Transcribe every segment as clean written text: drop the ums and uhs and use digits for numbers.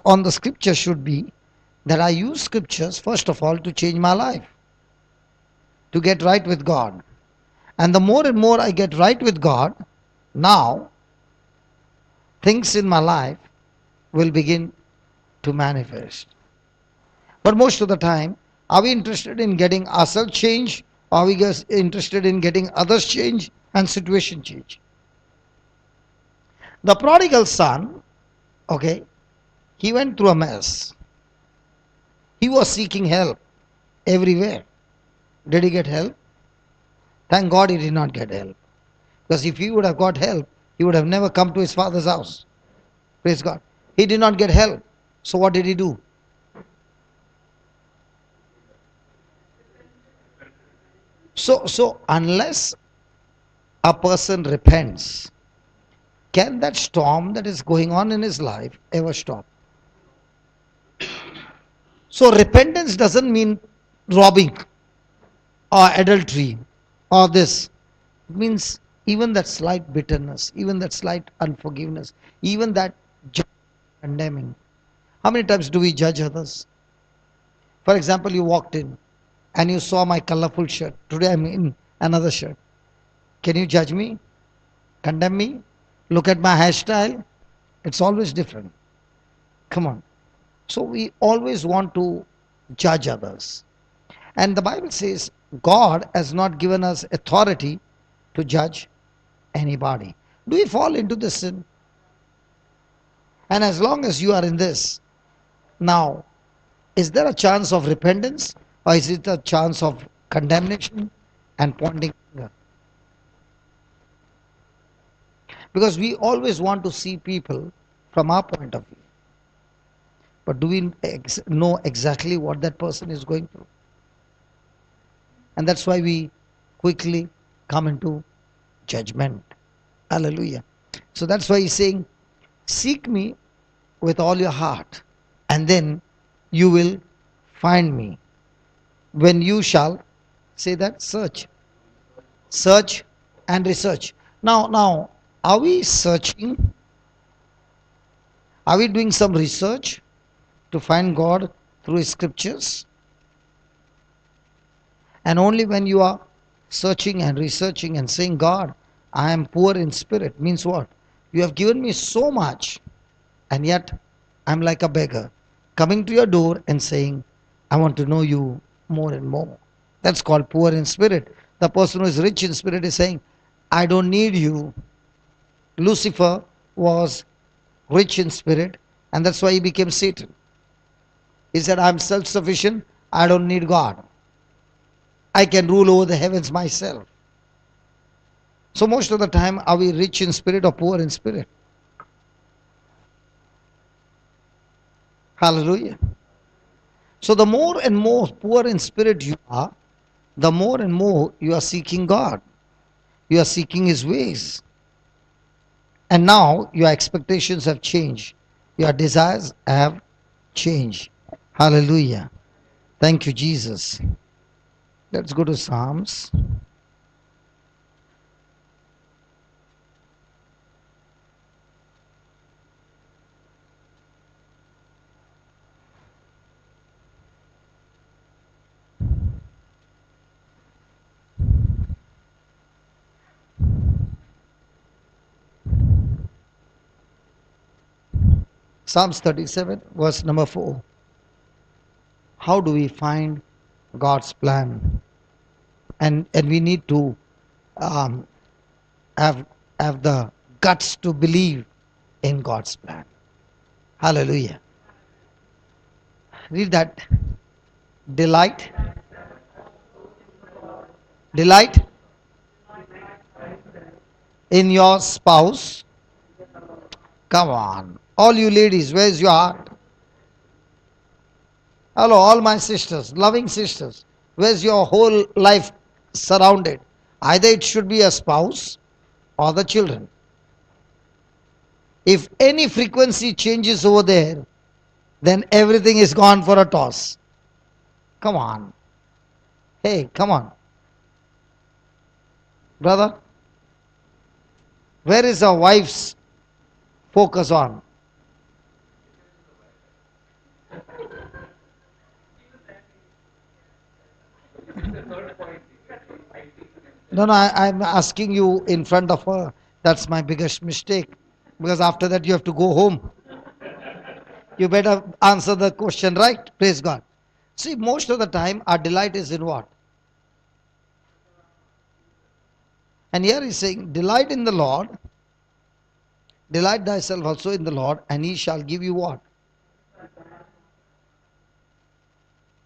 on the scripture should be that I use scriptures first of all to change my life, to get right with God. And the more and more I get right with God, now things in my life will begin to manifest. But most of the time, are we interested in getting ourselves changed? Or are we just interested in getting others changed and situation change? The prodigal son, okay, he went through a mess. He was seeking help everywhere. Did he get help? Thank God he did not get help. Because if he would have got help, he would have never come to his father's house. Praise God. He did not get help. So what did he do? So unless a person repents, can that storm that is going on in his life ever stop? So repentance doesn't mean robbing or adultery or this. It means even that slight bitterness, even that slight unforgiveness, even that condemning. How many times do we judge others? For example, you walked in and you saw my colorful shirt. Today I'm in another shirt. Can you judge me? Condemn me? Look at my hairstyle? It's always different. Come on. So we always want to judge others. And the Bible says God has not given us authority to judge anybody. Do we fall into this sin? And as long as you are in this, now, is there a chance of repentance or is it a chance of condemnation and pointing finger? Because we always want to see people from our point of view. But do we know exactly what that person is going through? And that's why we quickly come into judgment. Hallelujah. So that's why he's saying, seek me with all your heart, and then you will find me. When you shall, say that, search and research. Now, are we searching? Are we doing some research to find God through His scriptures? And only when you are searching and researching and saying, God, I am poor in spirit, means what? You have given me so much, and yet I'm like a beggar, coming to your door and saying, I want to know you more and more. That's called poor in spirit. The person who is rich in spirit is saying, I don't need you. Lucifer was rich in spirit, and that's why he became Satan. He said, I'm self sufficient, I don't need God. I can rule over the heavens myself. So, most of the time, are we rich in spirit or poor in spirit? Hallelujah. So, the more and more poor in spirit you are, the more and more you are seeking God. You are seeking His ways. And now your expectations have changed. Your desires have changed. Hallelujah. Thank you, Jesus. Let's go to Psalms. Psalms 37, verse number 4. How do we find God's plan? And we need to um, have, have the guts to believe in God's plan. Hallelujah. Read that. Delight. Delight in your spouse. Come on. All you ladies, where's your heart? Hello, all my sisters, loving sisters. Where's your whole life surrounded? Either it should be a spouse or the children. If any frequency changes over there, then everything is gone for a toss. Come on. Hey, come on. Brother, where is our wife's focus on? No, no, I'm asking you in front of her. That's my biggest mistake. Because after that you have to go home. You better answer the question right. Praise God. See, most of the time our delight is in what? And here he's saying, delight in the Lord, delight thyself also in the Lord, and he shall give you what?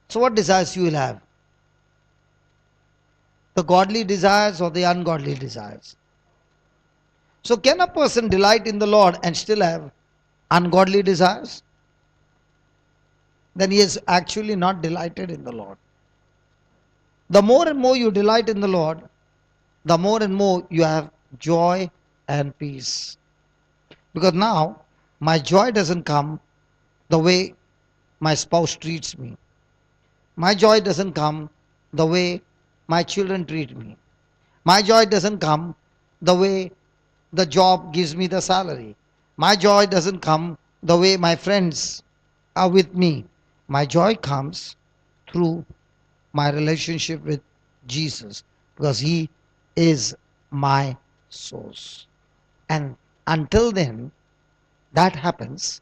So what desires you will have? The godly desires or the ungodly desires? So can a person delight in the Lord and still have ungodly desires? Then he is actually not delighted in the Lord. The more and more you delight in the Lord, the more and more you have joy and peace. Because now my joy doesn't come the way my spouse treats me. My joy doesn't come the way my children treat me. My joy doesn't come the way the job gives me the salary. My joy doesn't come the way my friends are with me. My joy comes through my relationship with Jesus because He is my source. And until then, that happens,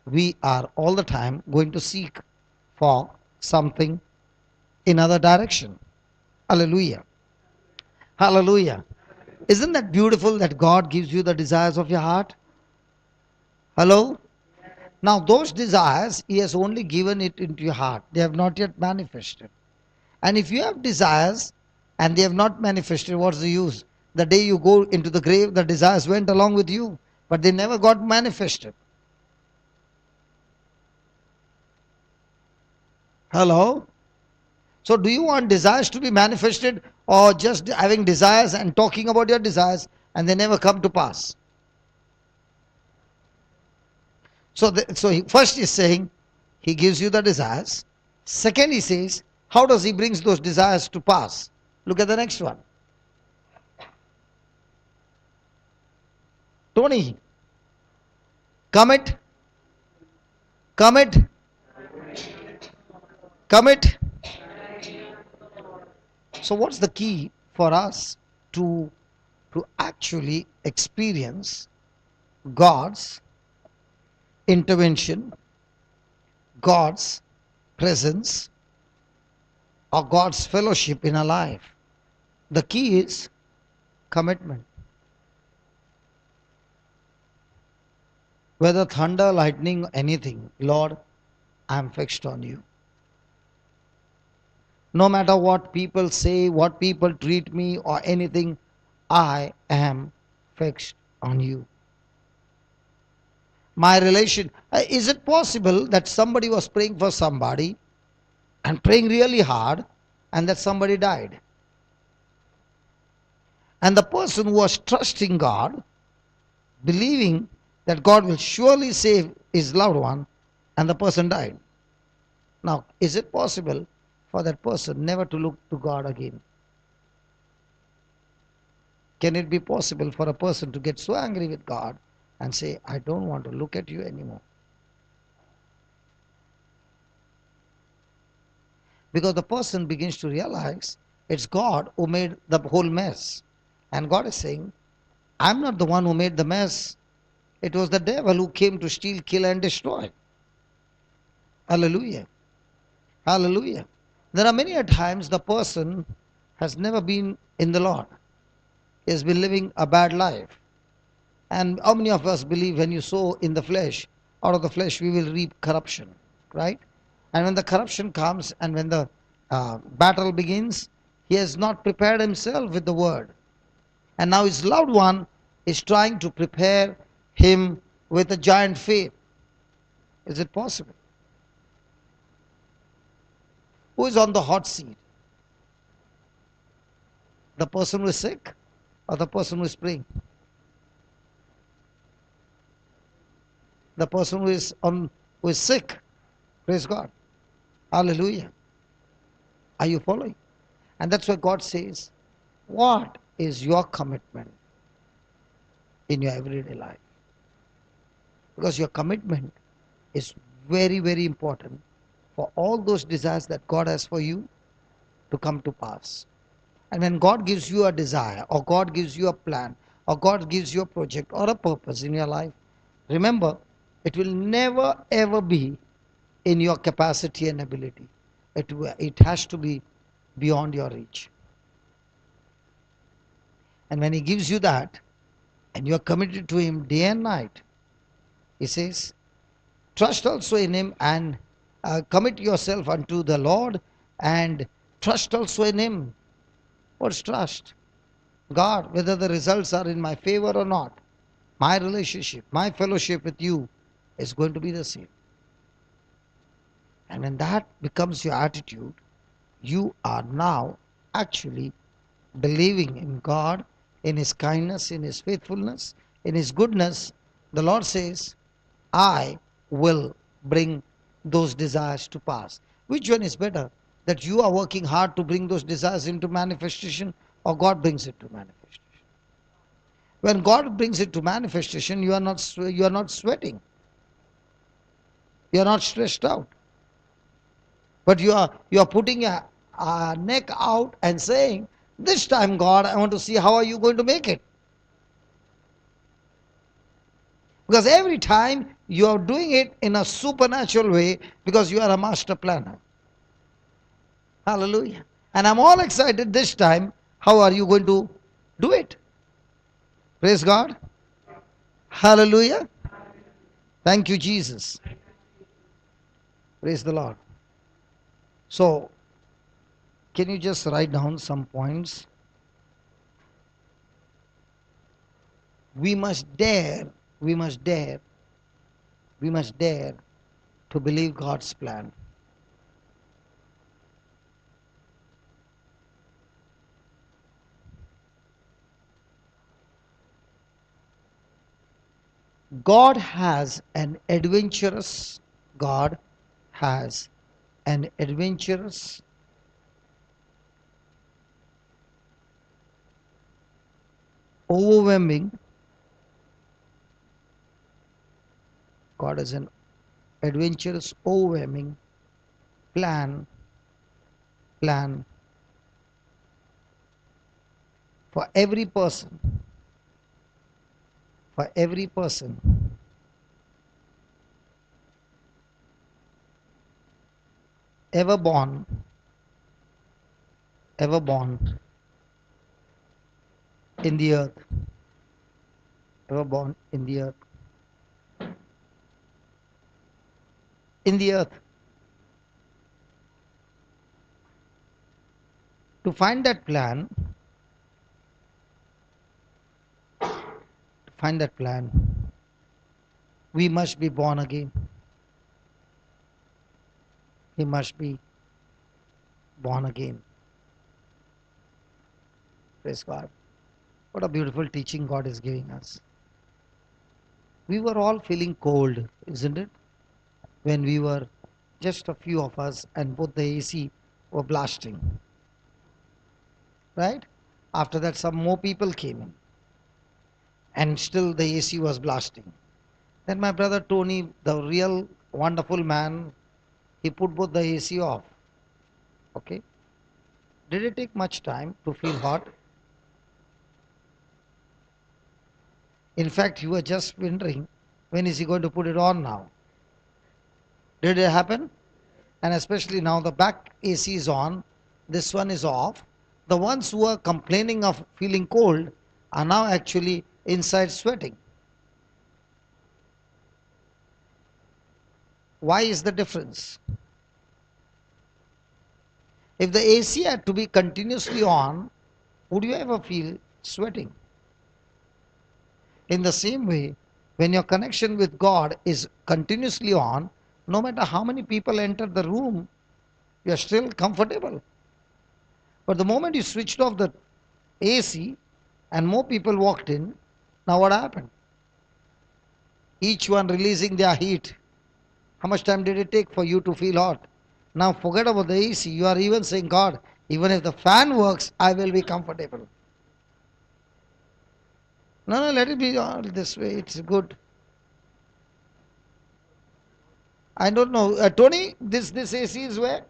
we are all the time going to seek for something in other direction. Hallelujah. Hallelujah. Isn't that beautiful that God gives you the desires of your heart? Hello? Now, those desires, He has only given it into your heart. They have not yet manifested. And if you have desires and they have not manifested, what's the use? The day you go into the grave, the desires went along with you, but they never got manifested. Hello? So, do you want desires to be manifested or just having desires and talking about your desires and they never come to pass? First he's saying he gives you the desires. Second, he says, how does he brings those desires to pass? Look at the next one. Tony, commit, commit, commit. So what's the key for us to actually experience God's intervention, God's presence, or God's fellowship in our life? The key is commitment. Whether thunder, lightning, anything, Lord, I am fixed on you. No matter what people say, what people treat me, or anything, I am fixed on you. My relation, is it possible that somebody was praying for somebody and praying really hard and that somebody died? And the person who was trusting God, believing that God will surely save his loved one, and the person died. Now, is it possible for that person never to look to God again? Can it be possible for a person to get so angry with God and say, I don't want to look at you anymore? Because the person begins to realize it's God who made the whole mess. And God is saying, I'm not the one who made the mess. It was the devil who came to steal, kill, and destroy. Hallelujah. Hallelujah. There are many a times the person has never been in the Lord. He has been living a bad life. And how many of us believe when you sow in the flesh, out of the flesh we will reap corruption, right? And when the corruption comes and when the battle begins, he has not prepared himself with the word. And now his loved one is trying to prepare him with a giant faith. Is it possible? Who is on the hot seat? The person who is sick or the person who is praying? The person who is sick. Praise God. Hallelujah. Are you following? And that's why God says, what is your commitment in your everyday life? Because your commitment is very, very important for all those desires that God has for you to come to pass. And when God gives you a desire, or God gives you a plan, or God gives you a project or a purpose in your life, remember, it will never ever be in your capacity and ability. It has to be beyond your reach. And when He gives you that, and you are committed to Him day and night, He says, trust also in Him, and commit yourself unto the Lord, and trust also in Him. What's trust? God, whether the results are in my favor or not, my relationship, my fellowship with you is going to be the same. And when that becomes your attitude, you are now actually believing in God, in His kindness, in His faithfulness, in His goodness. The Lord says, I will bring those desires to pass. Which one is better? That you are working hard to bring those desires into manifestation, or God brings it to manifestation? When God brings it to manifestation, you are not sweating. You are not stressed out. But you are putting your neck out and saying, this time, God, I want to see how are you going to make it. Because every time you are doing it in a supernatural way, because you are a master planner. Hallelujah. And I'm all excited this time. How are you going to do it? Praise God. Hallelujah. Thank you, Jesus. Praise the Lord. So, can you just write down some points? We must dare, we must dare, we must dare to believe God's plan. God has an adventurous, God has an adventurous, overwhelming, God has an adventurous, overwhelming plan for every person, for every person ever born, ever born in the earth, ever born in the earth. To find that plan, we must be born again. He must be born again. Praise God. What a beautiful teaching God is giving us. We were all feeling cold, isn't it? When we were just a few of us and both the AC were blasting. Right? After that, some more people came in. And still the AC was blasting. Then my brother Tony, the real wonderful man, he put both the AC off. Okay? Did it take much time to feel hot? In fact, you were just wondering, when is he going to put it on now? Did it happen? And especially now the back AC is on, this one is off. The ones who are complaining of feeling cold are now actually inside sweating. Why is the difference? If the AC had to be continuously on, would you ever feel sweating? In the same way, when your connection with God is continuously on, no matter how many people enter the room, you are still comfortable. But the moment you switched off the AC and more people walked in, now what happened? Each one releasing their heat. How much time did it take for you to feel hot? Now forget about the AC. You are even saying, God, even if the fan works, I will be comfortable. No, no, let it be all this way. It's good. I don't know. Tony, this AC is where?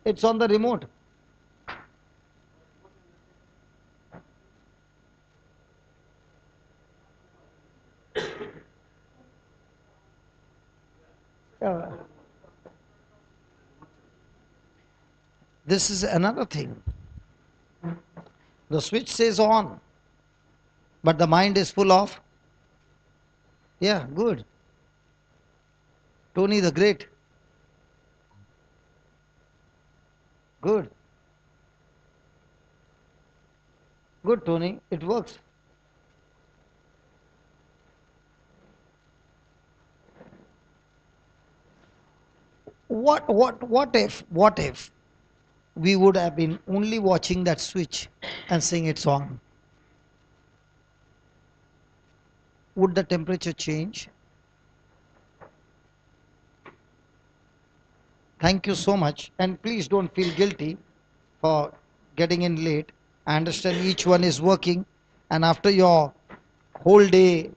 It's on the remote. Uh, this is another thing. The switch says on, but the mind is full of, yeah, good. Tony the Great, good. Good, Tony, it works. What if we would have been only watching that switch and saying it's on? Would the temperature change? Thank you so much. And please don't feel guilty for getting in late. I understand each one is working, and after your whole day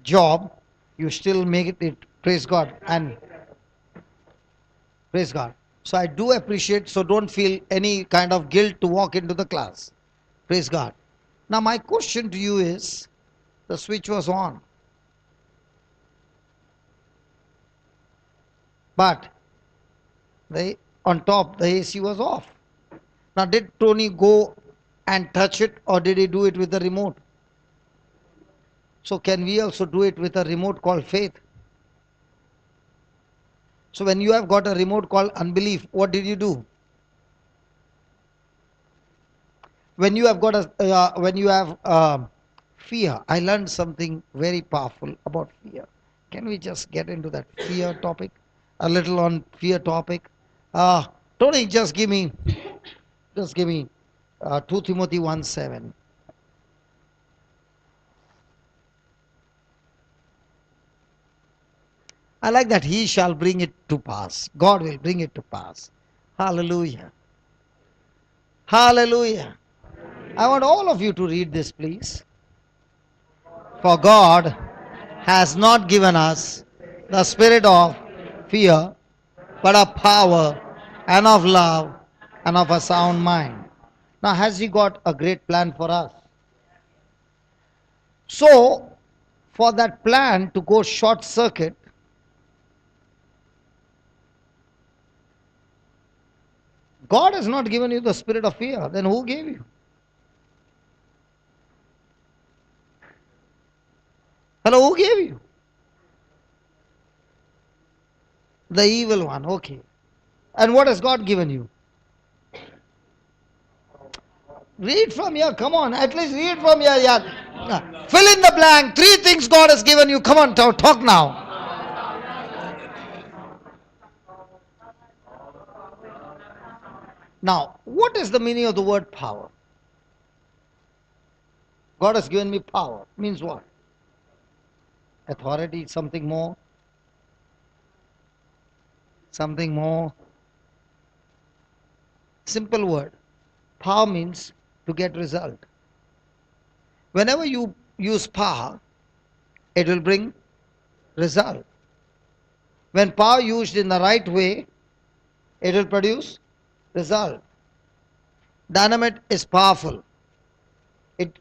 job, you still make it. Praise God. And praise God. So I do appreciate, so don't feel any kind of guilt to walk into the class. Praise God. Now, my question to you is, the switch was on, but the on top the AC was off. Now, did Tony go and touch it, or did he do it with the remote? So can we also do it with a remote called faith? So when you have got a remote called unbelief, what did you do? When you have got when you have fear, I learned something very powerful about fear. Can we just get into that fear topic? A little on fear topic. Uh, Tony, just give me 2 Timothy 1:7. I like that he shall bring it to pass. God will bring it to pass. Hallelujah. Hallelujah. I want all of you to read this, please. For God has not given us the spirit of fear, but of power and of love and of a sound mind. Now, has He got a great plan for us? So, for that plan to go short circuit, God has not given you the spirit of fear. Then who gave you? Hello, who gave you? The evil one. Okay. And what has God given you? Read from here. Come on. At least read from here. Yeah. Fill in the blank. Three things God has given you. Come on, talk now. Now, what is the meaning of the word power? God has given me power. Means what? Authority, something more? Something more? Simple word. Power means to get result. Whenever you use power, it will bring result. When power used in the right way, it will produce result. Dynamite is powerful.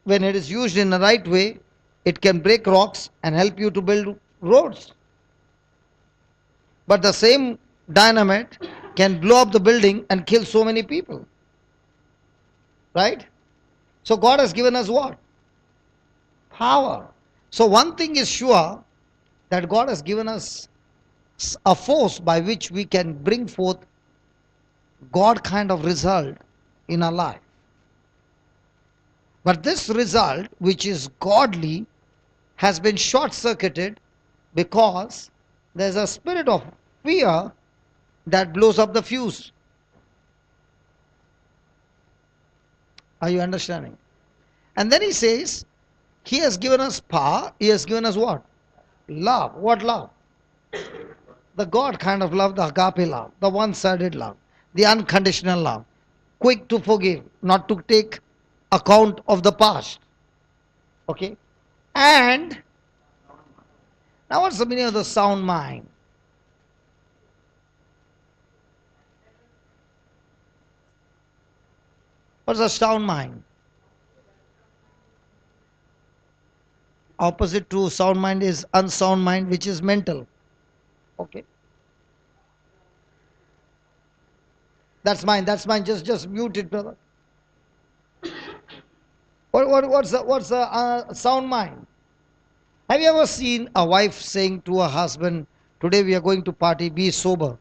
When it is used in the right way, it can break rocks and help you to build roads. But the same dynamite can blow up the building and kill so many people. Right? So God has given us what? Power. So one thing is sure, that God has given us a force by which we can bring forth God kind of result in our life. But this result, which is godly, has been short circuited because there's a spirit of fear that blows up the fuse. Are you understanding? And then he says, He has given us power. He has given us what? Love. What love? The God kind of love, the agape love, the one-sided love, the unconditional love, quick to forgive, not to take account of the past. Okay? And now what's the meaning of the sound mind? What's a sound mind? Opposite to sound mind is unsound mind, which is mental. Okay? That's mine. That's mine. Just mute it, brother. What's a sound mind? Have you ever seen a wife saying to a husband, "Today we are going to party. Be sober."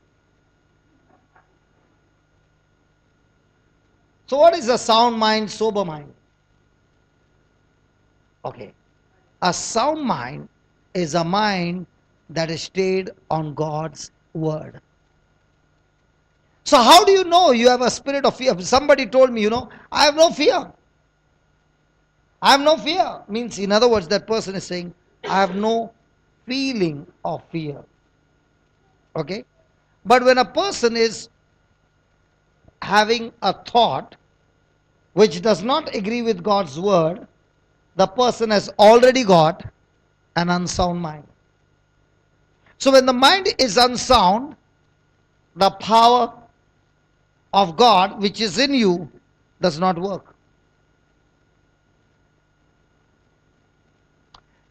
So what is a sound mind, sober mind? Okay. A sound mind is a mind that is stayed on God's word. So how do you know you have a spirit of fear? Somebody told me, I have no fear. I have no fear. Means, in other words, that person is saying, I have no feeling of fear. Okay? But when a person is having a thought which does not agree with God's word, the person has already got an unsound mind. So when the mind is unsound, the power of God which is in you does not work.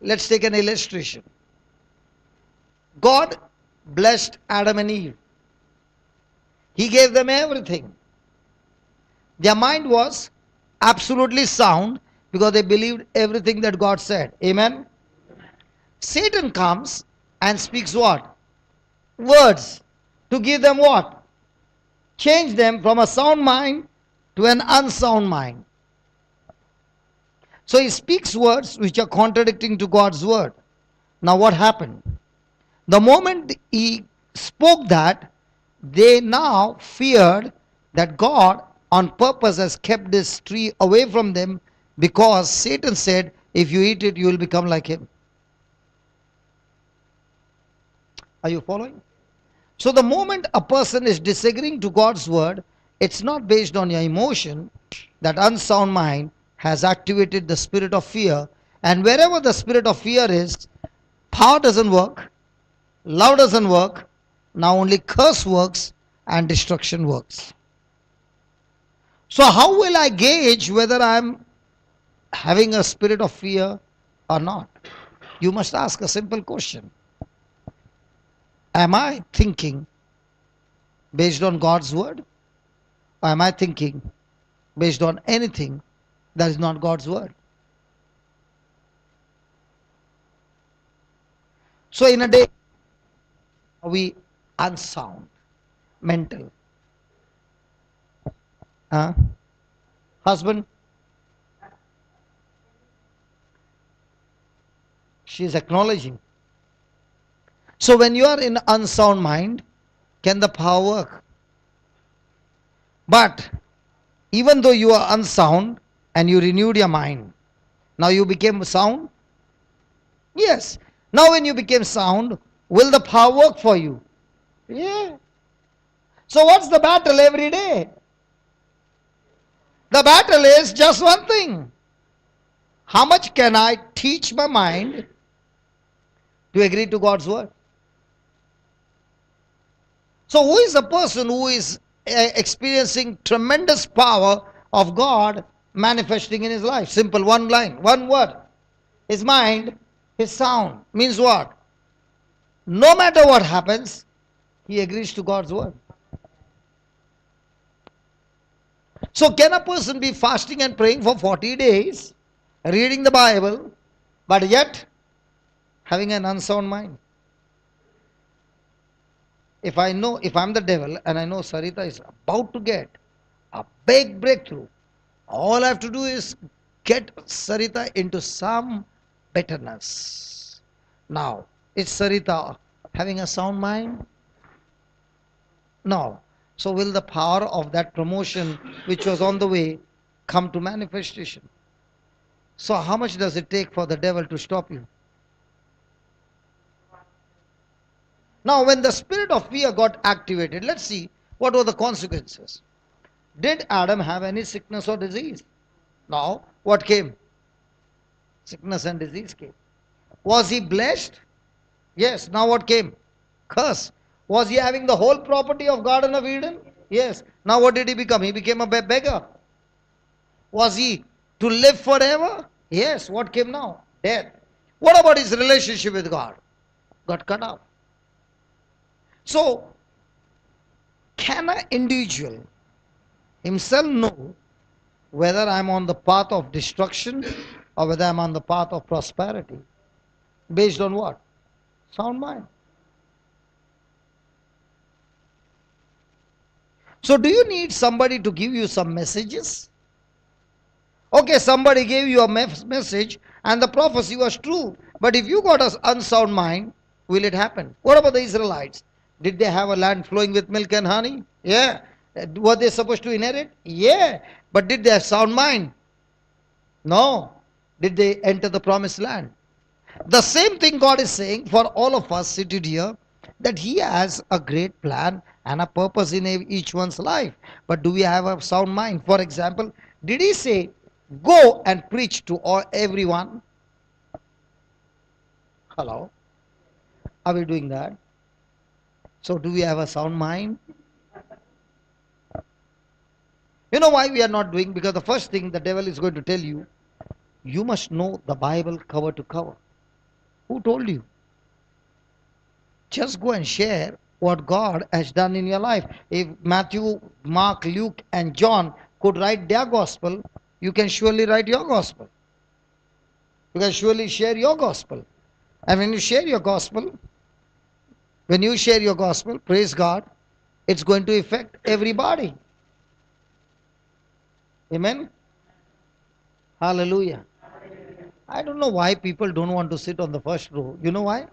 Let's take an illustration. God blessed Adam and Eve. He gave them everything. Their mind was absolutely sound because they believed everything that God said. Amen. Satan comes and speaks what? Words. To give them what? Change them from a sound mind to an unsound mind. So he speaks words which are contradicting to God's word. Now what happened? The moment he spoke that, they now feared that God on purpose has kept this tree away from them because Satan said, if you eat it, you will become like him. Are you following? So the moment a person is disagreeing to God's word, it's not based on your emotion. That unsound mind has activated the spirit of fear. And wherever the spirit of fear is, power doesn't work, love doesn't work, now only curse works and destruction works. So how will I gauge whether I'm having a spirit of fear or not? You must ask a simple question. Am I thinking based on God's word? Or am I thinking based on anything that is not God's word? So in a day, are we unsound, mental? Husband, she is acknowledging. So when you are in unsound mind, can the power work? But even though you are unsound and you renewed your mind, now you became sound? Yes. Now when you became sound, will the power work for you? Yeah. So what's the battle every day? The battle is just one thing. How much can I teach my mind to agree to God's word? So who is the person who is experiencing tremendous power of God manifesting in his life? Simple, one line, one word. His mind, his sound. Means what? No matter what happens, he agrees to God's word. So can a person be fasting and praying for 40 days, reading the Bible, but yet having an unsound mind? If I'm the devil and I know Sarita is about to get a big breakthrough, all I have to do is get Sarita into some bitterness. Now, is Sarita having a sound mind? No. So will the power of that promotion which was on the way come to manifestation? So how much does it take for the devil to stop you? Now when the spirit of fear got activated, let's see what were the consequences. Did Adam have any sickness or disease? Now what came? Sickness and disease came. Was he blessed? Yes. Now what came? Curse. Was he having the whole property of Garden of Eden? Yes. Now what did he become? He became a beggar. Was he to live forever? Yes. What came now? Death. What about his relationship with God? Got cut off. So, can an individual himself know whether I'm on the path of destruction or whether I'm on the path of prosperity. Based on what? Sound mind. So do you need somebody to give you some messages? Okay, somebody gave you a message and the prophecy was true. But if you got an unsound mind, will it happen? What about the Israelites? Did they have a land flowing with milk and honey? Yeah. Were they supposed to inherit? Yeah. But did they have sound mind? No. Did they enter the promised land? The same thing God is saying for all of us seated here, that He has a great plan and a purpose in each one's life. But do we have a sound mind? For example, did He say, go and preach to all everyone? Hello? Are we doing that? So do we have a sound mind? You know why we are not doing? Because the first thing the devil is going to tell you, you must know the Bible cover to cover. Who told you? Just go and share what God has done in your life. If Matthew, Mark, Luke, and John could write their gospel, you can surely write your gospel. You can surely share your gospel. And when you share your gospel, praise God, it's going to affect everybody. Amen? Hallelujah. I don't know why people don't want to sit on the first row. You know why?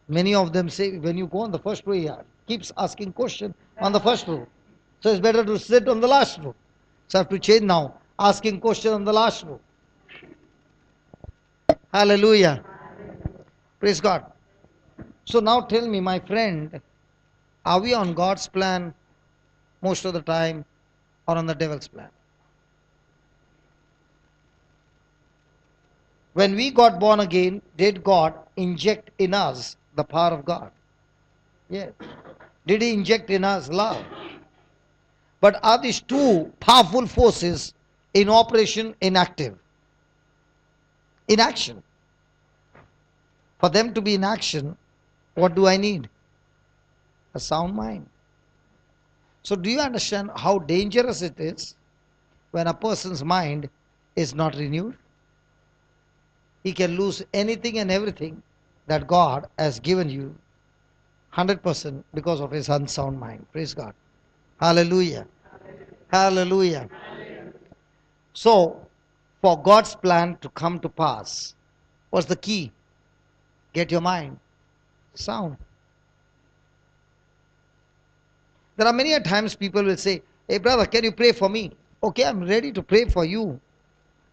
Many of them say, when you go on the first row, he keeps asking question on the first row. So it's better to sit on the last row. So I have to change now, asking question on the last row. Hallelujah. Praise God. So now tell me, my friend, are we on God's plan most of the time or on the devil's plan? When we got born again, did God inject in us the power of God? Yes. Did He inject in us love? But are these two powerful forces in operation, inactive? In action. For them to be in action, what do I need? A sound mind. So do you understand how dangerous it is when a person's mind is not renewed? He can lose anything and everything that God has given you 100% because of his unsound mind. Praise God. Hallelujah. Hallelujah. So, for God's plan to come to pass, what's the key? Get your mind sound. There are many a times people will say, hey brother, can you pray for me? Okay, I'm ready to pray for you.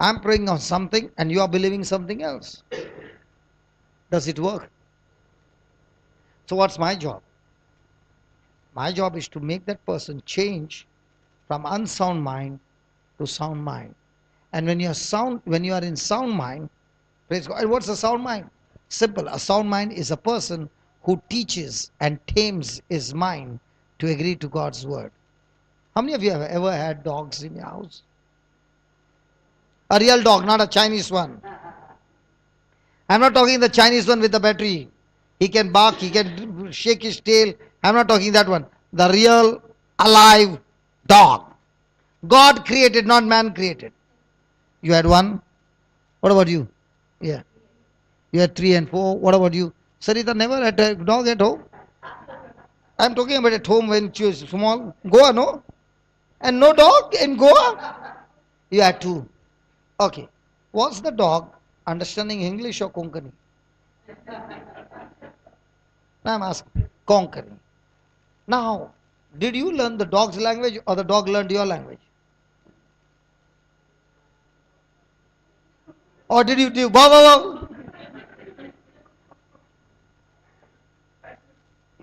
I'm praying on something and you are believing something else. Does it work? So what's my job? My job is to make that person change from unsound mind to sound mind. And when you are in sound mind, praise God. And what's a sound mind? Simple. A sound mind is a person who teaches and tames his mind to agree to God's word. How many of you have ever had dogs in your house? A real dog, not a Chinese one. I'm not talking the Chinese one with the battery. He can bark, he can shake his tail. I'm not talking that one. The real, alive dog. God created, not man created. You had one. What about you? Yeah. You had 3 and 4. What about you? Sarita never had a dog at home. I'm talking about at home when she was small. Goa, no? And no dog in Goa? You had 2. Okay. Was the dog understanding English or Konkani? I'm asking. Konkani. Now, did you learn the dog's language or the dog learned your language? Or did you do wow, wow, wow?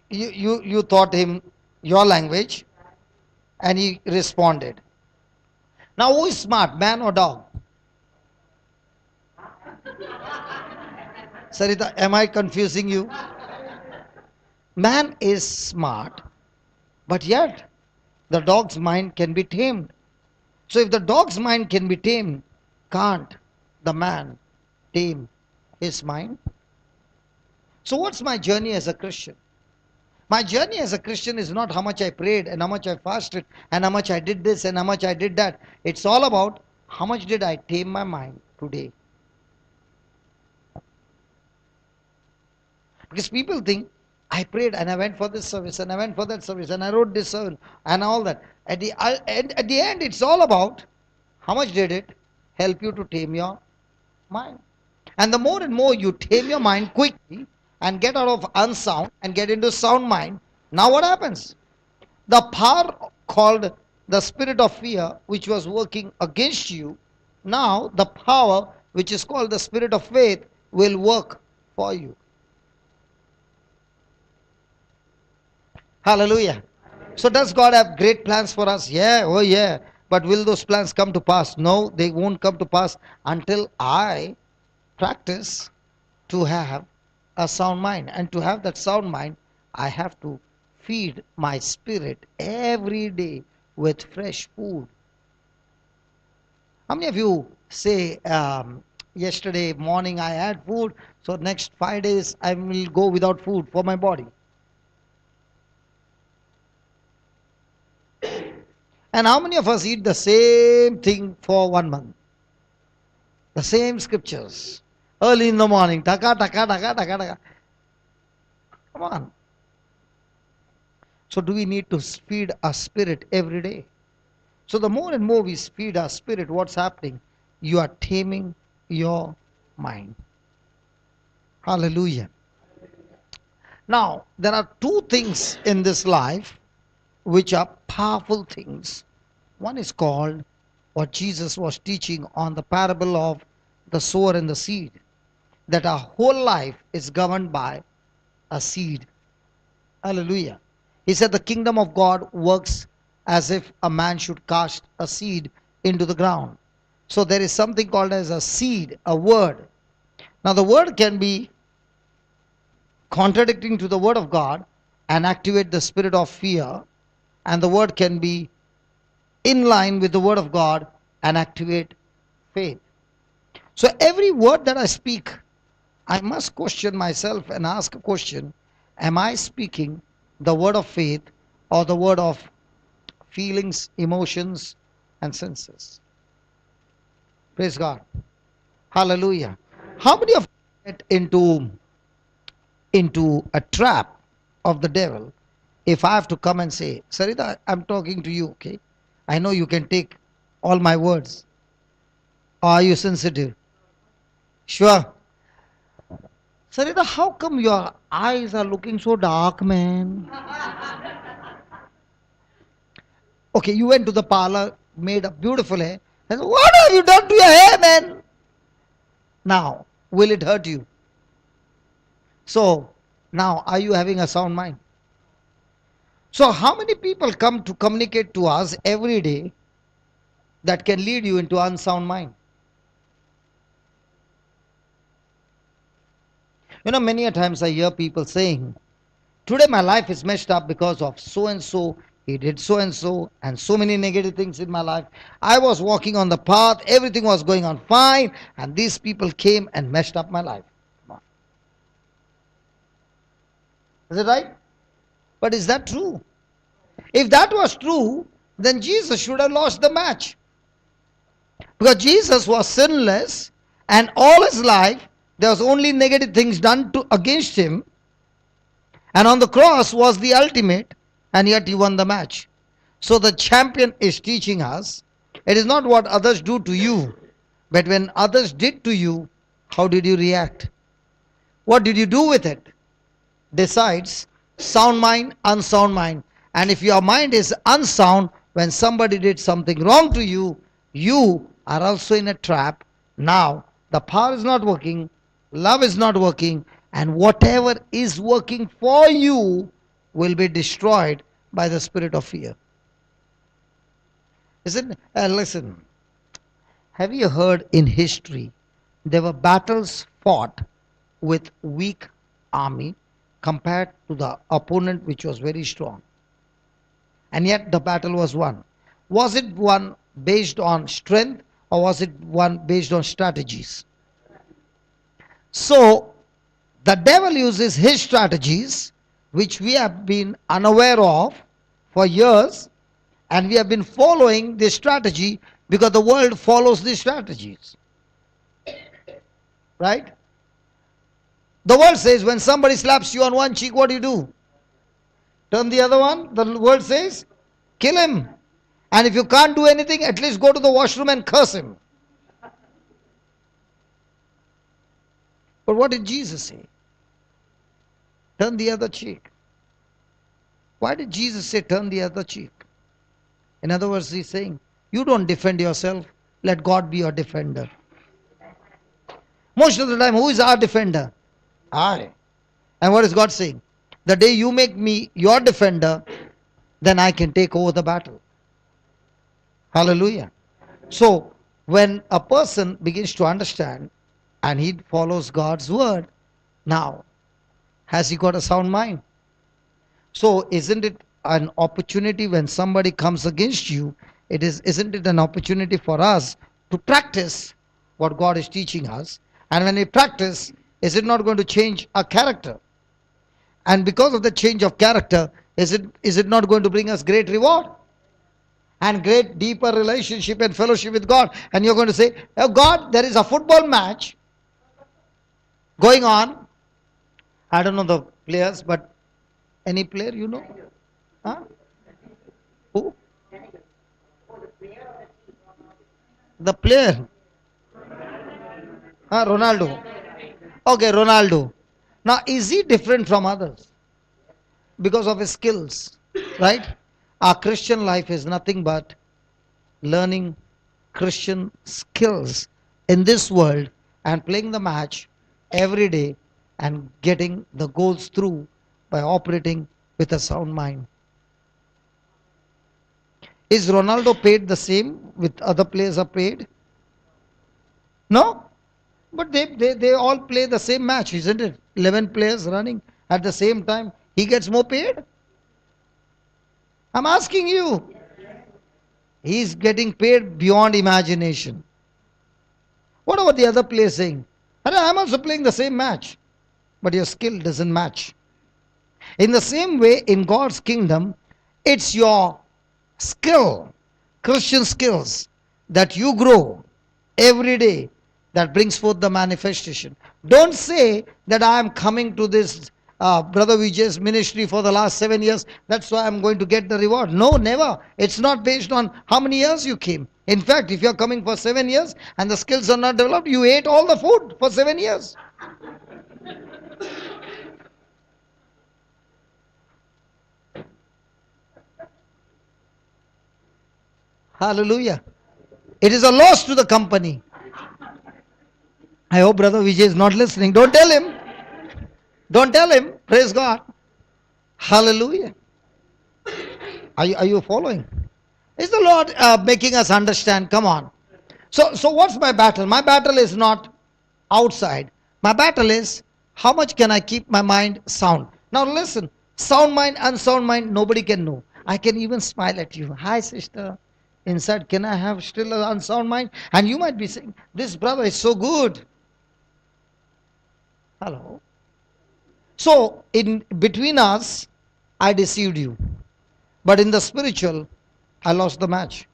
You taught him your language and he responded. Now who is smart, man or dog? Sarita, am I confusing you? Man is smart, but yet the dog's mind can be tamed. So if the dog's mind can be tamed, can't the man tame his mind? So what's my journey as a Christian? My journey as a Christian is not how much I prayed and how much I fasted and how much I did this and how much I did that. It's all about how much did I tame my mind today. Because people think, I prayed and I went for this service and I went for that service and I wrote this sermon and all that. At the end, it's all about how much did it help you to tame your mind. And the more and more you tame your mind quickly and get out of unsound and get into sound mind, now what happens? The power called the spirit of fear, which was working against you, now the power which is called the spirit of faith will work for you. Hallelujah. So does God have great plans for us? Yeah, oh yeah. But will those plans come to pass? No, they won't come to pass until I practice to have a sound mind. And to have that sound mind, I have to feed my spirit every day with fresh food. How many of you say, yesterday morning I had food, so next 5 days I will go without food for my body? And how many of us eat the same thing for 1 month? The same scriptures. Early in the morning, taka, taka, taka, taka, taka. Come on. So do we need to feed our spirit every day? So the more and more we feed our spirit, what's happening? You are taming your mind. Hallelujah. Now, there are two things in this life which are powerful things. One is called what Jesus was teaching on the parable of the sower and the seed, that our whole life is governed by a seed. Hallelujah. He said the kingdom of God works as if a man should cast a seed into the ground. So there is something called as a seed, a word. Now the word can be contradicting to the word of God and activate the spirit of fear, and the word can be in line with the word of God and activate faith. So every word that I speak, I must question myself and ask a question: am I speaking the word of faith or the word of feelings, emotions, and senses? Praise God. Hallelujah. How many of you get into a trap of the devil? If I have to come and say, Sarita, I'm talking to you, okay? I know you can take all my words. Or are you sensitive? Sure. Sarita, how come your eyes are looking so dark, man? Okay, you went to the parlor, made a beautiful hair. And what have you done to your hair, man? Now, will it hurt you? So, now, are you having a sound mind? So, how many people come to communicate to us every day that can lead you into unsound mind? You know, many a times I hear people saying, today my life is messed up because of so and so, he did so and so many negative things in my life. I was walking on the path, everything was going on fine, and these people came and messed up my life. Come on. Is it right? But is that true? If that was true, then Jesus should have lost the match. Because Jesus was sinless, and all his life there was only negative things done against him, and on the cross was the ultimate, and yet he won the match. So the champion is teaching us, it is not what others do to you, but when others did to you, how did you react? What did you do with it? Decides sound mind, unsound mind. And if your mind is unsound, when somebody did something wrong to you, you are also in a trap. Now the power is not working, love is not working, and whatever is working for you will be destroyed by the spirit of fear. Isn't listen, have you heard in history there were battles fought with weak army compared to the opponent which was very strong, and yet the battle was won? Was it won based on strength, or was it won based on strategies? So the devil uses his strategies which we have been unaware of for years, and we have been following this strategy because the world follows these strategies. Right? The world says when somebody slaps you on one cheek, what do? Turn the other one. The world says, kill him. And if you can't do anything, at least go to the washroom and curse him. But what did Jesus say? Turn the other cheek. Why did Jesus say turn the other cheek? In other words, he's saying, you don't defend yourself, let God be your defender. Most of the time, who is our defender? I. And what is God saying? The day you make me your defender, then I can take over the battle. Hallelujah. So, when a person begins to understand and he follows God's word, now, has he got a sound mind? So, isn't it an opportunity when somebody comes against you? Isn't it an opportunity for us to practice what God is teaching us? And when we practice, is it not going to change our character? And because of the change of character, is it not going to bring us great reward? And great deeper relationship and fellowship with God? And you're going to say, oh God, there is a football match going on. I don't know the players, but any player you know? Huh? Who? The player. Ronaldo. Okay, Ronaldo. Now, is he different from others? Because of his skills, right? Our Christian life is nothing but learning Christian skills in this world and playing the match every day and getting the goals through by operating with a sound mind. Is Ronaldo paid the same with other players are paid? No? But they all play the same match, isn't it? 11 players running at the same time. He gets more paid? I'm asking you. He's getting paid beyond imagination. What about the other players saying? I'm also playing the same match, but your skill doesn't match. In the same way, in God's kingdom, it's your skill, Christian skills, that you grow every day that brings forth the manifestation. Don't say that I am coming to this Brother Vijay's ministry for the last 7 years, that's why I'm going to get the reward. No, never. It's not based on how many years you came. In fact, if you're coming for 7 years and the skills are not developed, you ate all the food for 7 years. Hallelujah. It is a loss to the company. I hope Brother Vijay is not listening. Don't tell him. Don't tell him. Praise God. Hallelujah. Are you following? Is the Lord making us understand? Come on. So what's my battle? My battle is not outside. My battle is how much can I keep my mind sound? Now listen, sound mind, unsound mind, nobody can know. I can even smile at you. Hi sister. Inside, can I have still an unsound mind? And you might be saying, this brother is so good. Hello. So in between us, I deceived you. But in the spiritual, I lost the match.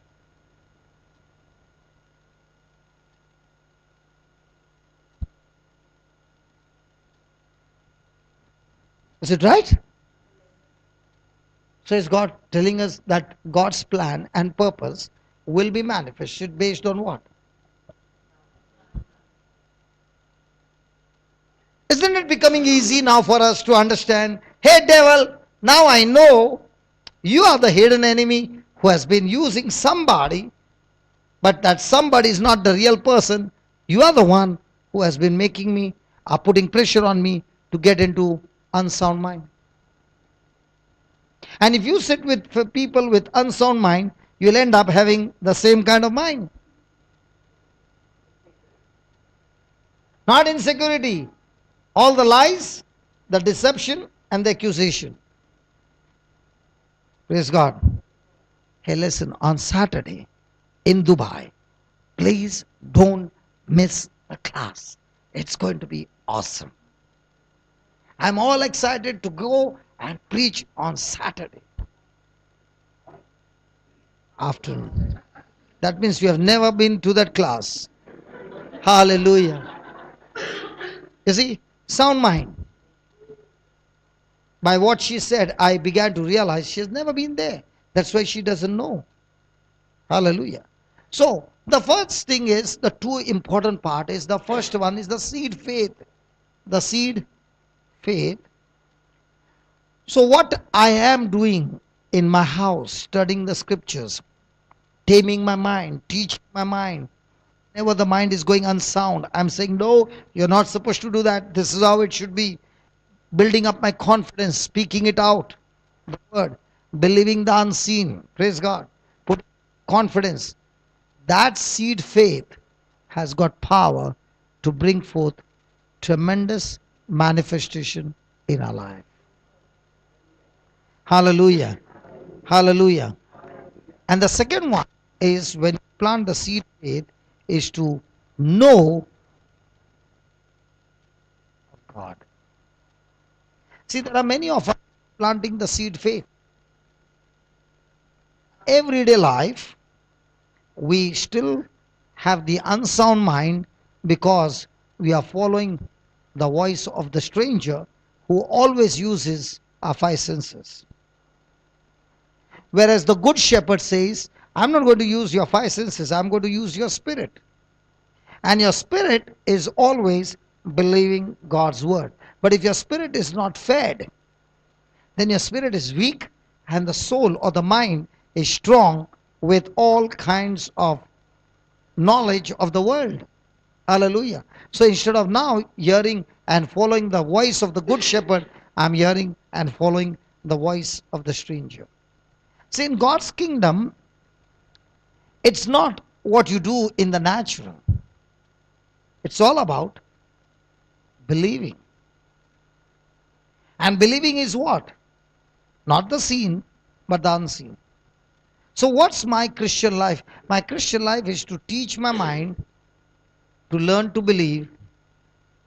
Is it right? So is God telling us that God's plan and purpose will be manifested based on what? Isn't it becoming easy now for us to understand, hey devil, now I know you are the hidden enemy who has been using somebody, but that somebody is not the real person. You are the one who has been making me, putting pressure on me to get into unsound mind. And if you sit with people with unsound mind, you'll end up having the same kind of mind. Not insecurity. All the lies, the deception, and the accusation. Praise God. Hey, listen, on Saturday in Dubai, please don't miss the class. It's going to be awesome. I'm all excited to go and preach on Saturday afternoon. That means you have never been to that class. Hallelujah. You see, sound mind. By what she said, I began to realize she has never been there. That's why she doesn't know. Hallelujah. So, the first thing is, the two important part is, the first one is the seed faith. The seed faith. So, what I am doing in my house, studying the scriptures, taming my mind, teaching my mind. Whenever the mind is going unsound, I'm saying, no, you're not supposed to do that. This is how it should be. Building up my confidence, speaking it out, the word, believing the unseen. Praise God. Put confidence. That seed faith has got power to bring forth tremendous manifestation in our life. Hallelujah. Hallelujah. And the second one is, when you plant the seed faith, is to know God. See, there are many of us planting the seed faith. Everyday life, we still have the unsound mind because we are following the voice of the stranger who always uses our five senses. Whereas the good shepherd says, I'm not going to use your five senses, I'm going to use your spirit. And your spirit is always believing God's word. But if your spirit is not fed, then your spirit is weak and the soul or the mind is strong with all kinds of knowledge of the world. Hallelujah. So instead of now hearing and following the voice of the good shepherd, I'm hearing and following the voice of the stranger. See, in God's kingdom, it's not what you do in the natural. It's all about believing. And believing is what? Not the seen, but the unseen. So what's my Christian life? My Christian life is to teach my mind to learn to believe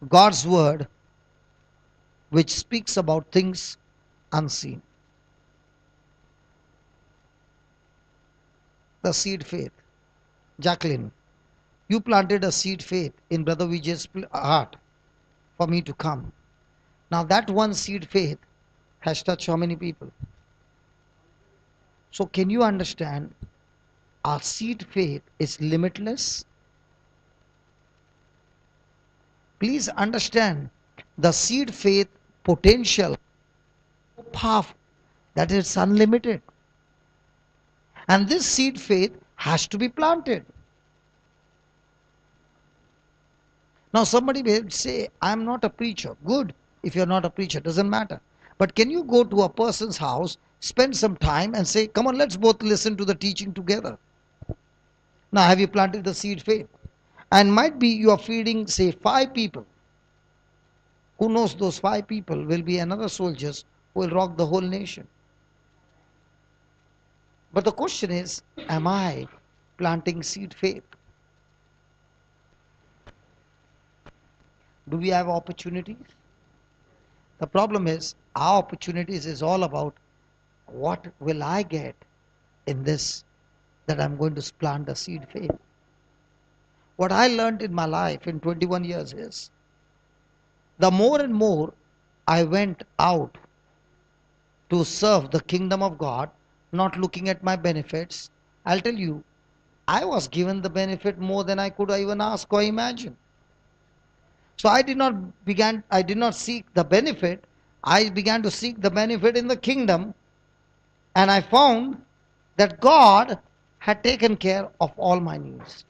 God's word, which speaks about things unseen. The seed faith. Jacqueline, you planted a seed faith in Brother Vijay's heart for me to come. Now that one seed faith has touched how many people? So can you understand, our seed faith is limitless? Please understand, the seed faith potential so powerful that it's unlimited. And this seed faith has to be planted. Now somebody may say, I'm not a preacher. Good, if you're not a preacher, doesn't matter. But can you go to a person's house, spend some time and say, come on, let's both listen to the teaching together. Now have you planted the seed faith? And might be you are feeding, say, 5 people. Who knows, those 5 people will be another soldiers who will rock the whole nation. But the question is, am I planting seed faith? Do we have opportunities? The problem is, our opportunities is all about, what will I get in this, that I'm going to plant a seed faith? What I learned in my life in 21 years is, the more and more I went out to serve the kingdom of God, not looking at my benefits, I'll tell you, I was given the benefit more than I could even ask or imagine. So I did not seek the benefit. I began to seek the benefit in the kingdom, and I found that God had taken care of all my needs.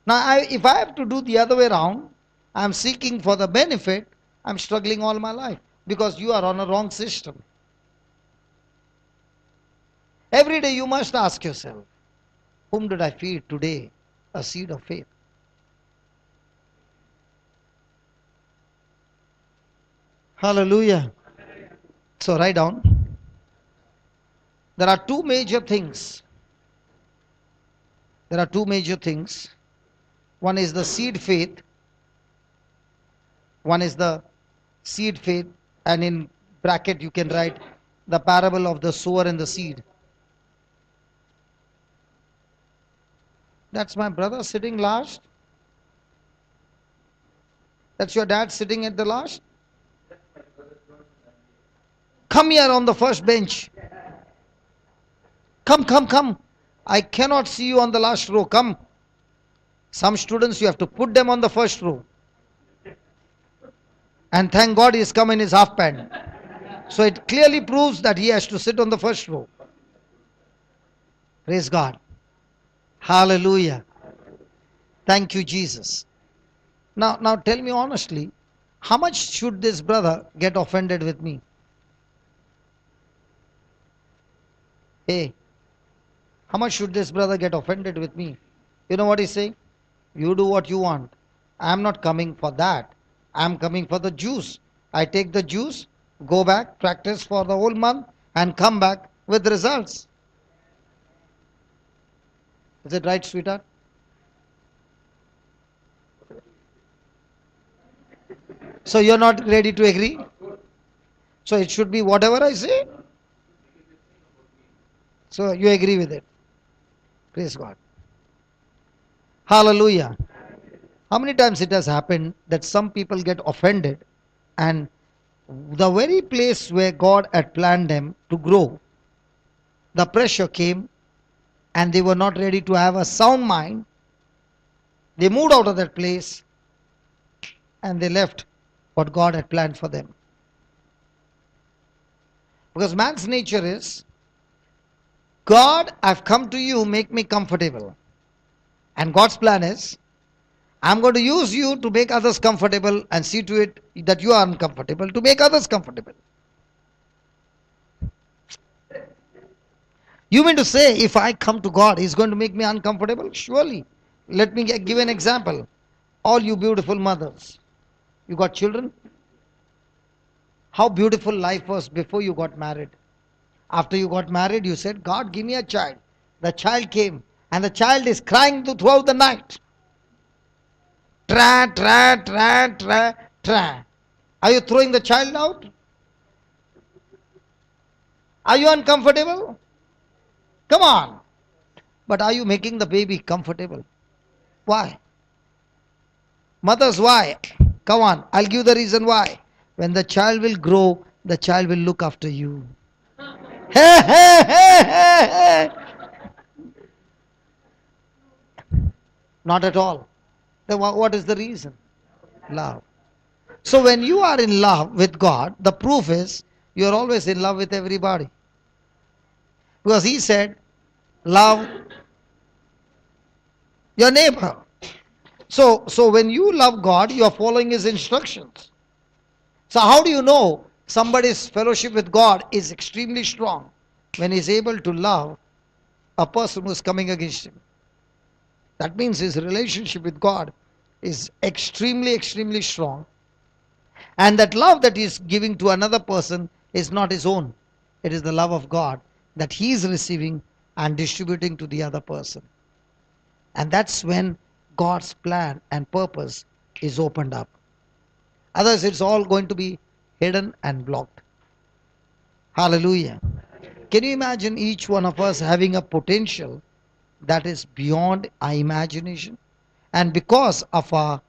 Now, if I have to do the other way around, I'm seeking for the benefit, I'm struggling all my life, because you are on a wrong system. Every day you must ask yourself, whom did I feed today a seed of faith? Hallelujah. So write down. There are two major things. There are two major things. One is the seed faith. One is the seed faith. And in bracket you can write the parable of the sower and the seed. That's my brother sitting last. That's your dad sitting at the last. Come here on the first bench. Come, come, come. I cannot see you on the last row. Come. Some students, you have to put them on the first row. And thank God he's come in his half pant. So it clearly proves that he has to sit on the first row. Praise God. Hallelujah. Thank you, Jesus. Now tell me honestly, how much should this brother get offended with me? Hey, how much should this brother get offended with me? You know what he's saying? You do what you want. I'm not coming for that. I'm coming for the juice. I take the juice, go back, practice for the whole month, and come back with results. Is it right, sweetheart? So you're not ready to agree? So it should be whatever I say? So you agree with it? Praise God. Hallelujah. How many times it has happened that some people get offended and the very place where God had planned them to grow, the pressure came and they were not ready to have a sound mind. They moved out of that place and they left what God had planned for them. Because man's nature is, God, I've come to you, make me comfortable. And God's plan is, I'm going to use you to make others comfortable and see to it that you are uncomfortable to make others comfortable. You mean to say if I come to God, He's going to make me uncomfortable? Surely. Let me give an example. All you beautiful mothers, you got children? How beautiful life was before you got married. After you got married, you said, God, give me a child. The child came and the child is crying throughout the night. Tra, tra, tra, tra, tra. Are you throwing the child out? Are you uncomfortable? Come on. But are you making the baby comfortable? Why? Mothers, why? Come on, I'll give the reason why. When the child will grow, the child will look after you. Hey, hey, hey, hey, hey. Not at all. Then what is the reason? Love. So when you are in love with God, the proof is you are always in love with everybody. Because He said, love your neighbor. So when you love God, you are following His instructions. So how do you know somebody's fellowship with God is extremely strong? When he's able to love a person who is coming against him. That means his relationship with God is extremely, extremely strong. And that love that he is giving to another person is not his own. It is the love of God that he is receiving and distributing to the other person. And that's when God's plan and purpose is opened up. Otherwise, it's all going to be hidden and blocked. Hallelujah. Can you imagine each one of us having a potential that is beyond our imagination? And because of our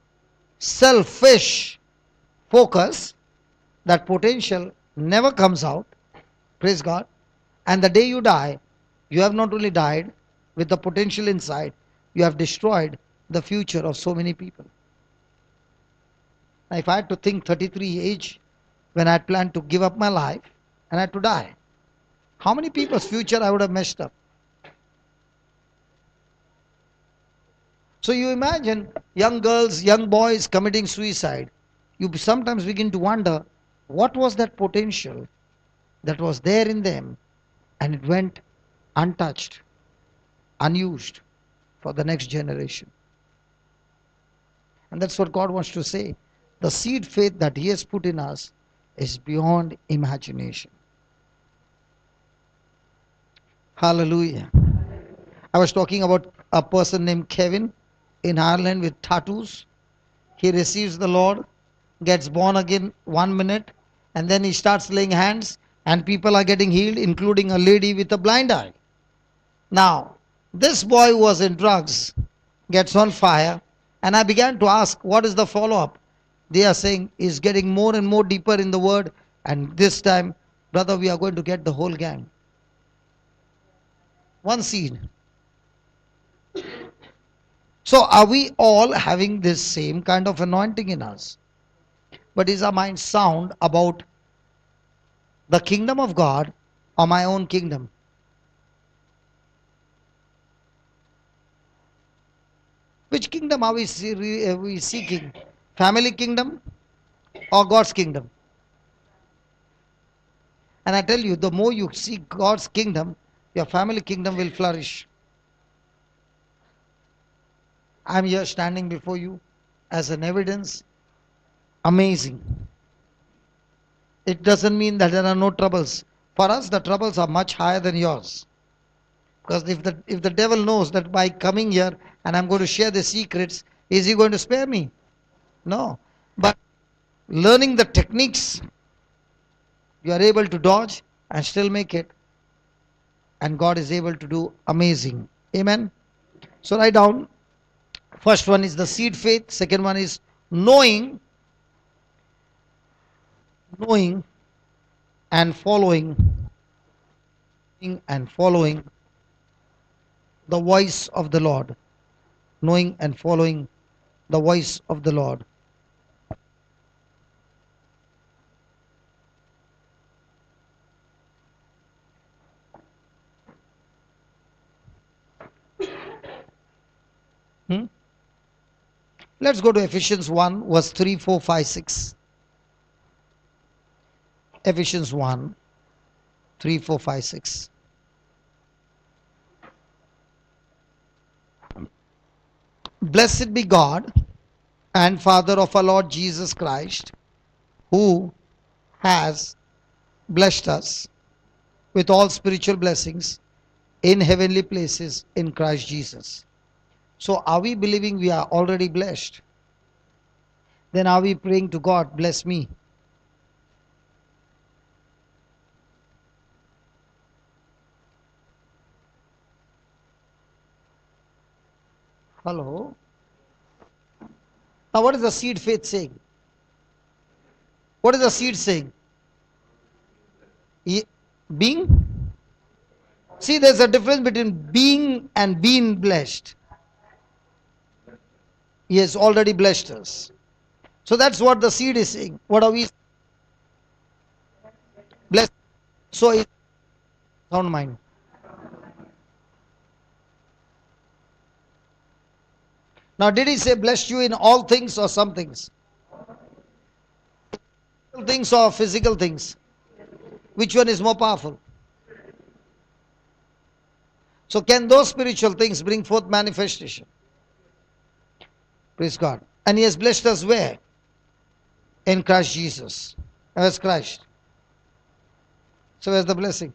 selfish focus, that potential never comes out. Praise God. And the day you die, you have not only died with the potential inside, you have destroyed the future of so many people. Now, if I had to think 33 age, when I had planned to give up my life and I had to die, how many people's future I would have messed up? So you imagine young girls, young boys committing suicide. You sometimes begin to wonder, what was that potential that was there in them and it went untouched, unused for the next generation. And that's what God wants to say. The seed faith that He has put in us is beyond imagination. Hallelujah. I was talking about a person named Kevin in Ireland with tattoos. He receives the Lord, gets born again 1 minute, And then he starts laying hands, and people are getting healed, including a lady with a blind eye. Now, this boy who was in drugs gets on fire, and I began to ask, what is the follow up? They are saying he's getting more and more deeper in the word, and this time, brother, we are going to get the whole gang. One seed. So, are we all having this same kind of anointing in us? But is our mind sound about the kingdom of God or my own kingdom? Which kingdom are we seeking? Family kingdom or God's kingdom? And I tell you, the more you seek God's kingdom, your family kingdom will flourish. I'm here standing before you as an evidence. Amazing. It doesn't mean that there are no troubles. For us, the troubles are much higher than yours. Because if the devil knows that by coming here and I'm going to share the secrets, is he going to spare me? No. But learning the techniques, you are able to dodge and still make it. And God is able to do amazing. Amen. So write down. First one is the seed faith. Second one is knowing, knowing and following, and following the voice of the Lord. Knowing and following the voice of the Lord. Hmm? Let's go to Ephesians 1, verse 3, 4, 5, 6. Ephesians 1, 3, 4, 5, 6. Blessed be God and Father of our Lord Jesus Christ, who has blessed us with all spiritual blessings in heavenly places in Christ Jesus. So are we believing we are already blessed? Then are we praying to God, bless me? Hello? Now what is the seed faith saying? What is the seed saying? Being? See, there's a difference between being and being blessed. He has already blessed us. So that's what the seed is saying. What are we? Blessed. So it's sound mind. Now, did he say blessed you in all things or some things? Things or physical things? Which one is more powerful? So can those spiritual things bring forth manifestation? Praise God. And he has blessed us where? In Christ Jesus. As Christ. So where's the blessing?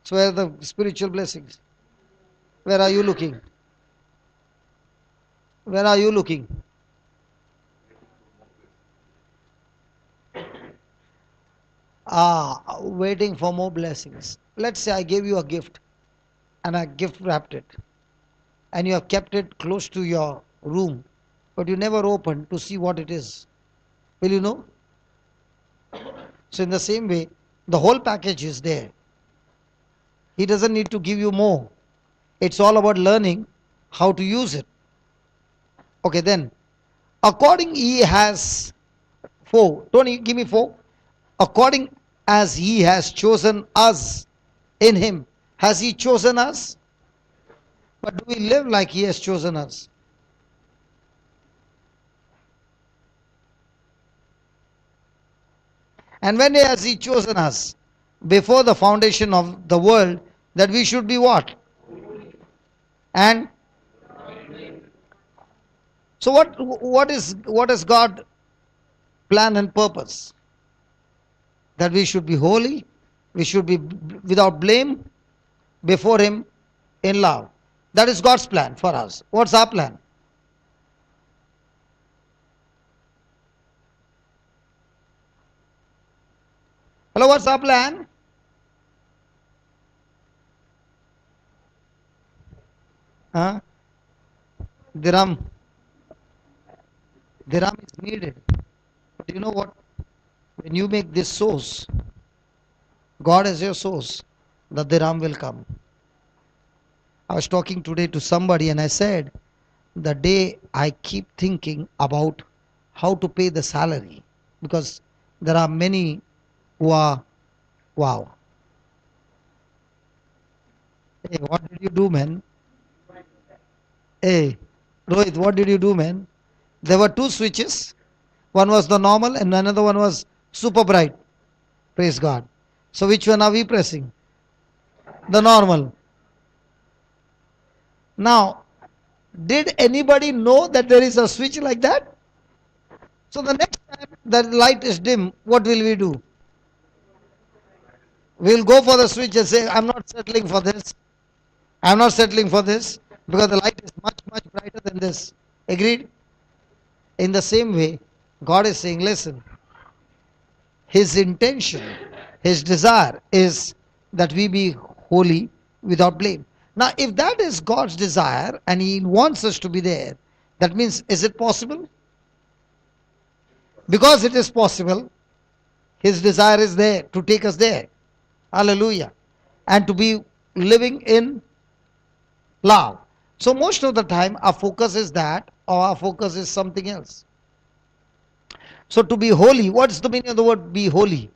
So where are the spiritual blessings? Where are you looking? Where are you looking? Waiting for more blessings. Let's say I gave you a gift and I gift wrapped it and you have kept it close to your room, but you never opened to see what it is. Will you know? So in the same way, the whole package is there. He doesn't need to give you more. It's all about learning how to use it. Okay, then, according he has four. Tony, give me four. According as he has chosen us in him. Has he chosen us? But do we live like he has chosen us? And when has he chosen us? Before the foundation of the world, that we should be what? And so what is God plan and purpose? That we should be holy, we should be without blame before him in love. That is God's plan for us. What's our plan? Hello, what's our plan? Huh? Dirham. Dirham is needed. But you know what? When you make this source, God as your source, the dirham will come. I was talking today to somebody and I said, the day I keep thinking about how to pay the salary, because there are many who are, wow. Hey, what did you do, man? Hey, Rohit, what did you do, man? There were two switches. One was the normal and another one was super bright. Praise God. So which one are we pressing? The normal. Now, did anybody know that there is a switch like that? So the next time the light is dim, what will we do? We'll go for the switch and say, I'm not settling for this. I'm not settling for this because the light is much, much brighter than this. Agreed? In the same way, God is saying, listen, His intention, His desire is that we be holy without blame. Now, if that is God's desire and He wants us to be there, that means, is it possible? Because it is possible, His desire is there to take us there. Hallelujah. And to be living in love. So most of the time our focus is that, or our focus is something else. So to be holy, what's the meaning of the word be holy?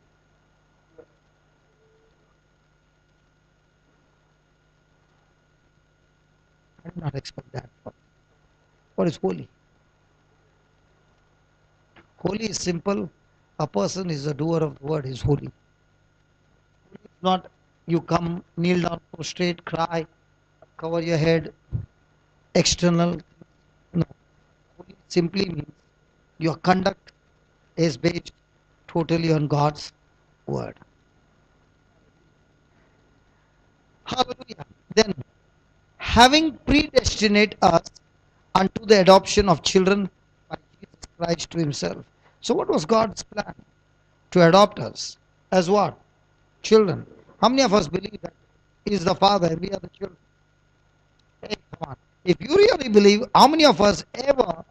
I did not expect that. What is holy? Holy is simple. A person is a doer of the word is holy. It's not you come, kneel down, prostrate, cry, cover your head, external. No. Holy simply means your conduct is based totally on God's word. Hallelujah. Then, having predestinate us unto the adoption of children by Jesus Christ to Himself. So, what was God's plan? To adopt us as what? Children. How many of us believe that He is the Father and we are the children? Hey, come on. If you really believe, how many of us ever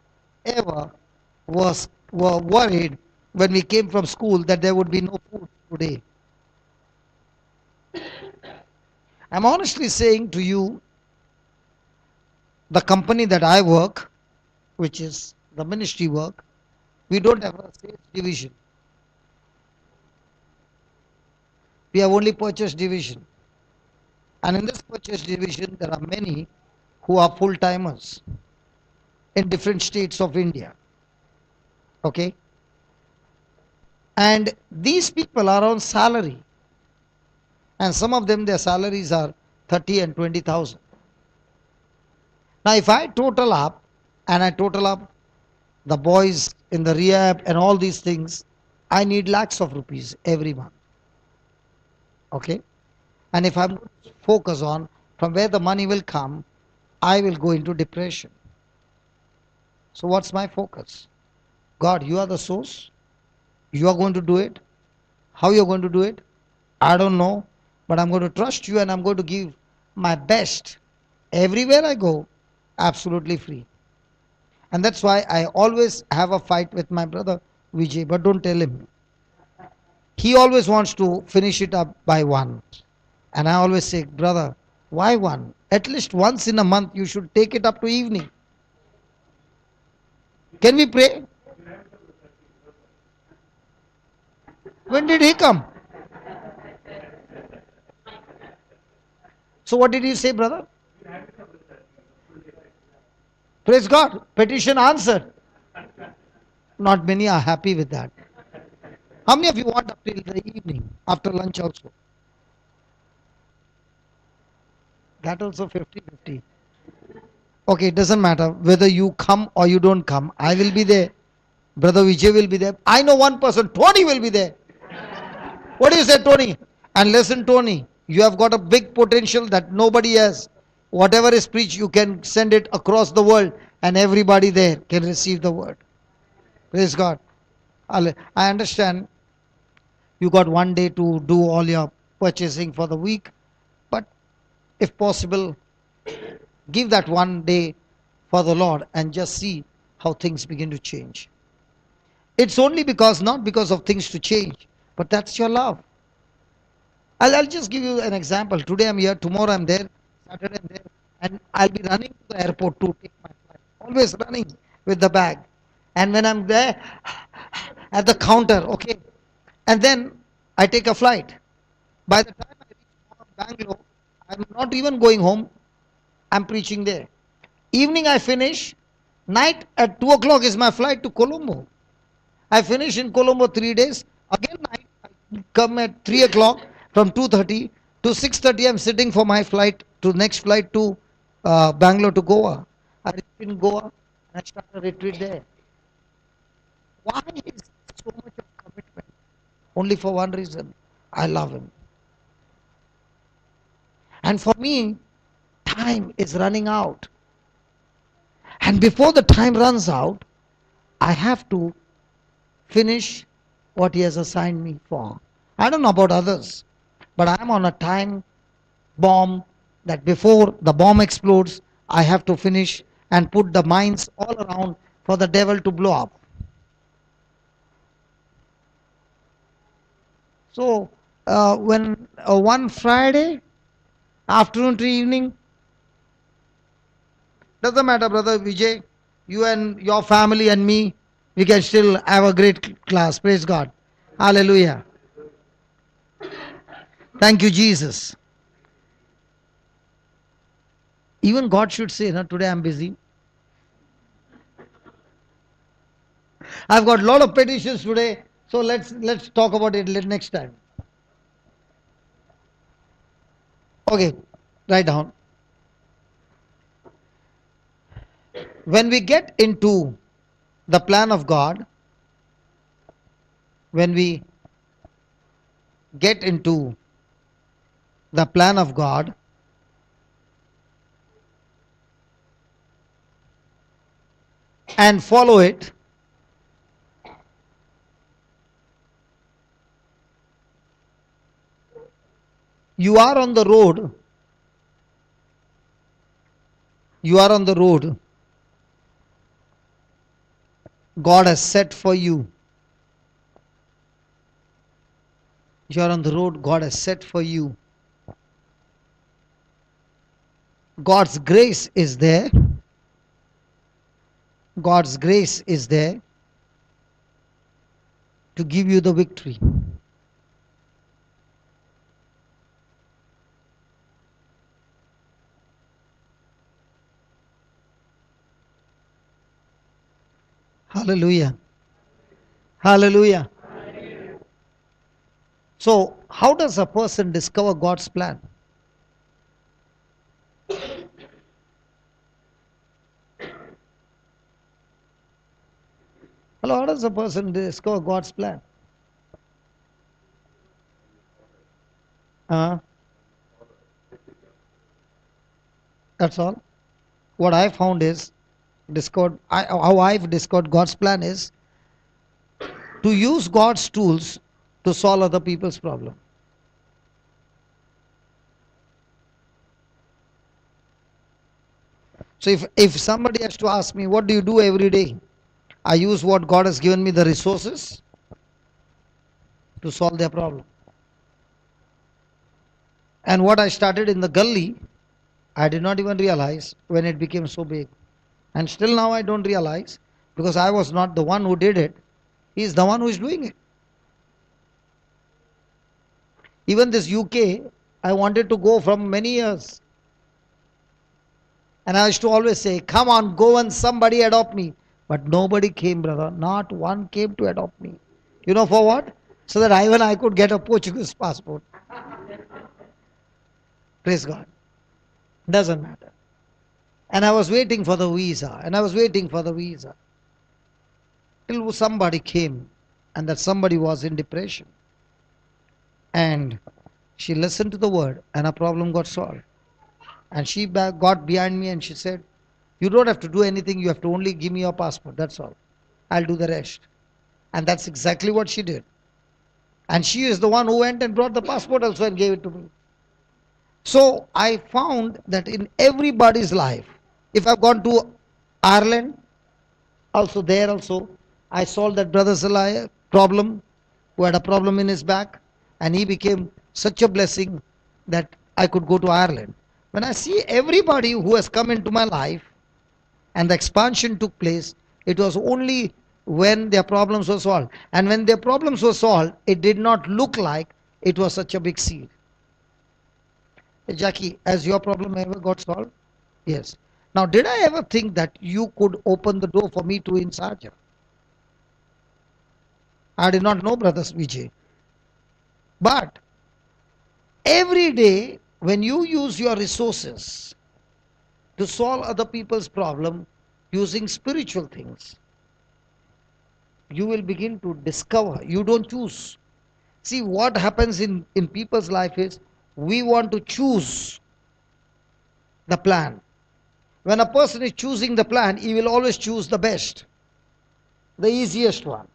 were worried when we came from school that there would be no food today? I'm honestly saying to you, the company that I work, which is the ministry work, we don't have a sales division. We have only purchase division. And in this purchase division, there are many who are full timers in different states of India. Okay? And these people are on salary. And some of them, their salaries are 30 and 20,000. Now, if I total up, and I total up the boys in the rehab and all these things, I need lakhs of rupees every month. Okay? And if I'm going to focus on from where the money will come, I will go into depression. So what's my focus? God, you are the source. You are going to do it. How you are going to do it? I don't know. But I'm going to trust you and I'm going to give my best everywhere I go, absolutely free. And that's why I always have a fight with my brother Vijay, but don't tell him. He always wants to finish it up by one. And I always say, brother, why one? At least once in a month you should take it up to evening. Can we pray? When did he come? So what did he say, brother? Praise God. Petition answered. Not many are happy with that. How many of you want up till the evening, after lunch also? That also 50-50. Okay, it doesn't matter whether you come or you don't come. I will be there. Brother Vijay will be there. I know one person, Tony will be there. What do you say, Tony? And listen, Tony, you have got a big potential that nobody has. Whatever is preached, you can send it across the world and everybody there can receive the word. Praise God. I understand You got one day to do all your purchasing for the week, but if possible, give that one day for the Lord and just see how things begin to change. It's only because, not because of things to change, but that's your love. I'll just give you an example. Today I'm here, tomorrow I'm there, Saturday I'm there, and I'll be running to the airport to take my flight. Always running with the bag. And when I'm there at the counter, okay, and then I take a flight. By the time I reach Bangalore, I'm not even going home, I'm preaching there. Evening I finish, night at 2 o'clock is my flight to Colombo. I finish in Colombo 3 days. Again night, I come at 3 o'clock. From 2:30 to 6:30, I'm sitting for my flight to next flight to Bangalore to Goa. I reach in Goa and I start a retreat there. Why is so much of commitment? Only for one reason. I love him. And for me, time is running out. And before the time runs out, I have to finish what he has assigned me for. I don't know about others, but I'm on a time bomb that before the bomb explodes, I have to finish and put the mines all around for the devil to blow up. So, when one Friday afternoon to evening, doesn't matter, brother Vijay, you and your family and me, we can still have a great class. Praise God. Hallelujah. Thank you, Jesus. Even God should say, no, today I'm busy. I've got a lot of petitions today, so let's talk about it next time. Okay, write down. When we get into the plan of God, when we get into the plan of God, and follow it, you are on the road. You are on the road God has set for you. You are on the road God has set for you. God's grace is there. God's grace is there to give you the victory. Hallelujah. Hallelujah. So, how does a person discover God's plan? Hello, how does a person discover God's plan? Uh, that's all. What I found is, how I've discovered God's plan is to use God's tools to solve other people's problem. So if somebody has to ask me, what do you do every day? I use what God has given me the resources to solve their problem. And what I started in the gully, I did not even realize when it became so big. And still now I don't realize because I was not the one who did it. He is the one who is doing it. Even this UK, I wanted to go from many years. And I used to always say, come on, go and somebody adopt me. But nobody came, brother. Not one came to adopt me. You know for what? So that I could get a Portuguese passport. Praise God. Doesn't matter. And I was waiting for the visa. And I was waiting for the visa. Till somebody came. And that somebody was in depression. And she listened to the word. And her problem got solved. And she got behind me and she said, you don't have to do anything. You have to only give me your passport. That's all. I'll do the rest. And that's exactly what she did. And she is the one who went and brought the passport also and gave it to me. So I found that in everybody's life, if I've gone to Ireland, also there also, I solved that brother's problem, who had a problem in his back, and he became such a blessing that I could go to Ireland. When I see everybody who has come into my life and the expansion took place, it was only when their problems were solved. And when their problems were solved, it did not look like it was such a big seed. Hey, Jackie, has your problem ever got solved? Yes. Now, did I ever think that you could open the door for me to in Sharjah? I did not know, Brother Vijay. But every day, when you use your resources to solve other people's problem using spiritual things, you will begin to discover. You don't choose. See, what happens in people's life is we want to choose the plan. When a person is choosing the plan, he will always choose the best, the easiest one.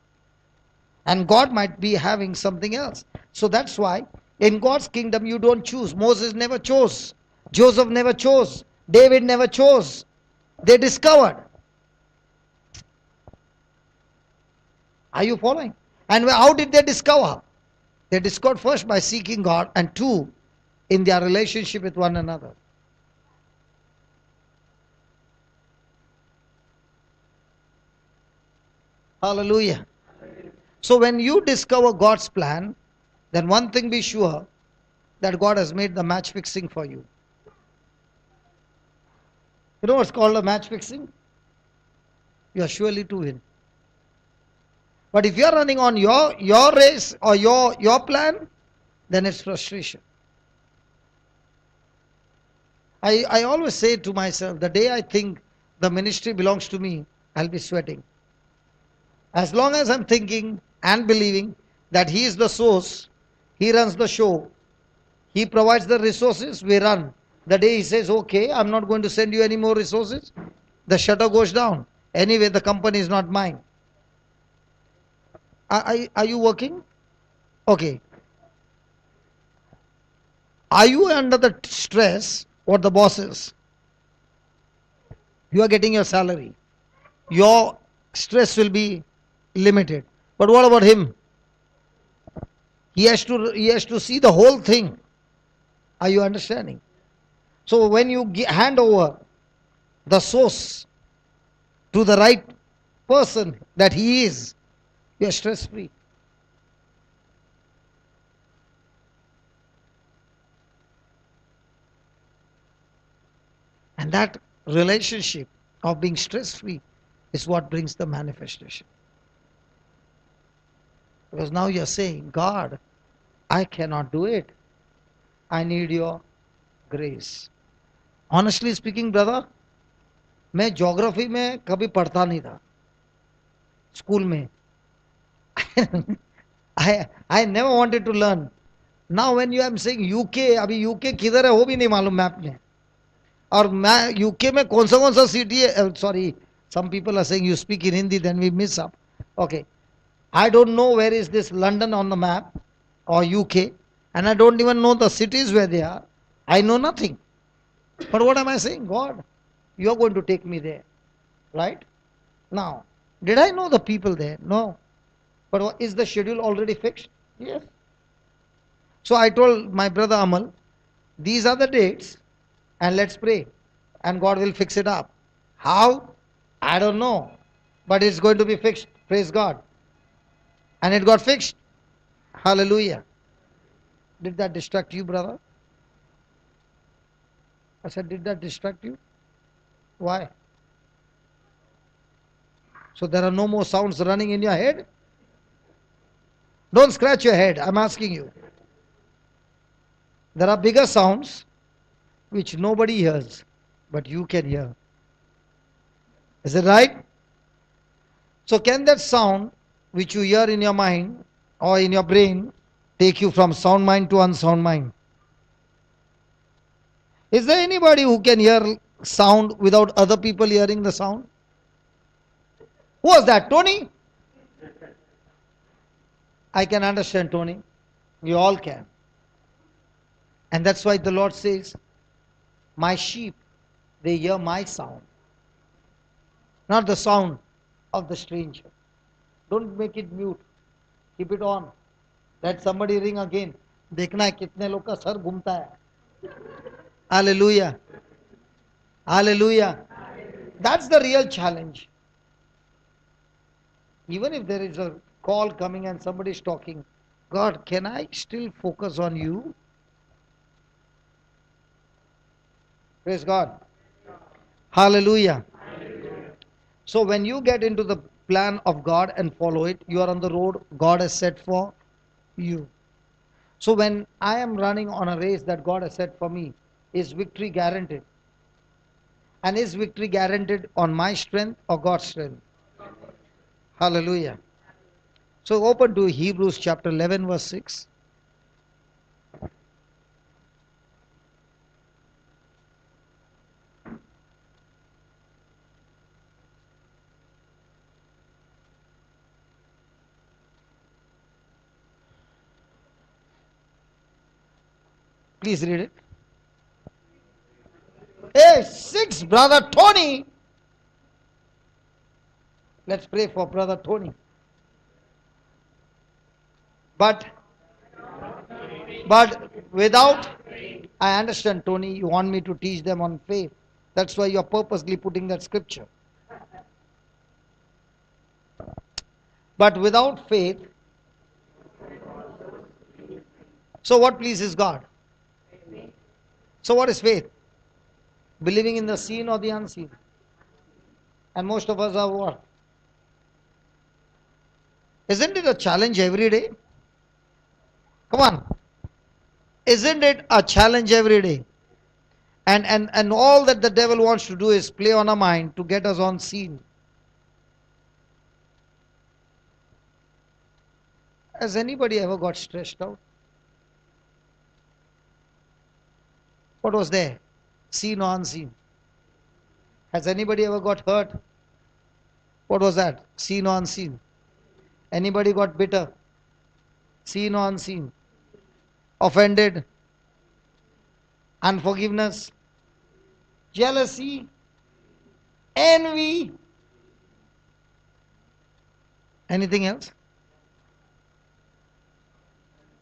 And God might be having something else. So that's why in God's kingdom you don't choose. Moses never chose. Joseph never chose. David never chose. They discovered. Are you following? And how did they discover? They discovered first by seeking God, and two, in their relationship with one another. Hallelujah. So when you discover God's plan, then one thing be sure, that God has made the match fixing for you. You know what's called a match fixing? You are surely to win. But if you are running on your race or your plan, then it's frustration. I always say to myself, the day I think the ministry belongs to me, I'll be sweating. As long as I'm thinking and believing that He is the source, He runs the show, He provides the resources, we run. The day He says, okay, I'm not going to send you any more resources, the shutter goes down. Anyway, the company is not mine. Are you working? Okay. Are you under the stress or the bosses? You are getting your salary. Your stress will be limited. But what about him? He has to see the whole thing. Are you understanding? So when you hand over the source to the right person that he is, you are stress free. And that relationship of being stress free is what brings the manifestation. Because now you're saying, God, I cannot do it. I need your grace. Honestly speaking, brother, मैं geography में कभी पढ़ता नहीं था school में. I never wanted to learn. Now when you am saying UK, अभी UK किधर है वो भी नहीं मालूम मैप में. और मैं यूके में कौन सा सिटी है. Sorry, some people are saying you speak in Hindi, then we miss up. Okay, I don't know where is this London on the map or UK, and I don't even know the cities where they are. I know nothing. But what am I saying? God, you are going to take me there, right? Now, did I know the people there? No. But is the schedule already fixed? Yes. So I told my brother Amal, these are the dates, and let's pray, and God will fix it up. How? I don't know, but it's going to be fixed. Praise God. And it got fixed. Hallelujah. Did that distract you, brother? I said, did that distract you? Why? So there are no more sounds running in your head? Don't scratch your head, I'm asking you. There are bigger sounds which nobody hears, but you can hear. Is it right? So can that sound which you hear in your mind or in your brain take you from sound mind to unsound mind? Is there anybody who can hear sound without other people hearing the sound? Who was that? Tony? I can understand, Tony. We all can. And that's why the Lord says, my sheep, they hear my sound, not the sound of the stranger. Don't make it mute. Keep it on. Let somebody ring again. देखना है कितने लोग का sir घूमता है. Hallelujah. Hallelujah. That's the real challenge. Even if there is a call coming and somebody is talking, God, can I still focus on you? Praise God. Hallelujah. So when you get into the plan of God and follow it, you are on the road God has set for you. So when I am running on a race that God has set for me, is victory guaranteed? And is victory guaranteed on my strength or God's strength? Hallelujah. So open to Hebrews chapter 11 verse 6. Please read it. Hey, 6, brother Tony. Let's pray for brother Tony. But without, I understand, Tony, you want me to teach them on faith. That's why you're purposely putting that scripture. But without faith, so what pleases God? So what is faith? Believing in the seen or the unseen? And most of us are what? Isn't it a challenge every day? Come on. Isn't it a challenge every day? And all that the devil wants to do is play on our mind to get us on scene. Has anybody ever got stressed out? What was there? Seen or unseen? Has anybody ever got hurt? What was that? Seen or unseen? Anybody got bitter? Seen or unseen? Offended? Unforgiveness? Jealousy? Envy? Anything else?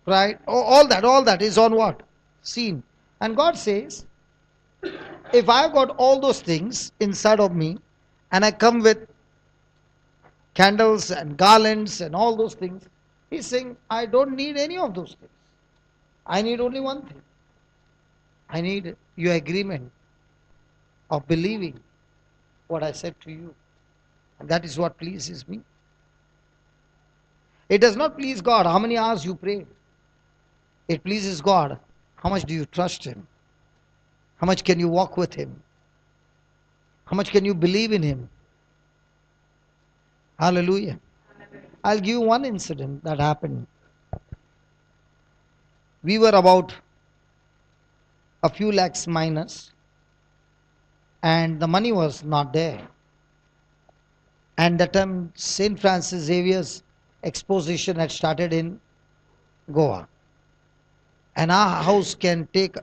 Pride? Oh, all that is on what? Seen. And God says, if I've got all those things inside of me, and I come with candles and garlands and all those things, He's saying, I don't need any of those things. I need only one thing. I need your agreement of believing what I said to you. And that is what pleases me. It does not please God how many hours you pray. It pleases God how much do you trust Him. How much can you walk with Him? How much can you believe in Him? Hallelujah. I'll give you one incident that happened. We were about a few lakhs minus, and the money was not there. And that time St. Francis Xavier's exposition had started in Goa. And our house can take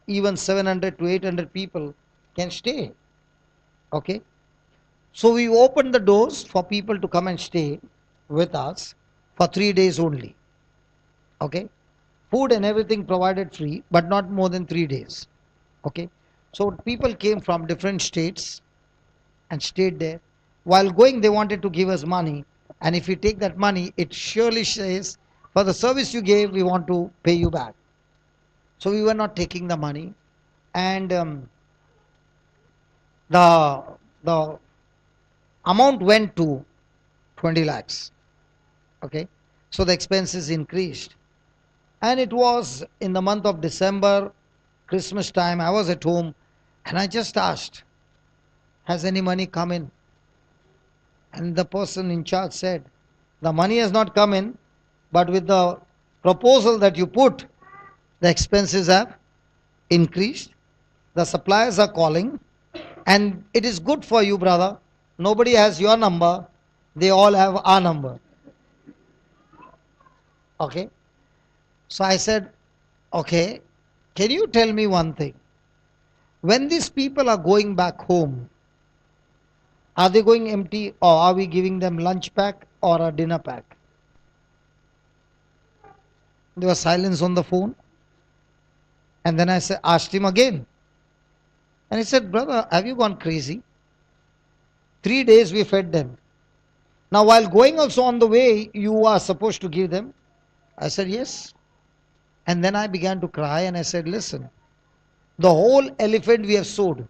even 700 to 800 people can stay. Okay? So we opened the doors for people to come and stay with us for 3 days only. Okay? Food and everything provided free, but not more than 3 days. Okay? So people came from different states and stayed there. While going, they wanted to give us money. And if we take that money, it surely says, for the service you gave, we want to pay you back. So we were not taking the money. And the amount went to 20 lakhs. Okay? So the expenses increased. And it was in the month of December, Christmas time. I was at home and I just asked, has any money come in? And the person in charge said, the money has not come in, but with the proposal that you put, the expenses have increased. The suppliers are calling, and it is good for you, brother. Nobody has your number, they all have our number. Okay. So I said, okay, can you tell me one thing? When these people are going back home, are they going empty or are we giving them lunch pack or a dinner pack? There was silence on the phone. And then I said, asked him again. And he said, brother, have you gone crazy? 3 days we fed them. Now, while going also on the way, you are supposed to give them. I said, yes. And then I began to cry and I said, listen, the whole elephant we have sowed,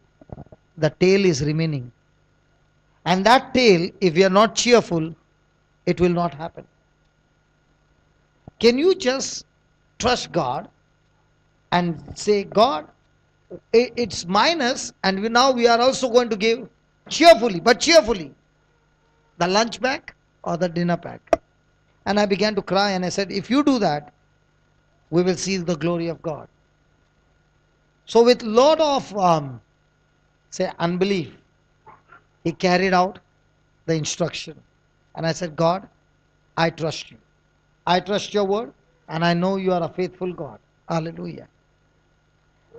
the tail is remaining. And that tail, if we are not cheerful, it will not happen. Can you just trust God and say, God, it's minus, and now we are also going to give cheerfully, but cheerfully, the lunch pack or the dinner pack? And I began to cry and I said, if you do that, we will see the glory of God. So with lot of say unbelief, he carried out the instruction. And I said, God, I trust you. I trust your word and I know you are a faithful God. Hallelujah.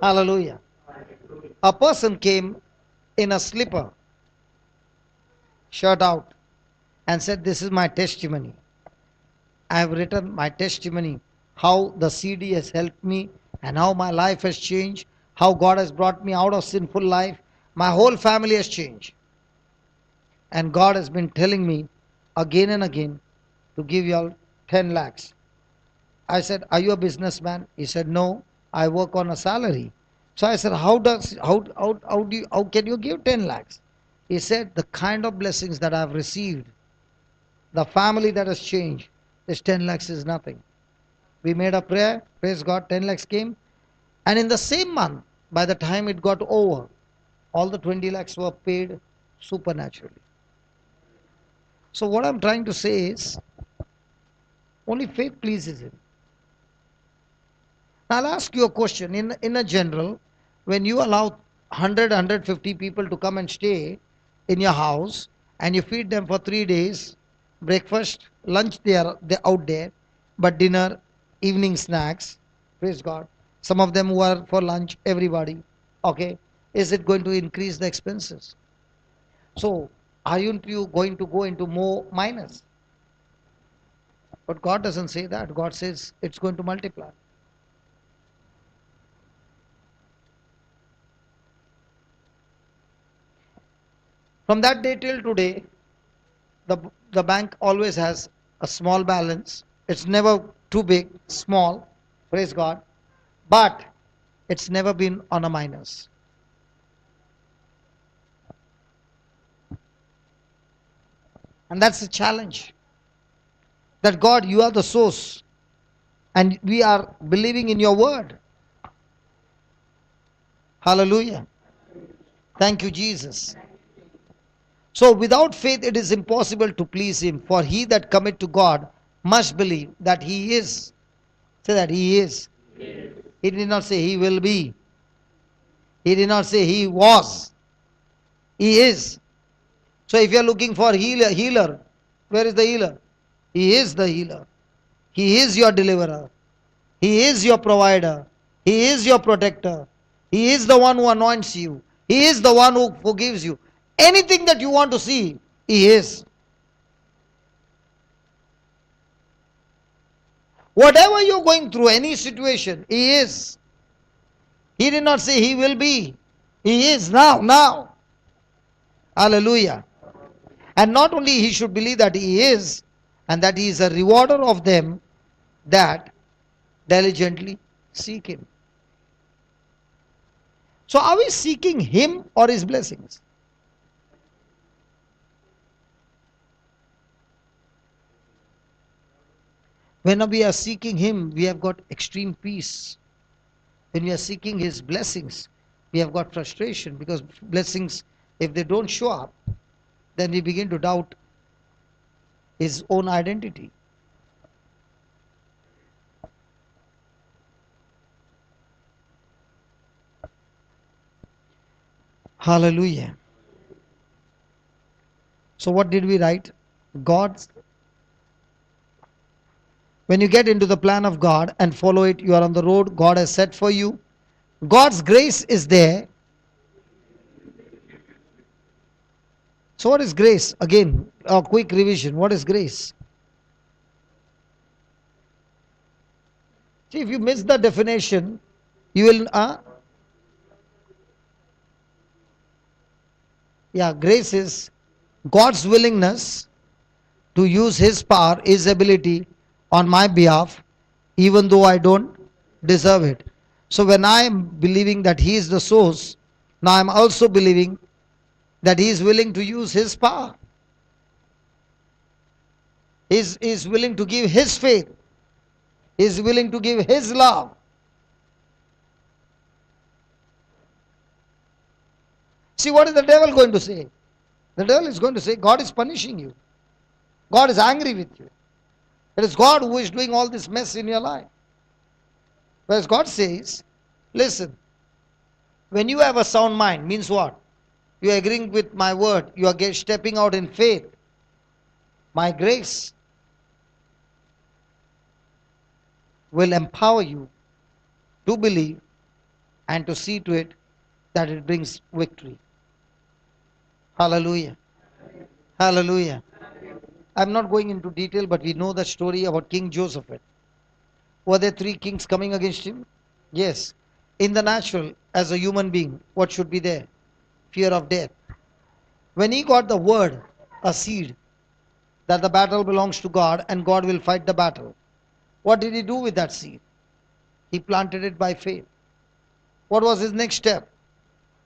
Hallelujah. A person came in a slipper, shirt out, and said, this is my testimony. I have written my testimony, how the CD has helped me and how my life has changed, how God has brought me out of sinful life. My whole family has changed. And God has been telling me again and again to give you all 10 lakhs. I said, are you a businessman? He said, no, I work on a salary. So I said, how can you give 10 lakhs? He said, the kind of blessings that I have received, the family that has changed, this 10 lakhs is nothing. We made a prayer, praise God, 10 lakhs came. And in the same month, by the time it got over, all the 20 lakhs were paid supernaturally. So what I'm trying to say is, only faith pleases him. Now I'll ask you a question. In a general, when you allow 100, people to come and stay in your house and you feed them for 3 days, breakfast, lunch they're out there, but dinner, evening snacks, praise God. Some of them were for lunch, everybody. Okay. Is it going to increase the expenses? So aren't you going to go into more minus? But God doesn't say that. God says it's going to multiply. From that day till today, the, the bank always has a small balance. It's never too big, small, praise God, but it's never been on a minus. And that's the challenge. That God, you are the source, and we are believing in your word. Hallelujah. Thank you, Jesus. So without faith it is impossible to please him, for he that cometh to God must believe that he is. Say that he is. He did not say he will be. He did not say he was. He is. So if you are looking for healer, where is the healer? He is the healer. He is your deliverer. He is your provider. He is your protector. He is the one who anoints you. He is the one who forgives you. Anything that you want to see, he is. Whatever you're going through, any situation, he is. He did not say he will be. He is now, now. Hallelujah. And not only he should believe that he is, and that he is a rewarder of them that diligently seek him. So are we seeking him or his blessings? When we are seeking him, we have got extreme peace. When we are seeking his blessings, we have got frustration, because blessings, if they don't show up, then we begin to doubt his own identity. Hallelujah. So what did we write? God's When you get into the plan of God and follow it, you are on the road God has set for you. God's grace is there. So, what is grace? Again, a quick revision. What is grace? See, if you miss the definition, you will. Yeah, grace is God's willingness to use His power, His ability on my behalf, even though I don't deserve it. So, when I am believing that He is the source, now I am also believing that He is willing to use His power. He is willing to give His faith. He is willing to give His love. See, what is the devil going to say? The devil is going to say, God is punishing you. God is angry with you. It is God who is doing all this mess in your life. Whereas God says, listen, when you have a sound mind, means what? You are agreeing with my word. You are stepping out in faith. My grace will empower you to believe and to see to it that it brings victory. Hallelujah. Hallelujah. I'm not going into detail, but we know the story about King Joseph. Were there three kings coming against him? Yes. In the natural, as a human being, what should be there? Fear of death. When he got the word, a seed, that the battle belongs to God and God will fight the battle, what did he do with that seed? He planted it by faith. What was his next step?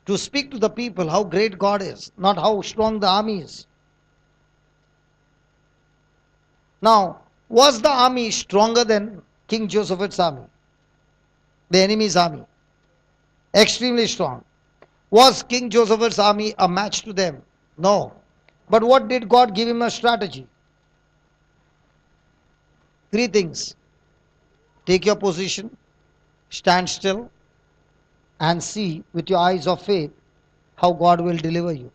To speak to the people how great God is, not how strong the army is. Now, was the army stronger than King Joseph's army? The enemy's army? Extremely strong. Was King Joseph's army a match to them? No. But what did God give him a strategy? Three things. Take your position, stand still, and see with your eyes of faith how God will deliver you.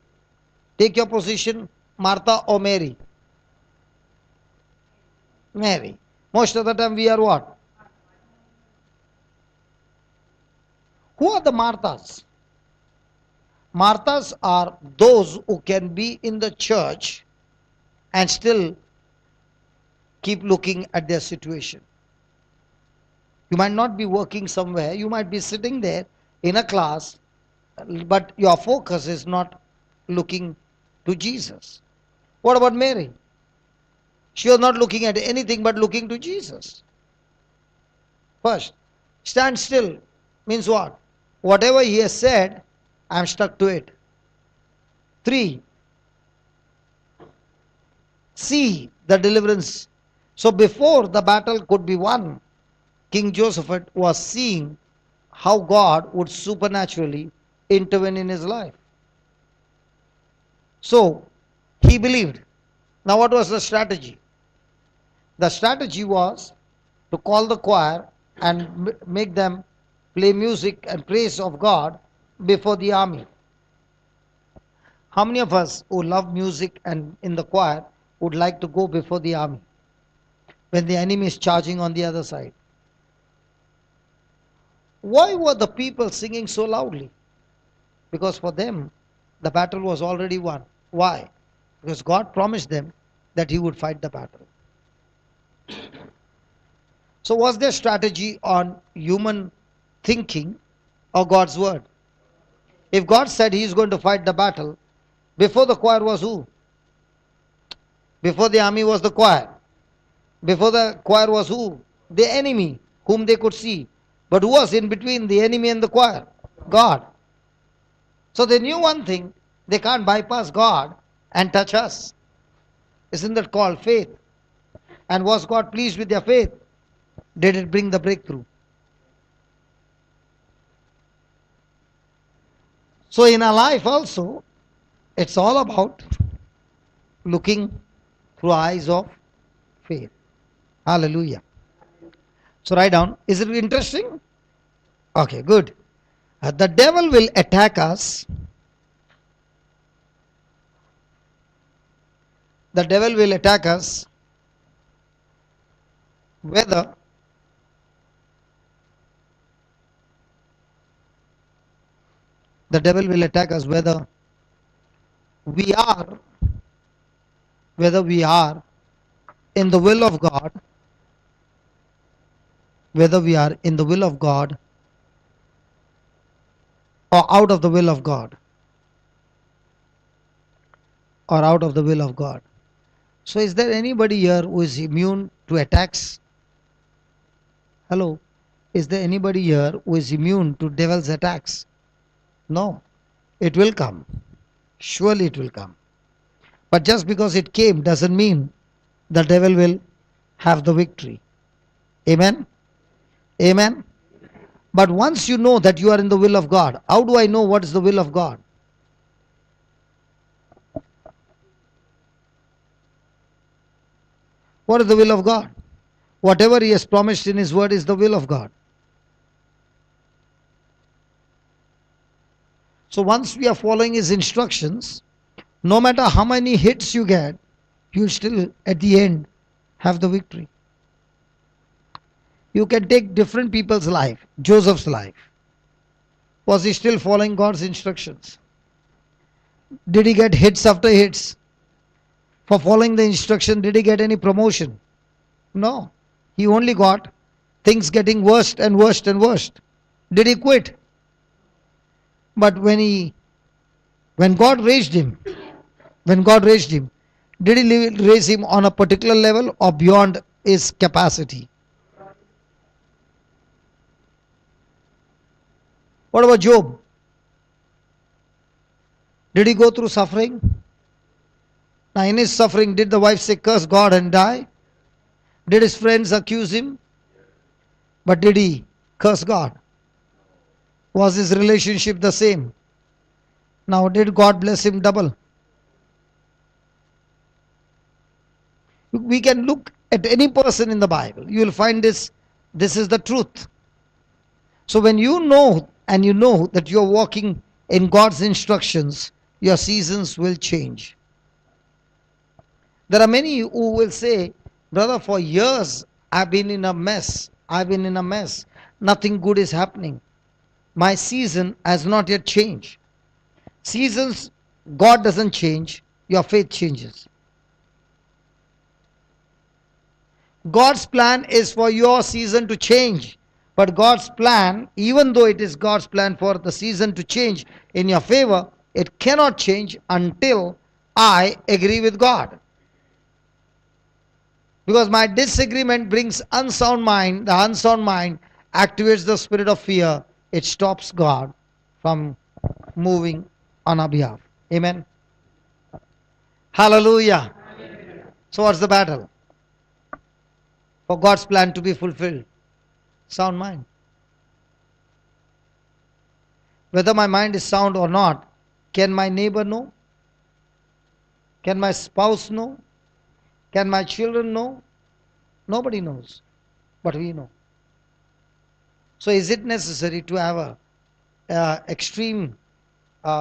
Take your position, Martha or Mary? Mary. Most of the time we are what? Who are the Marthas? Marthas are those who can be in the church and still keep looking at their situation. You might not be working somewhere, you might be sitting there in a class, but your focus is not looking to Jesus. What about Mary? She was not looking at anything but looking to Jesus. First, stand still means what? Whatever he has said, I am stuck to it. 3, see the deliverance. So before the battle could be won, King Joseph was seeing how God would supernaturally intervene in his life. So he believed. Now what was the strategy? The strategy was to call the choir and make them play music and praise of God before the army. How many of us who love music and in the choir would like to go before the army when the enemy is charging on the other side? Why were the people singing so loudly? Because for them, the battle was already won. Why? Because God promised them that He would fight the battle. So was their strategy on human thinking or God's word? If God said He is going to fight the battle, before the choir was who? Before the army was the choir. Before the choir was who? The enemy, whom they could see. But who was in between the enemy and the choir? God. So they knew one thing, they can't bypass God and touch us. Isn't that called faith? And was God pleased with their faith? Did it bring the breakthrough? So in our life also, it's all about looking through eyes of faith. Hallelujah. So write down, is it interesting? Okay, good. The devil will attack us. The devil will attack us whether the devil will attack us, we are whether we are in the will of God, whether we are in the will of God or out of the will of God, or out of the will of God. So is there anybody here who is immune to attacks? Hello? Is there anybody here who is immune to devil's attacks? No. It will come. Surely it will come. But just because it came doesn't mean the devil will have the victory. Amen? Amen? But once you know that you are in the will of God, how do I know what is the will of God? What is the will of God? Whatever He has promised in His word is the will of God. So once we are following His instructions, no matter how many hits you get, you'll still at the end have the victory. You can take different people's life. Joseph's life. Was he still following God's instructions? Did he get hits after hits? For following the instruction, did he get any promotion? No. He only got things getting worse and worse and worse. Did he quit? But when God raised him, when God raised him, did he raise him on a particular level or beyond his capacity? What about Job? Did he go through suffering? Now, in his suffering, did the wife say, curse God and die? Did his friends accuse him? But did he curse God? Was his relationship the same? Now, did God bless him double? We can look at any person in the Bible. You will find this. This is the truth. So when you know and you know that you are walking in God's instructions, your seasons will change. There are many who will say, brother, for years I've been in a mess. I've been in a mess. Nothing good is happening. My season has not yet changed. Seasons, God doesn't change, your faith changes. God's plan is for your season to change. But God's plan, even though it is God's plan for the season to change in your favor, it cannot change until I agree with God. Because my disagreement brings unsound mind. The unsound mind activates the spirit of fear. It stops God from moving on our behalf. Amen. Hallelujah. So what's the battle? For God's plan to be fulfilled. Sound mind. Whether my mind is sound or not, can my neighbor know? Can my spouse know? Can my children know? Nobody knows, but we know. So is it necessary to have a extreme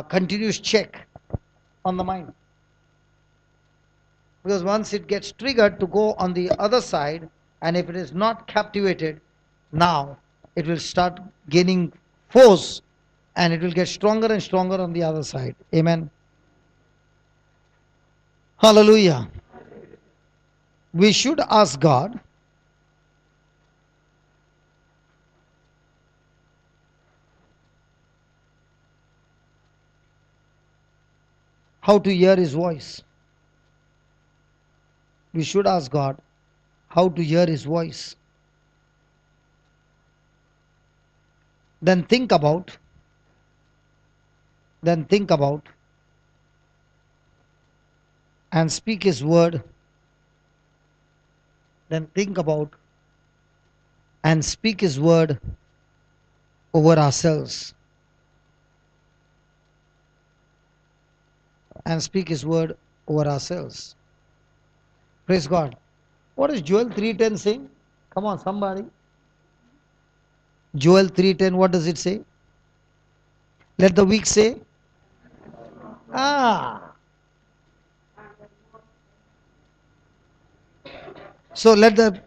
continuous check on the mind? Because once it gets triggered to go on the other side, and if it is not captivated, now it will start gaining force and it will get stronger and stronger on the other side. Amen. Hallelujah. We should ask God how to hear His voice. We should ask God how to hear His voice. Then think about and speak His word. Then think about and speak His word over ourselves. And speak His word over ourselves. Praise God. What is Joel 3:10 saying? Come on, somebody. Joel 3:10, what does it say? Let the weak say. Ah. So let the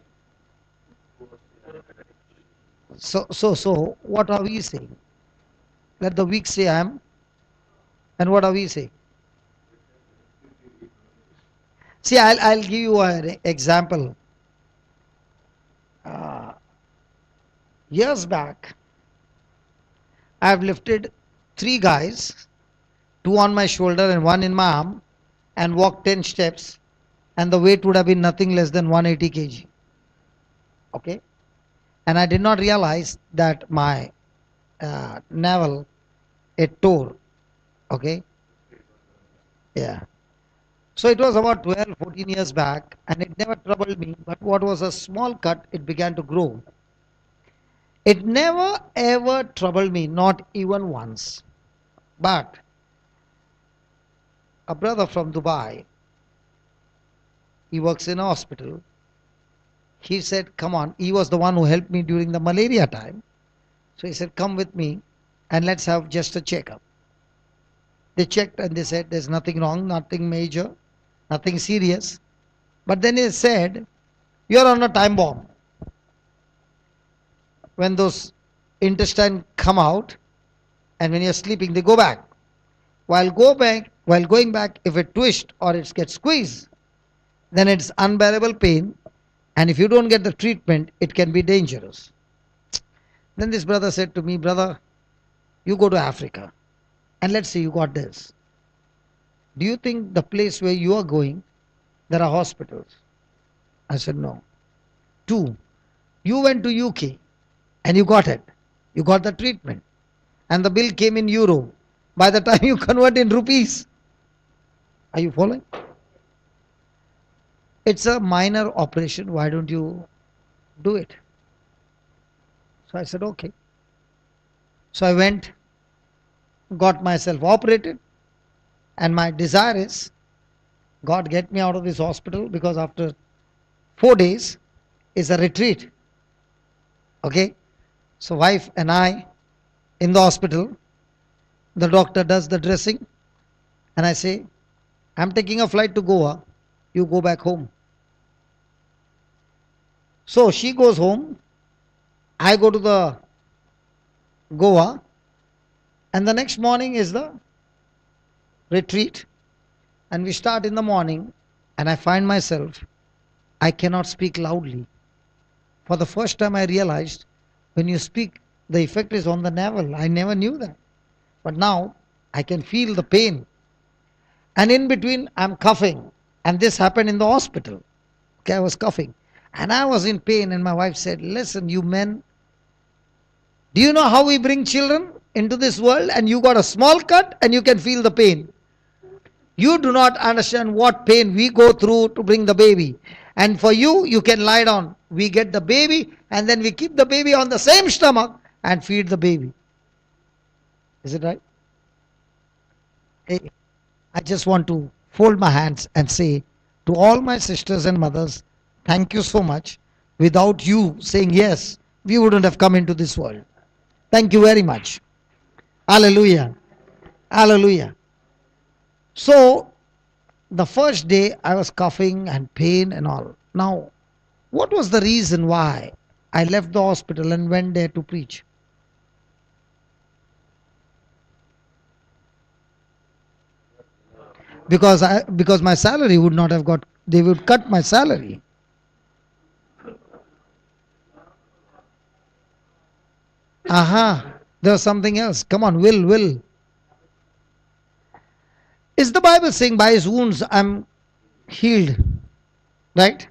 So, what are we saying? Let the weak say I am, and what are we saying? See, I'll give you an example. Uh, Years back, I've lifted three guys, two on my shoulder and one in my arm, and walked 10 steps, and the weight would have been nothing less than 180 kg. Okay? And I did not realize that my navel, it tore. Okay? Yeah. So it was about 12, 14 years back, and it never troubled me. But what was a small cut, it began to grow. It never ever troubled me, not even once. But a brother from Dubai, he works in a hospital. He said, come on. He was the one who helped me during the malaria time. So he said, come with me and let's have just a checkup. They checked and they said, there's nothing wrong, nothing major, nothing serious. But then he said, you're on a time bomb. When those intestine come out and when you're sleeping, they go back. While going back, if it twists or it gets squeezed, then it's unbearable pain. And if you don't get the treatment, it can be dangerous. Then this brother said to me, brother, you go to Africa and let's say you got this. Do you think the place where you are going, there are hospitals? I said, no. Two, you went to UK and you got it. You got the treatment. And the bill came in euro. By the time you convert in rupees. Are you following? It's a minor operation. Why don't you do it? So I said, okay. So I went, got myself operated, and my desire is, God, get me out of this hospital, because after 4 days is a retreat. Okay? So wife and I in the hospital, the doctor does the dressing, and I say, I'm taking a flight to Goa, you go back home. So she goes home, I go to the Goa, and the next morning is the retreat, and we start in the morning, and I find myself, I cannot speak loudly. For the first time I realized, when you speak, the effect is on the navel. I never knew that. But now, I can feel the pain. And in between, I'm coughing. And this happened in the hospital. Okay, I was coughing. And I was in pain, and my wife said, listen, you men, do you know how we bring children into this world? And you got a small cut, and you can feel the pain. You do not understand what pain we go through to bring the baby. And for you, you can lie down. We get the baby, and then we keep the baby on the same stomach and feed the baby. Is it right? Hey, I just want to fold my hands and say to all my sisters and mothers, thank you so much. Without you saying yes, we wouldn't have come into this world. Thank you very much. Hallelujah. Hallelujah. So, the first day I was coughing and pain and all. Now, what was the reason why I left the hospital and went there to preach? Because my salary would not have got, they would cut my salary. Aha, there's something else. Come on, will. Is the Bible saying by his wounds I'm healed? Right?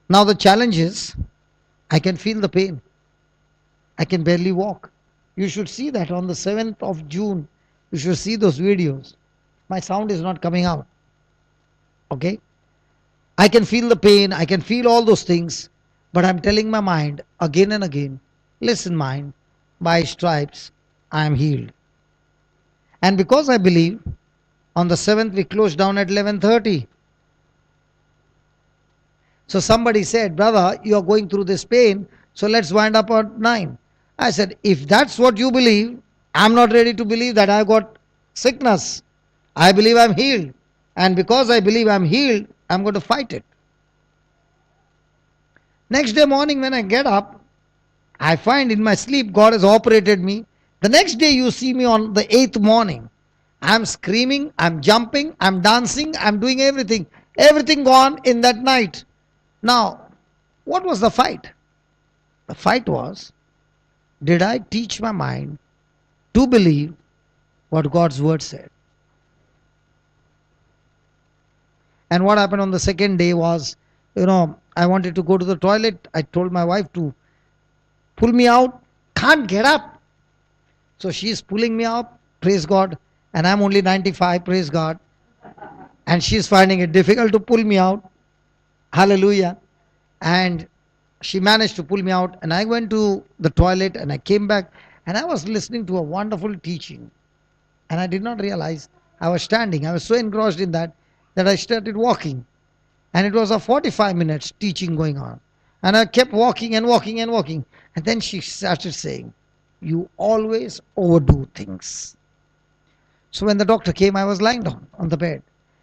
Now the challenge is, I can feel the pain. I can barely walk. You should see that on the 7th of June. You should see those videos. My sound is not coming out. Okay? I can feel the pain. I can feel all those things. But I'm telling my mind again and again, listen mind, by stripes I am healed. And because I believe, on the 7th we closed down at 11:30. So somebody said, brother, you are going through this pain, so let's wind up at 9. I said, if that's what you believe, I'm not ready to believe that I got sickness. I believe I'm healed. And because I believe I'm healed, I'm going to fight it. Next day morning when I get up, I find in my sleep God has operated me. The next day you see me on the 8th morning. I'm screaming, I'm jumping, I'm dancing, I'm doing everything. Everything gone in that night. Now, what was the fight? The fight was, did I teach my mind to believe what God's word said? And what happened on the second day was, I wanted to go to the toilet. I told my wife to pull me out. Can't get up. So she's pulling me up, praise God. And I'm only 95, praise God. And she's finding it difficult to pull me out. Hallelujah. And she managed to pull me out. And I went to the toilet and I came back. And I was listening to a wonderful teaching. And I did not realize I was standing. I was so engrossed in that I started walking. And it was a 45 minutes teaching going on. And I kept walking and walking and walking. And then she started saying, you always overdo things. So when the doctor came, I was lying down on the bed.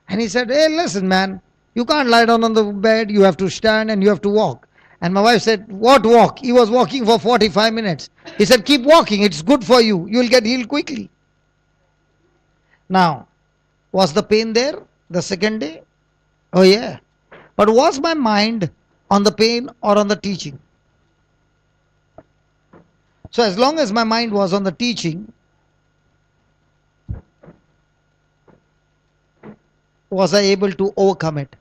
And he said, hey, listen, man, you can't lie down on the bed. You have to stand and you have to walk. And my wife said, what walk? He was walking for 45 minutes. He said, keep walking. It's good for you. You will get healed quickly. Now, was the pain there the second day? Oh, yeah. But was my mind on the pain or on the teaching? So as long as my mind was on the teaching, was I able to overcome it?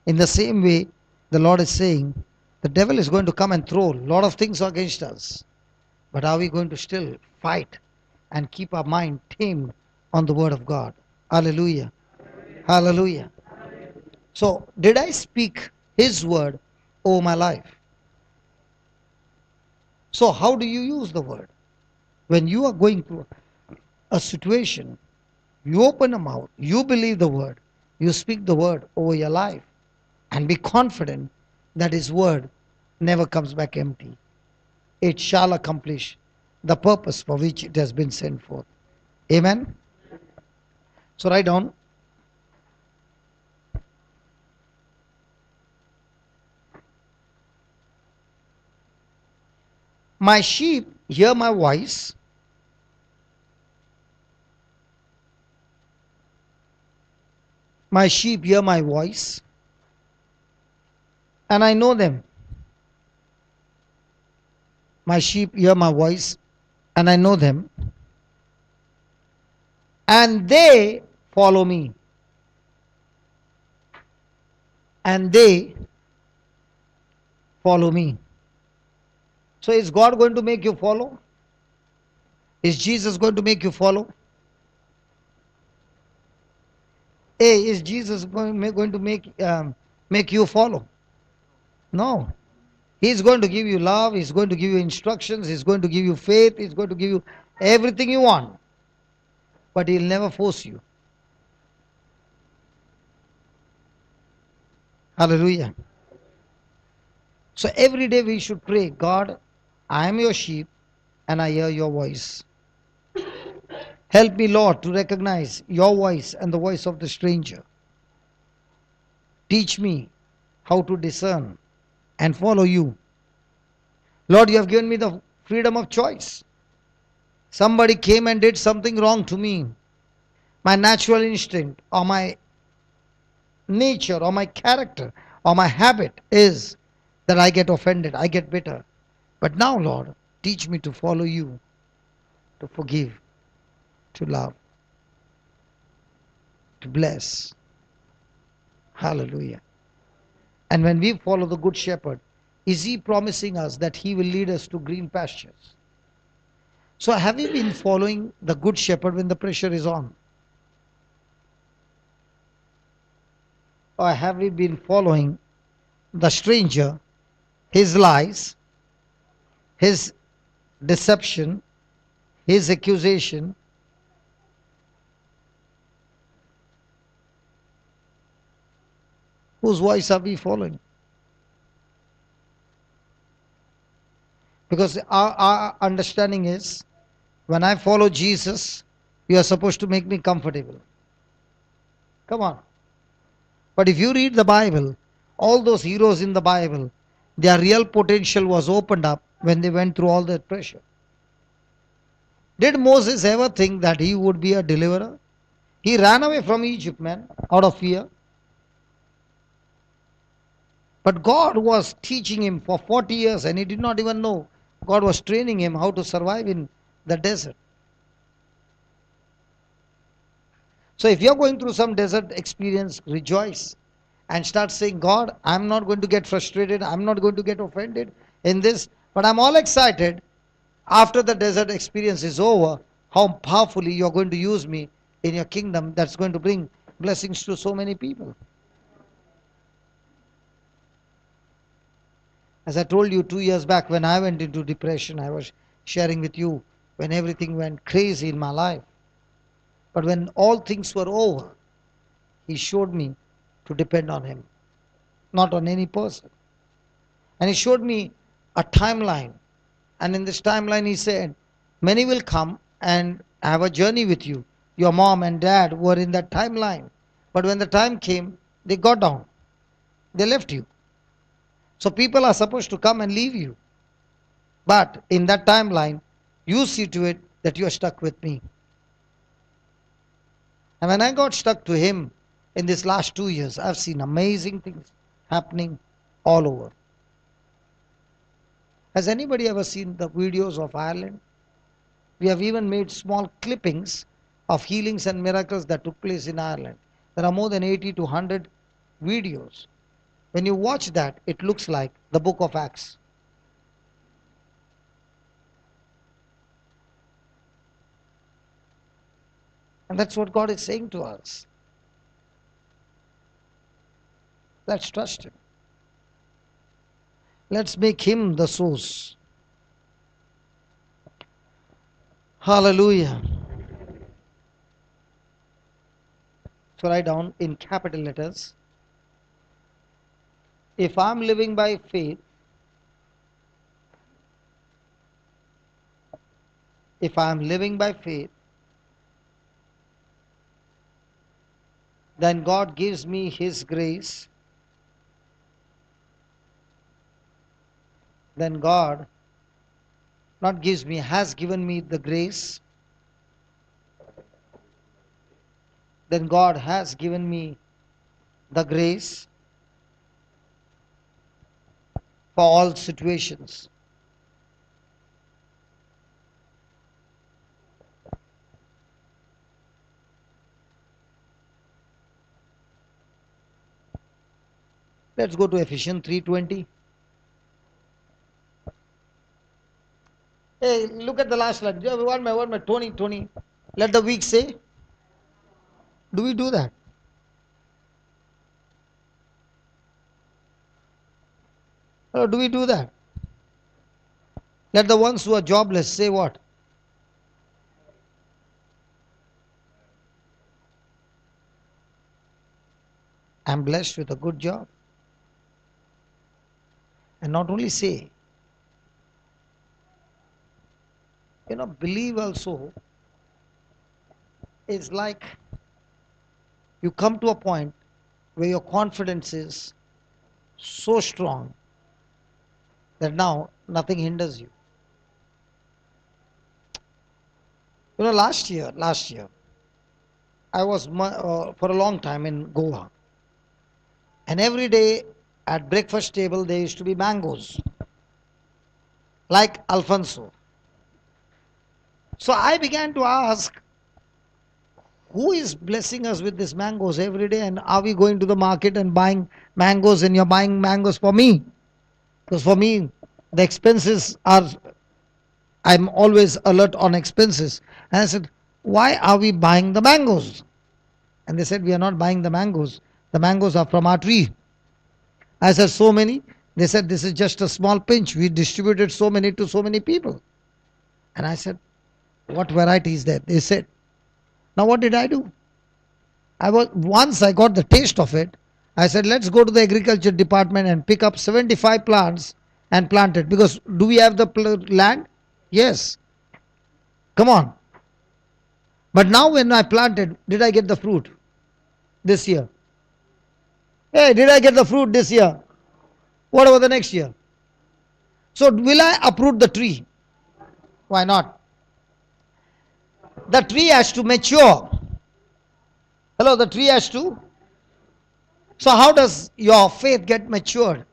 In the same way, the Lord is saying, the devil is going to come and throw a lot of things against us. But are we going to still fight and keep our mind tamed on the word of God? Hallelujah. Hallelujah. So, did I speak his word over my life? So, how do you use the word? When you are going through a situation, you open a mouth, you believe the word, you speak the word over your life, and be confident that his word never comes back empty. It shall accomplish the purpose for which it has been sent forth. Amen. So write down, my sheep hear my voice, my sheep hear my voice, and I know them. My sheep hear my voice, and I know them, and they follow me. And they follow me. So is God going to make you follow? Is Jesus going to make you follow? Hey, is Jesus going to make you follow? No. He's going to give you love. He's going to give you instructions. He's going to give you faith. He's going to give you everything you want. But he'll never force you. Hallelujah. So every day we should pray, God, I am your sheep and I hear your voice. Help me, Lord, to recognize your voice and the voice of the stranger. Teach me how to discern and follow you. Lord, you have given me the freedom of choice. Somebody came and did something wrong to me. My natural instinct or my nature or my character or my habit is that I get offended, I get bitter. But now, Lord, teach me to follow you, to forgive, to love, to bless. Hallelujah. And when we follow the Good Shepherd, is he promising us that he will lead us to green pastures? So have you been following the Good Shepherd when the pressure is on? Or have we been following the stranger, his lies, his deception, his accusation? Whose voice are we following? Because our understanding is, when I follow Jesus, you are supposed to make me comfortable. Come on. But if you read the Bible, all those heroes in the Bible, Their real potential was opened up when they went through all that pressure. Did Moses ever think that he would be a deliverer? He ran away from Egypt, man, out of fear. But God was teaching him for 40 years and he did not even know. God was training him how to survive in the desert. So if you're going through some desert experience, rejoice and start saying, God, I'm not going to get frustrated. I'm not going to get offended in this, but I'm all excited after the desert experience is over, how powerfully you're going to use me in your kingdom that's going to bring blessings to so many people. As I told you 2 years back when I went into depression, I was sharing with you when everything went crazy in my life. But when all things were over, he showed me to depend on him, not on any person. And he showed me a timeline. And in this timeline, he said, many will come and have a journey with you. Your mom and dad were in that timeline. But when the time came, they got down. They left you. So people are supposed to come and leave you. But in that timeline, you see to it that you are stuck with me. And when I got stuck to him in these last 2 years, I've seen amazing things happening all over. Has anybody ever seen the videos of Ireland? We have even made small clippings of healings and miracles that took place in Ireland. There are more than 80 to 100 videos. When you watch that, it looks like the book of Acts. And that's what God is saying to us. Let's trust him. Let's make him the source. Hallelujah. So write down in capital letters, if I'm living by faith, if I'm living by faith, then God gives me his grace. Then God not gives me, has given me the grace. Then God has given me the grace for all situations. Let's go to Ephesians 3:20. Hey, look at the last line. One by 20. Let the weak say. Do we do that? Or do we do that? Let the ones who are jobless say what? I'm blessed with a good job. And not only say, believe also is like you come to a point where your confidence is so strong that now nothing hinders you. Last year, I was for a long time in Goa. And every day at breakfast table there used to be mangoes, like Alfonso. So I began to ask, who is blessing us with these mangoes every day? And are we going to the market and buying mangoes, and you're buying mangoes for me? Because for me, the expenses are, I'm always alert on expenses. And I said, why are we buying the mangoes? And they said, we are not buying the mangoes. The mangoes are from our tree. I said, so many? They said, this is just a small pinch. We distributed so many to so many people. And I said, what variety is that? They said, now what did I do? Once I got the taste of it, I said, let's go to the agriculture department and pick up 75 plants and plant it. Because do we have the land? Yes. Come on. But now when I planted, did I get the fruit this year? Hey, did I get the fruit this year? What about the next year? So will I uproot the tree? Why not? The tree has to mature. Hello, the tree has to. So how does your faith get matured?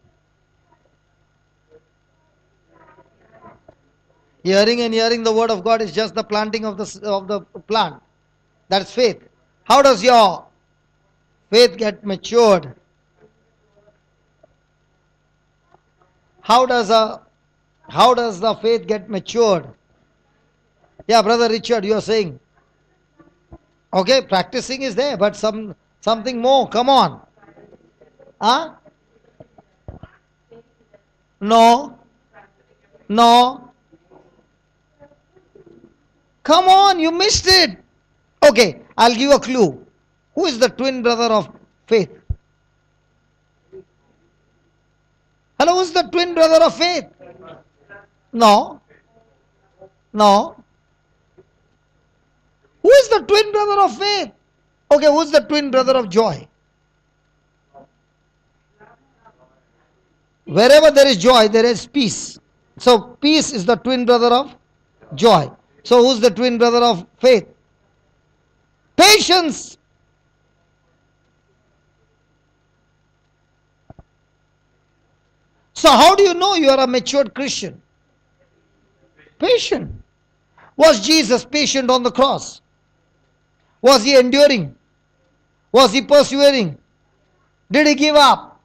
Hearing and hearing the word of God is just the planting of the plant. That's faith. How does your faith get matured? How does the faith get matured? Yeah, brother Richard, you are saying. Okay, practicing is there, but something more. Come on. Huh? No. No. Come on, you missed it. Okay, I'll give a clue. Who is the twin brother of faith? Hello, who's the twin brother of faith? No. No. Who is the twin brother of faith? Okay, who's the twin brother of joy? Wherever there is joy, there is peace. So peace is the twin brother of joy. So who's the twin brother of faith? Patience. So how do you know you are a matured Christian? Patient. Was Jesus patient on the cross? Was he enduring? Was he persevering? Did he give up?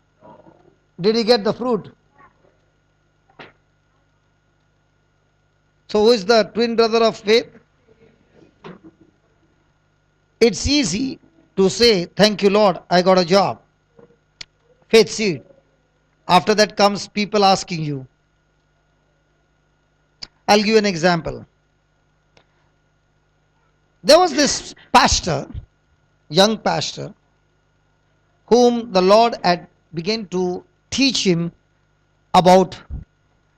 Did he get the fruit? So who is the twin brother of faith? It's easy to say, thank you Lord, I got a job. Faith seed. After that comes people asking you. I'll give you an example. There was this pastor, young pastor, whom the Lord had begun to teach him about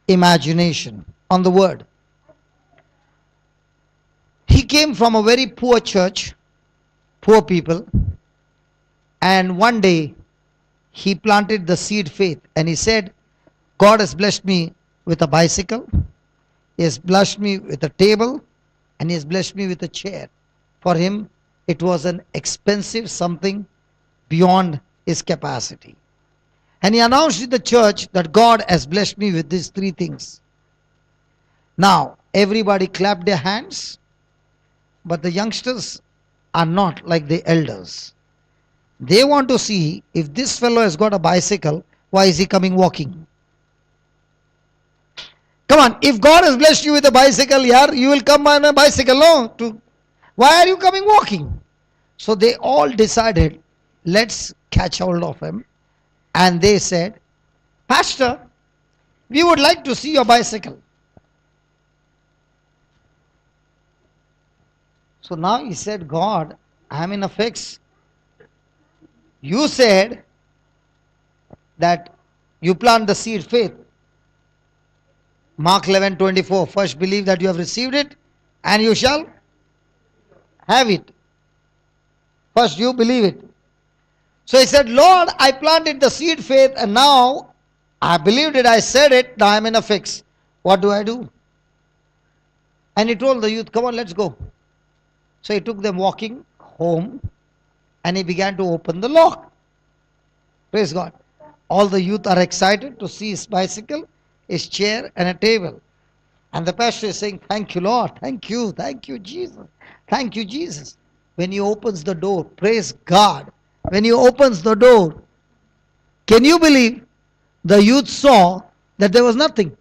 imagination on the word. He came from a very poor church, poor people, and one day he planted the seed faith and he said, God has blessed me with a bicycle, he has blessed me with a table, and he has blessed me with a chair. For him, it was an expensive something beyond his capacity. And he announced in the church that God has blessed me with these three things. Now, everybody clapped their hands, but the youngsters are not like the elders. They want to see if this fellow has got a bicycle, why is he coming walking? Come on, if God has blessed you with a bicycle here, you will come on a bicycle, no? Why are you coming walking? So they all decided, let's catch hold of him. And they said, Pastor, we would like to see your bicycle. So now he said, God, I'm in a fix. You said that you plant the seed faith. Mark 11:24. First believe that you have received it and you shall have it. First you believe it. So he said, Lord, I planted the seed faith and now I believed it, I said it, now I'm in a fix. What do I do? And he told the youth, come on, let's go. So he took them walking home and he began to open the lock. Praise God. All the youth are excited to see his bicycle, his chair and a table. And the pastor is saying, thank you Lord, thank you Jesus, thank you Jesus. When he opens the door, praise God. When he opens the door, can you believe the youth saw that there was nothing?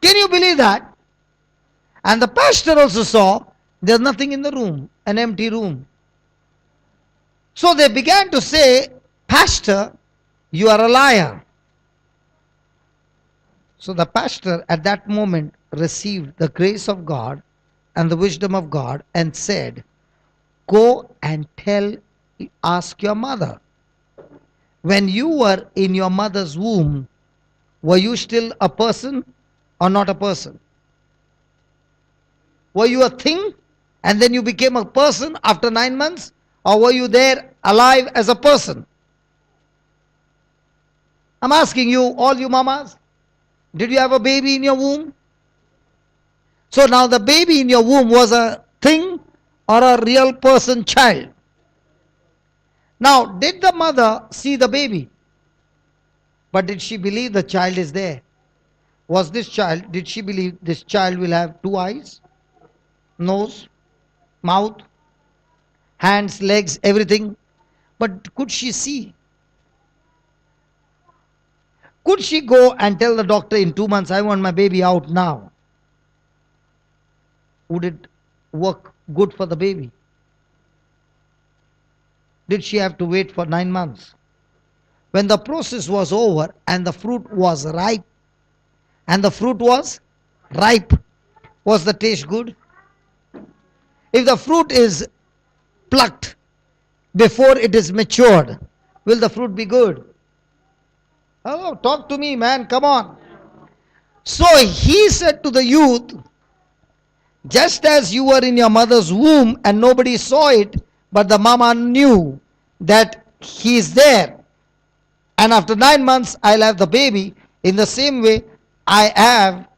Can you believe that? And the pastor also saw there's nothing in the room, an empty room. So they began to say, Pastor, you are a liar. So the pastor at that moment received the grace of God and the wisdom of God and said, go and ask your mother. When you were in your mother's womb, were you still a person or not a person? Were you a thing and then you became a person after 9 months? Or were you there alive as a person? I'm asking you, all you mamas, did you have a baby in your womb? So now the baby in your womb was a thing or a real person child? Now, did the mother see the baby? But did she believe the child is there? Did she believe this child will have two eyes, nose, mouth, hands, legs, everything? But could she see? Could she go and tell the doctor in 2 months, I want my baby out now? Would it work good for the baby? Did she have to wait for 9 months? When the process was over and the fruit was ripe, ripe, was the taste good? If the fruit is plucked before it is matured, will the fruit be good? Oh, talk to me, man, come on. So he said to the youth, just as you were in your mother's womb and nobody saw it, but the mama knew that he is there, and after 9 months I'll have the baby, in the same way I have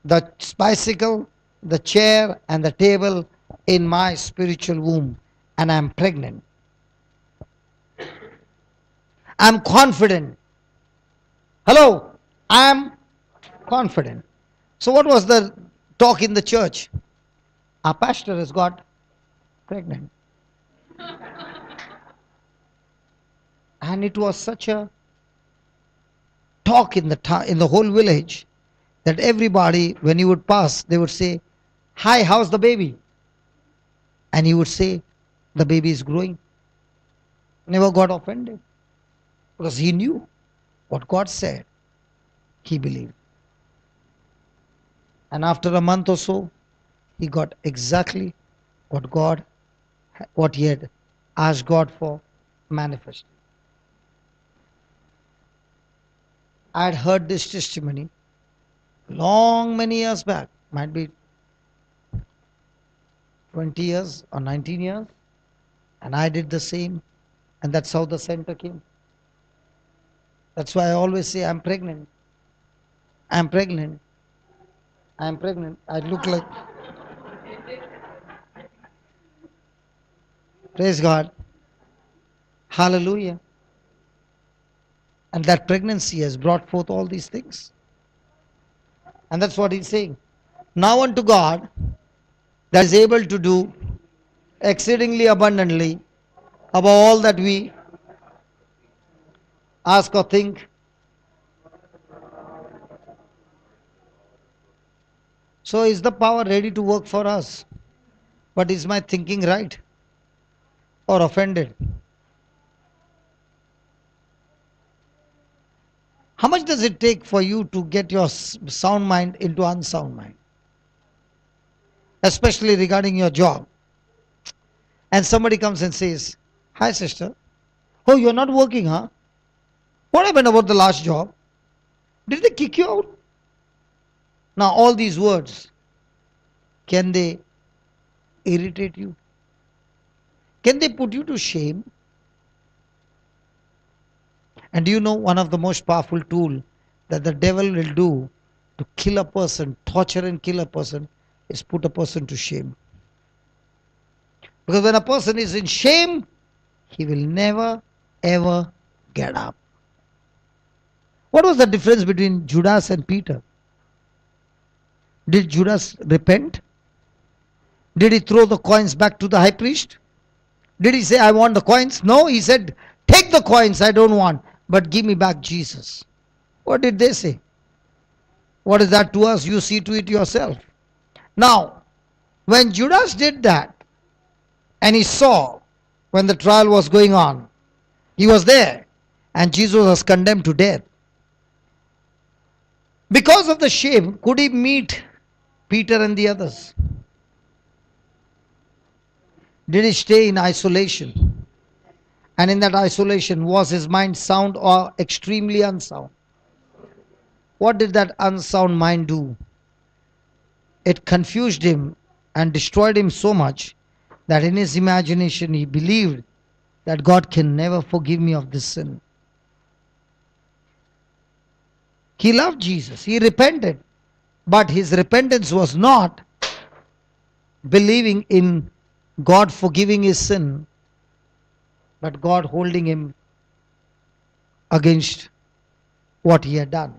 the bicycle, the chair, and the table in my spiritual womb, and I'm pregnant. I'm confident. Hello, I'm confident. So, what was the talk in the church? Our pastor has got pregnant. And it was such a talk in the whole village that everybody, when he would pass, they would say, hi, how's the baby? And he would say, the baby is growing. Never got offended because he knew what God said. He believed. And after a month or so, he got exactly what he had asked God for manifested. I had heard this testimony many years back, might be 20 years or 19 years, and I did the same, and that's how the center came. That's why I always say, I'm pregnant. I'm pregnant. I'm pregnant. I look like. Praise God. Hallelujah. And that pregnancy has brought forth all these things. And that's what he's saying. Now unto God that is able to do exceedingly abundantly above all that we ask or think. So is the power ready to work for us? But is my thinking right or offended? How much does it take for you to get your sound mind into unsound mind? Especially regarding your job. And somebody comes and says, hi sister, oh, you're not working, huh? What happened about the last job? Did they kick you out? Now all these words, can they irritate you? Can they put you to shame? And do you know one of the most powerful tools that the devil will do to kill a person, torture and kill a person, is put a person to shame. Because when a person is in shame, he will never ever get up. What was the difference between Judas and Peter? Did Judas repent? Did he throw the coins back to the high priest? Did he say, I want the coins? No, he said, take the coins, I don't want, but give me back Jesus. What did they say? What is that to us? You see to it yourself. Now, when Judas did that, and he saw when the trial was going on, he was there, and Jesus was condemned to death. Because of the shame, could he meet Peter and the others? Did he stay in isolation? And in that isolation, was his mind sound or extremely unsound? What did that unsound mind do? It confused him and destroyed him so much that in his imagination he believed that God can never forgive me of this sin. He loved Jesus. He repented. But his repentance was not believing in God forgiving his sin, but God holding him against what he had done.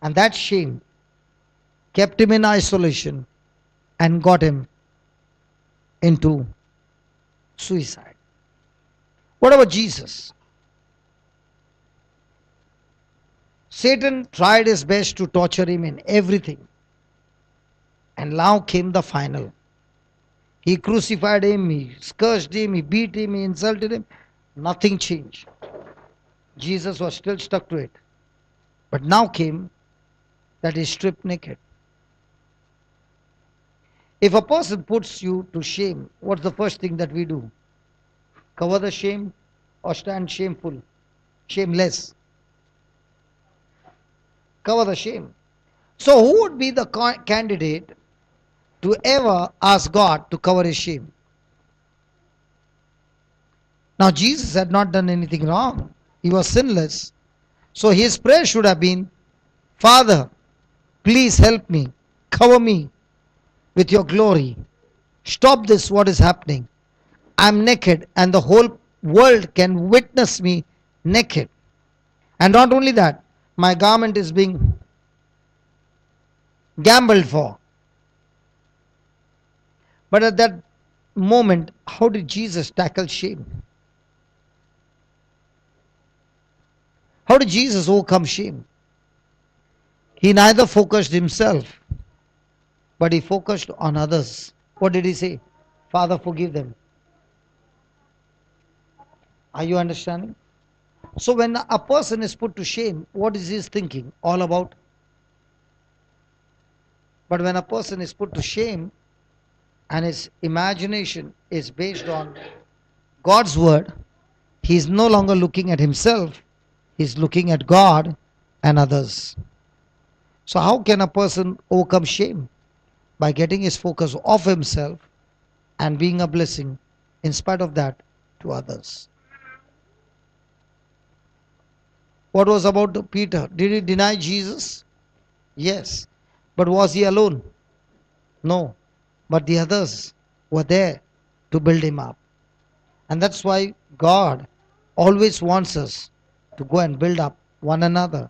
And that shame kept him in isolation and got him into suicide. What about Jesus? Satan tried his best to torture him in everything. And now came the final. He crucified him, he scourged him, he beat him, he insulted him. Nothing changed. Jesus was still stuck to it. But now came that he stripped naked. If a person puts you to shame, what's the first thing that we do? Cover the shame or stand shameful, shameless? Cover the shame. So, who would be the candidate to ever ask God to cover his shame? Now, Jesus had not done anything wrong, he was sinless. So, his prayer should have been, Father, please help me, cover me with your glory. Stop this, what is happening. I'm naked, and the whole world can witness me naked. And not only that, my garment is being gambled for. But at that moment, how did Jesus tackle shame? How did Jesus overcome shame? He neither focused himself, but he focused on others. What did he say? Father, forgive them. Are you understanding? So when a person is put to shame, what is his thinking all about? But when a person is put to shame and his imagination is based on God's word, he is no longer looking at himself, he is looking at God and others. So how can a person overcome shame? By getting his focus off himself and being a blessing in spite of that to others. What was about Peter? Did he deny Jesus? Yes. But was he alone? No. But the others were there to build him up. And that's why God always wants us to go and build up one another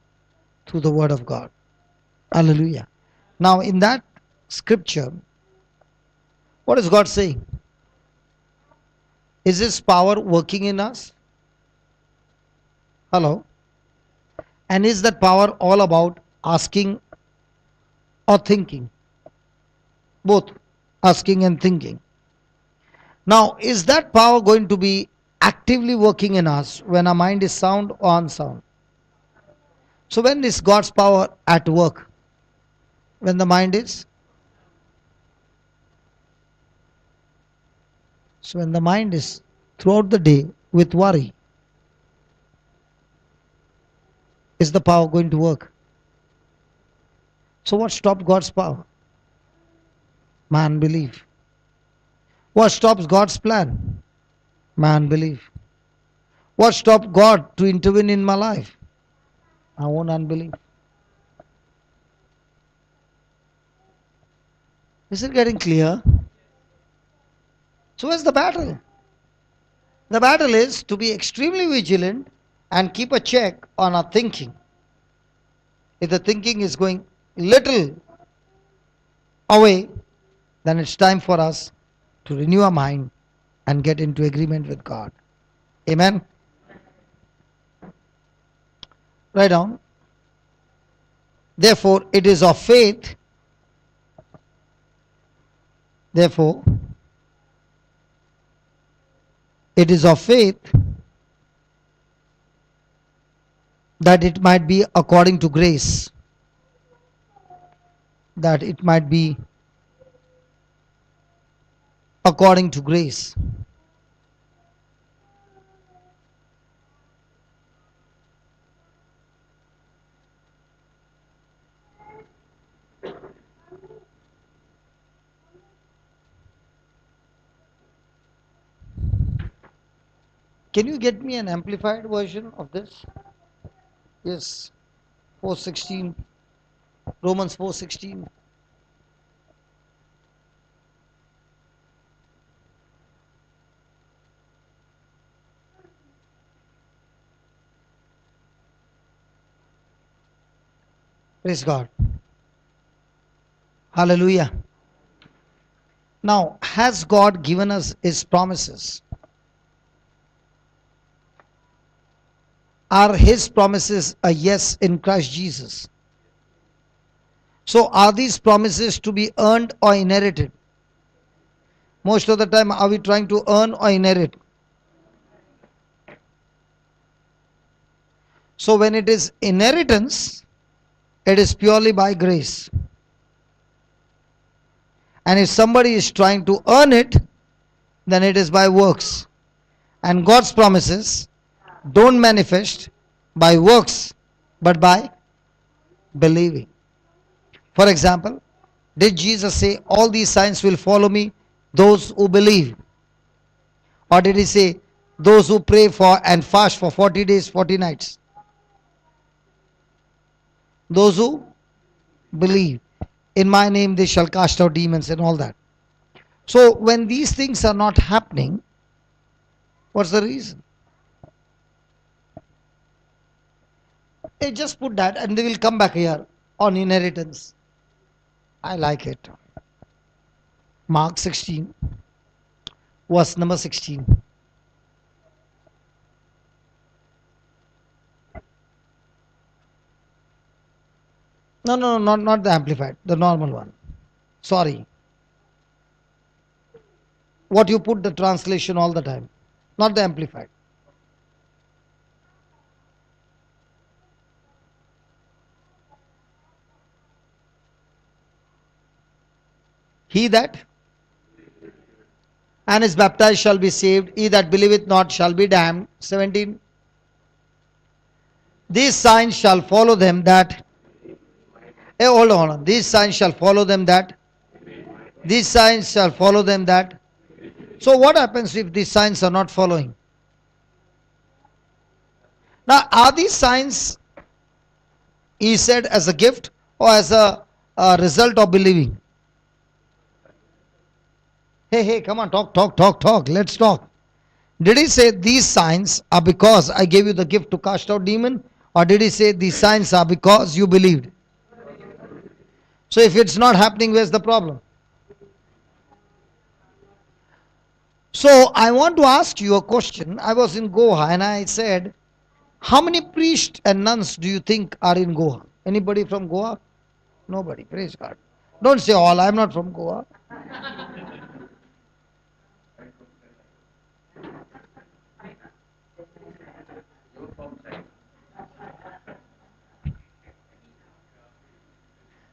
through the word of God. Hallelujah. Now, in that scripture, what is God saying? Is His power working in us? Hello? And is that power all about asking or thinking? Both asking and thinking. Now, is that power going to be actively working in us when our mind is sound or unsound? So, when is God's power at work? When the mind is? So, when the mind is throughout the day with worry, is the power going to work? So, what stopped God's power? My unbelief. What stops God's plan? My unbelief. What stopped God to intervene in my life? My own unbelief. Is it getting clear? So, where's the battle? The battle is to be extremely vigilant and keep a check on our thinking. If the thinking is going little away, then it's time for us to renew our mind and get into agreement with God. Amen? Write down. Therefore, it is of faith. Therefore, it is of faith that it might be according to grace. That it might be according to grace. Can you get me an amplified version of this? Yes. 4:16. Romans 4:16. Praise God. Hallelujah. Now, has God given us His promises? Are His promises a yes in Christ Jesus? So, are these promises to be earned or inherited? Most of the time, are we trying to earn or inherit? So, when it is inheritance, it is purely by grace. And if somebody is trying to earn it, then it is by works. And God's promises don't manifest by works, but by believing. For example, did Jesus say, all these signs will follow me, those who believe? Or did He say, those who pray for and fast for 40 days, 40 nights? Those who believe. In my name they shall cast out demons and all that. So when these things are not happening, what's the reason? They just put that and they will come back here on inheritance. I like it. Mark 16, verse number 16. No, not the amplified, the normal one. Sorry. What you put the translation all the time, not the amplified. He that and is baptized shall be saved, he that believeth not shall be damned. 17. These signs shall follow them that. Hold on. These signs shall follow them that. These signs shall follow them that. So what happens if these signs are not following? Now, are these signs, He said, as a gift or as a result of believing? Hey, come on, talk. Let's talk. Did He say these signs are because I gave you the gift to cast out demon? Or did He say these signs are because you believed? So if it's not happening, where's the problem? So I want to ask you a question. I was in Goa and I said, how many priests and nuns do you think are in Goa? Anybody from Goa? Nobody. Praise God. Don't say all. I'm not from Goa.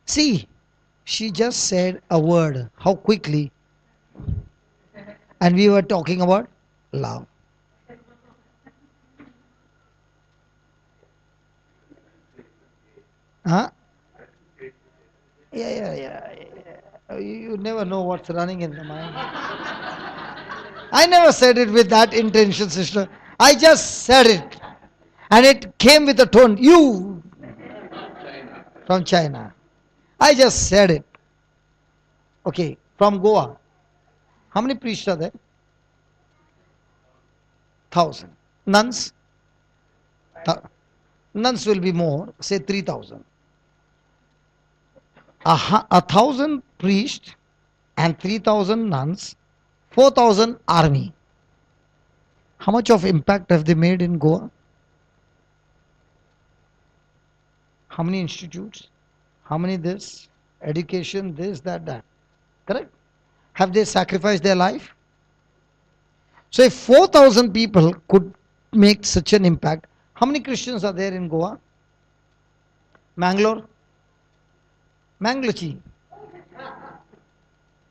See, she just said a word. How quickly. And we were talking about love. Huh? Yeah. You never know what's running in the mind. I never said it with that intention, sister. I just said it. And it came with a tone. You from China. I just said it. Okay, from Goa. How many priests are there? 1,000. Nuns? Nuns will be more, say 3,000. 1,000 priests and 3,000 nuns, 4,000 army. How much of impact have they made in Goa? How many institutes? How many this? Education, this, that. Correct? Have they sacrificed their life? So if 4,000 people could make such an impact, how many Christians are there in Goa? Mangalore? Mangalochi.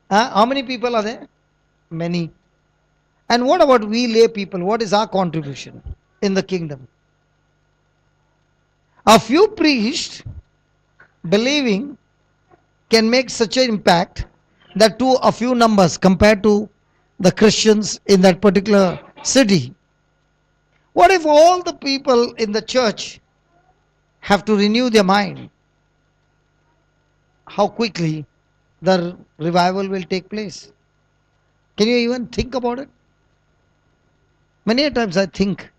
How many people are there? Many. And what about we lay people? What is our contribution in the kingdom? A few priests believing can make such an impact that to a few numbers compared to the Christians in that particular city. What if all the people in the church have to renew their mind, how quickly the revival will take place. Can you even think about it? Many a times I think,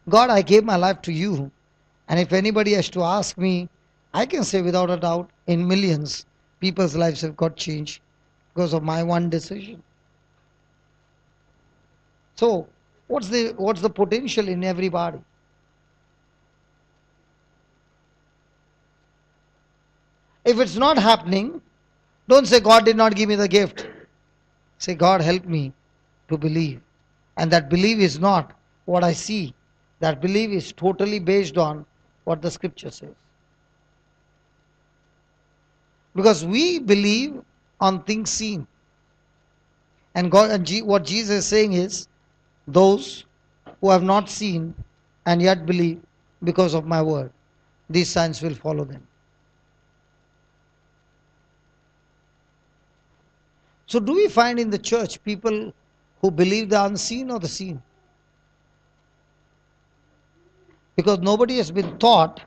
God, I gave my life to you, and if anybody has to ask me, I can say without a doubt, in millions, people's lives have got changed because of my one decision. So, what's the potential in everybody? If it's not happening, don't say God did not give me the gift. Say, God help me to believe. And that belief is not what I see. That belief is totally based on what the scripture says. Because we believe on things seen. And God and what Jesus is saying is, those who have not seen and yet believe because of my word, these signs will follow them. So do we find in the church people who believe the unseen or the seen? Because nobody has been taught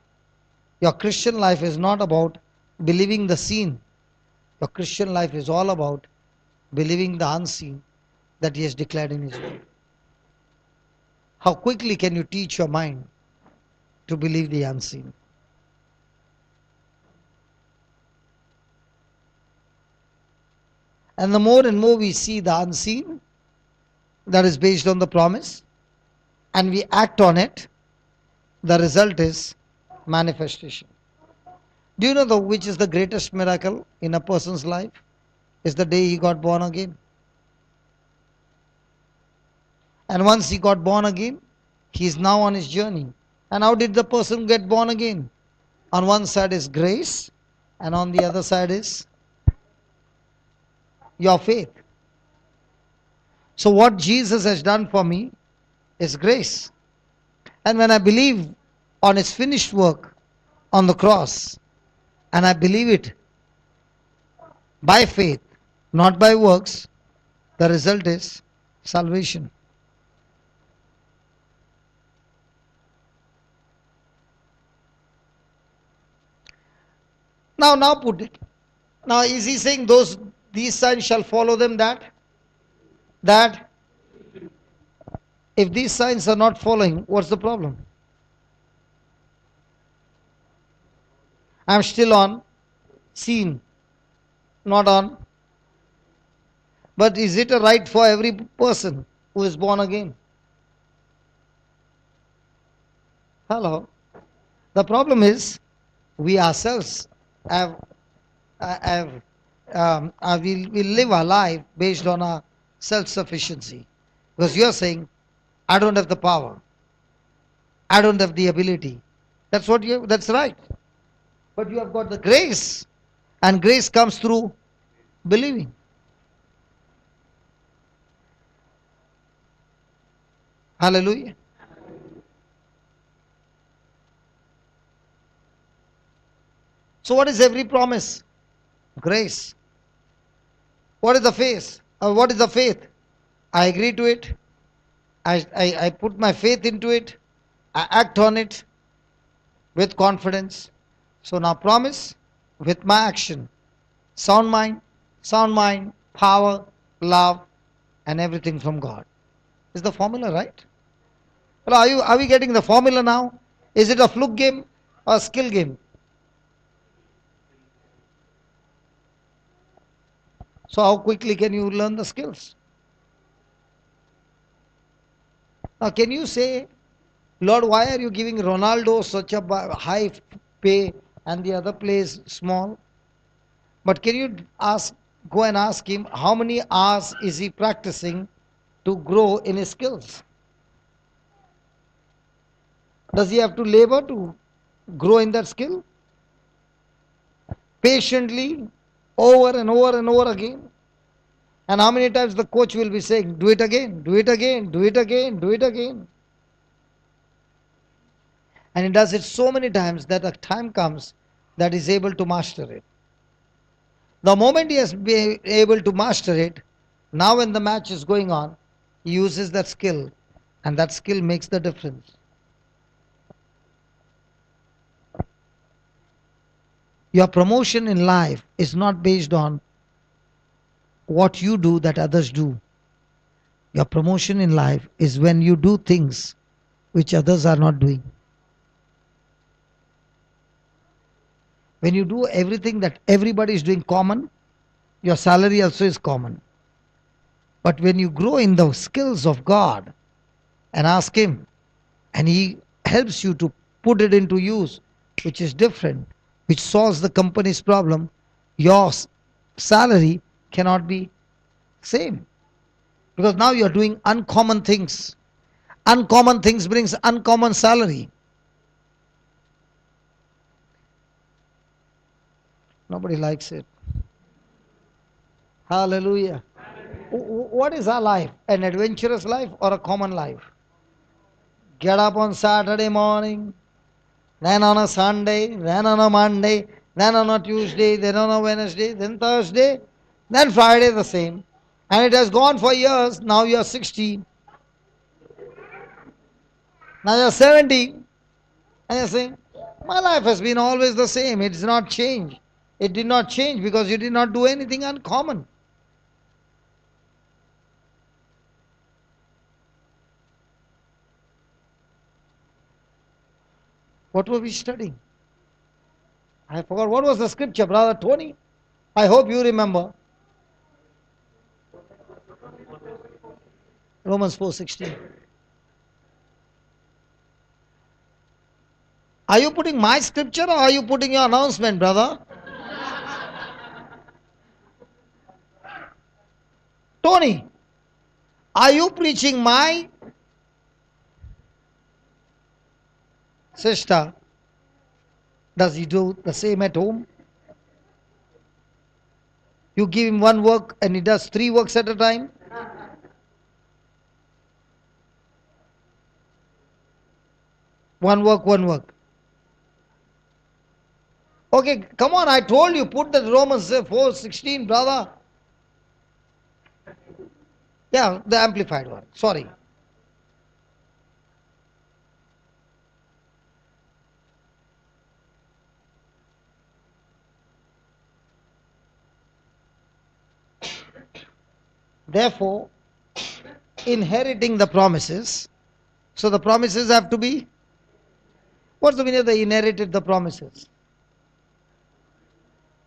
your Christian life is not about believing the seen. Your Christian life is all about believing the unseen that He has declared in His word. How quickly can you teach your mind to believe the unseen? And the more and more we see the unseen that is based on the promise and we act on it, the result is manifestation. Do you know which is the greatest miracle in a person's life? Is the day he got born again. And once he got born again, he is now on his journey. And how did the person get born again? On one side is grace, and on the other side is your faith. So what Jesus has done for me is grace. And when I believe on His finished work on the cross, and I believe it by faith, not by works, the result is salvation. Now put it. Now is He saying these signs shall follow them that if these signs are not following, what's the problem? I'm still on seen, not on. But is it a right for every person who is born again? Hello. The problem is we ourselves have, have we live our life based on our self-sufficiency. Because you're saying, I don't have the power. I don't have the ability. That's right. But you have got the grace. And grace comes through believing. Hallelujah. So what is every promise? Grace. What is the faith? What is the faith? I agree to it. I put my faith into it. I act on it with confidence. So now promise with my action. Sound mind, power, love, and everything from God. Is the formula right? Well, are we getting the formula now? Is it a fluke game or a skill game? So how quickly can you learn the skills? Now can you say, Lord, why are you giving Ronaldo such a high pay and the other plays small? But can you go and ask him how many hours is he practicing to grow in his skills? Does he have to labor to grow in that skill? Patiently, over and over and over again. And how many times the coach will be saying, do it again, do it again, do it again, do it again. And he does it so many times that a time comes that he's able to master it. The moment he has been able to master it, now when the match is going on, he uses that skill, and that skill makes the difference. Your promotion in life is not based on what you do that others do. Your promotion in life is when you do things which others are not doing. When you do everything that everybody is doing common, your salary also is common. But when you grow in the skills of God and ask Him, and He helps you to put it into use, which is different, which solves the company's problem, your salary cannot be same. Because now you are doing uncommon things. Uncommon things brings uncommon salary. Nobody likes it. Hallelujah. What is our life? An adventurous life or a common life? Get up on Saturday morning, then on a Sunday, then on a Monday, then on a Tuesday, then on a Wednesday, then Thursday, then Friday the same. And it has gone for years. Now you are 60. Now you are 70. And you are saying, my life has been always the same. It did not change. It did not change because you did not do anything uncommon. What were we studying? I forgot. What was the scripture, Brother Tony? I hope you remember. Romans 4:16. Are you putting my scripture or are you putting your announcement, brother? Tony, are you preaching my sister? Does he do the same at home? You give him one work and he does 3 works at a time? One work, one work. Okay, come on, I told you, put the Romans 4:16, brother. Yeah, the amplified one. Sorry. Therefore, inheriting the promises. So the promises have to be. What's the meaning of the inherited the promises?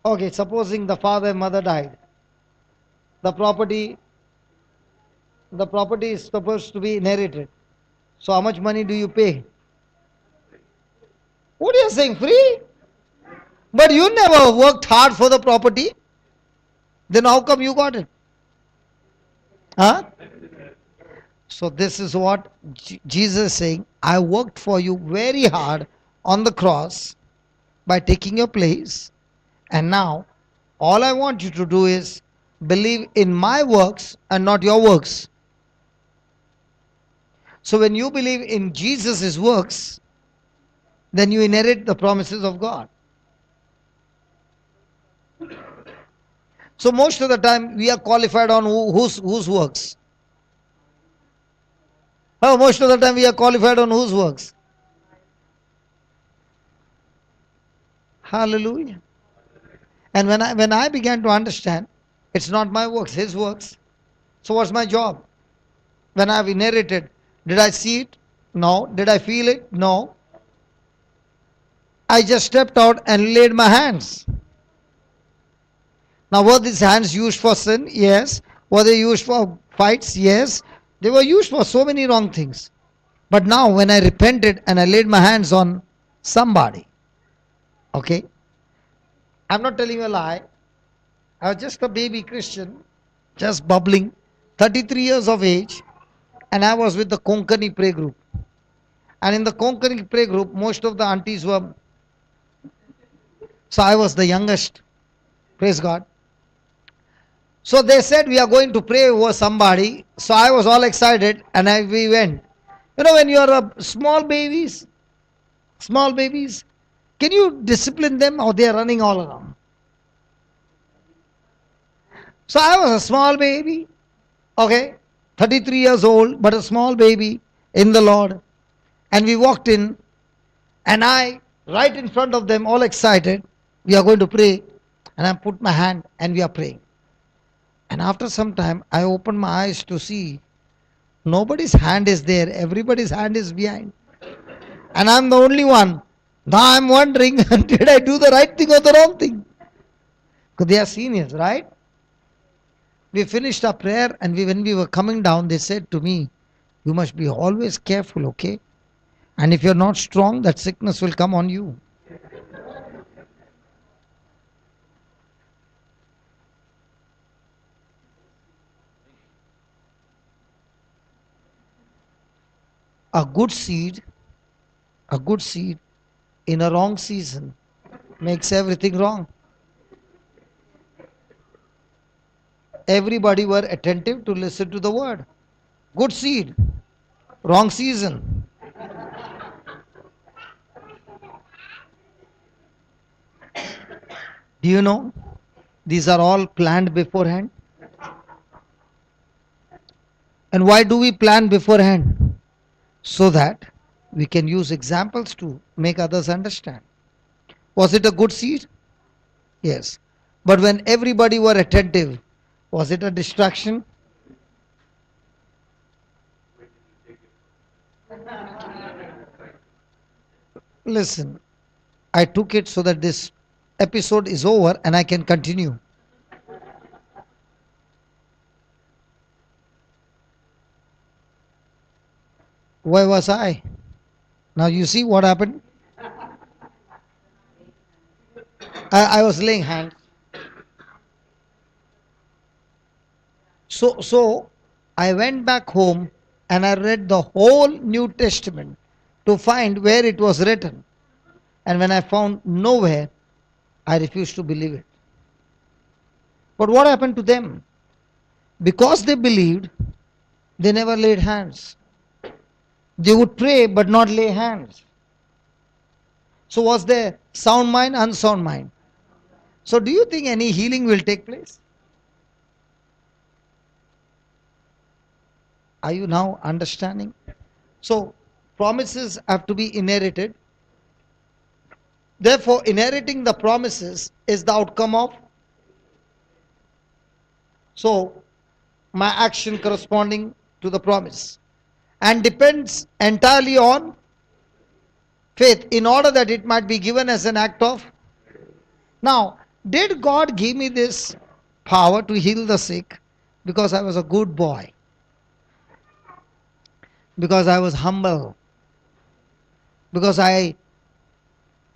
Okay, supposing the father and mother died. The property is supposed to be inherited. So how much money do you pay? What are you saying? Free? But you never worked hard for the property. Then how come you got it? Huh? So this is what Jesus is saying. I worked for you very hard on the cross by taking your place. And now all I want you to do is believe in my works and not your works. So when you believe in Jesus' works, then you inherit the promises of God. So most of the time we are qualified on whose works. Oh, most of the time we are qualified on whose works. Hallelujah. And when I began to understand, it's not my works, His works. So what's my job? When I've inherited, did I see it? No. Did I feel it? No. I just stepped out and laid my hands. Now were these hands used for sin? Yes. Were they used for fights? Yes. They were used for so many wrong things. But now when I repented and I laid my hands on somebody, okay, I'm not telling you a lie. I was just a baby Christian, just bubbling, 33 years of age, and I was with the Konkani prayer group. And in the Konkani prayer group, most of the aunties were, so I was the youngest, praise God. So they said we are going to pray over somebody. So I was all excited and we went. You know when you are small babies, can you discipline them or they are running all around? So I was a small baby, okay, 33 years old, but a small baby in the Lord. And we walked in and I, right in front of them, all excited, We are going to pray, and I put my hand and we are praying. And after some time, I open my eyes to see nobody's hand is there, everybody's hand is behind. And I'm the only one. Now I'm wondering, did I do the right thing or the wrong thing? Because they are seniors, right? We finished our prayer, and when we were coming down, they said to me, you must be always careful, okay? And if you're not strong, that sickness will come on you. A good seed, a good seed in a wrong season makes everything wrong. Everybody were attentive to listen to the word. Good seed, wrong season. Do you know? These are all planned beforehand. And why do we plan beforehand? So that we can use examples to make others understand. Was it a good seed? Yes. But when everybody were attentive, was it a distraction? Listen, I took it so that this episode is over and I can continue. Where was I? Now you see what happened? I was laying hands. So I went back home and I read the whole New Testament to find where it was written. And when I found nowhere, I refused to believe it. But what happened to them? Because they believed, they never laid hands. They would pray but not lay hands. So was there sound mind, unsound mind? So do you think any healing will take place? Are you now understanding? So promises have to be inherited. Therefore, inheriting the promises is the outcome of. So my action corresponding to the promise and depends entirely on faith in order that it might be given as an act of. Now, did God give me this power to heal the sick because I was a good boy? Because I was humble? Because I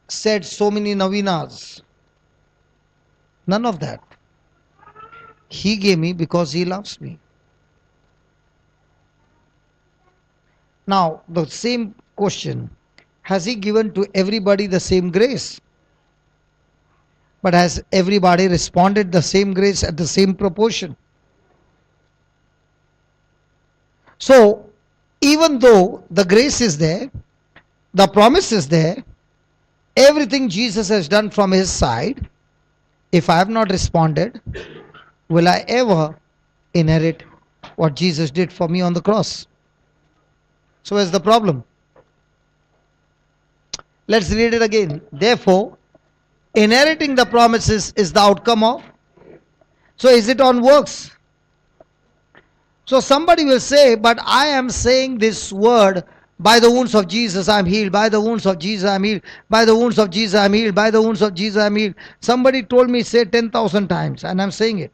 said so many navinas? None of that. He gave me because he loves me. Now, the same question. Has he given to everybody the same grace? But has everybody responded the same grace at the same proportion? So, even though the grace is there, the promise is there, everything Jesus has done from his side, if I have not responded, will I ever inherit what Jesus did for me on the cross? So where's the problem? Let's read it again. Therefore, inheriting the promises is the outcome of. So is it on works? So somebody will say, but I am saying this word, by the wounds of Jesus I am healed, by the wounds of Jesus I am healed, by the wounds of Jesus I am healed, by the wounds of Jesus I am healed. Somebody told me say 10,000 times and I am saying it.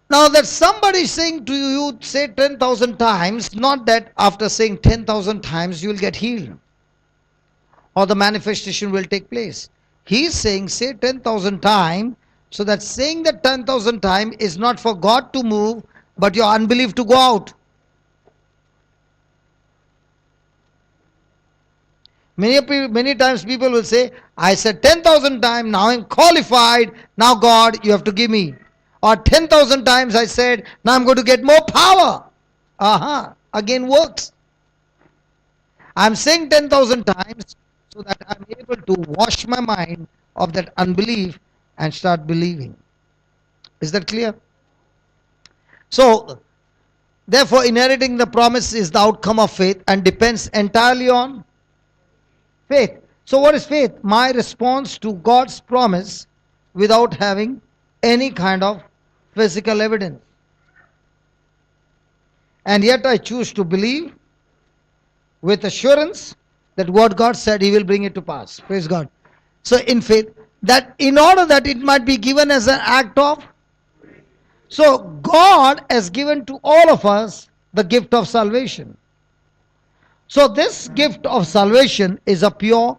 Now that somebody is saying to you say 10,000 times, not that after saying 10,000 times you will get healed or the manifestation will take place. He is saying say 10,000 times, so that saying that 10,000 times is not for God to move, but your unbelief to go out. Many times people will say, I said 10,000 times, now I'm qualified, now God, you have to give me. Or 10,000 times I said, now I'm going to get more power. Again works. I'm saying 10,000 times so that I'm able to wash my mind of that unbelief and start believing. Is that clear? So, therefore, inheriting the promise is the outcome of faith and depends entirely on faith. So what is faith? My response to God's promise without having any kind of physical evidence. And yet I choose to believe with assurance that what God said, He will bring it to pass. Praise God. So in faith, that in order that it might be given as an act of, so God has given to all of us the gift of salvation. So this gift of salvation is a pure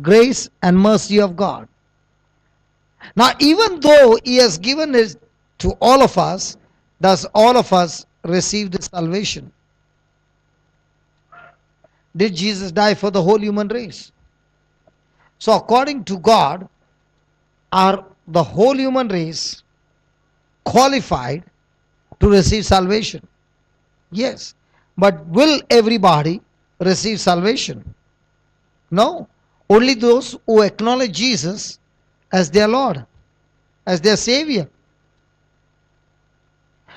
grace and mercy of God. Now, even though He has given it to all of us, does all of us receive the salvation? Did Jesus die for the whole human race? So, according to God, are the whole human race qualified to receive salvation? Yes. But will everybody receive salvation? No. Only those who acknowledge Jesus as their Lord, as their Savior.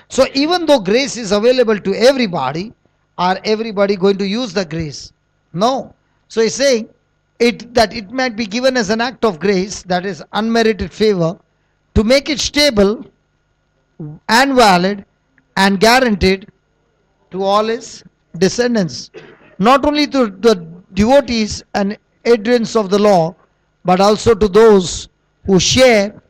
So even though grace is available to everybody, are everybody going to use the grace? No. So he's saying that it might be given as an act of grace, that is unmerited favor, to make it stable and valid and guaranteed to all his descendants. Not only to the devotees and adherents of the law, but also to those who share.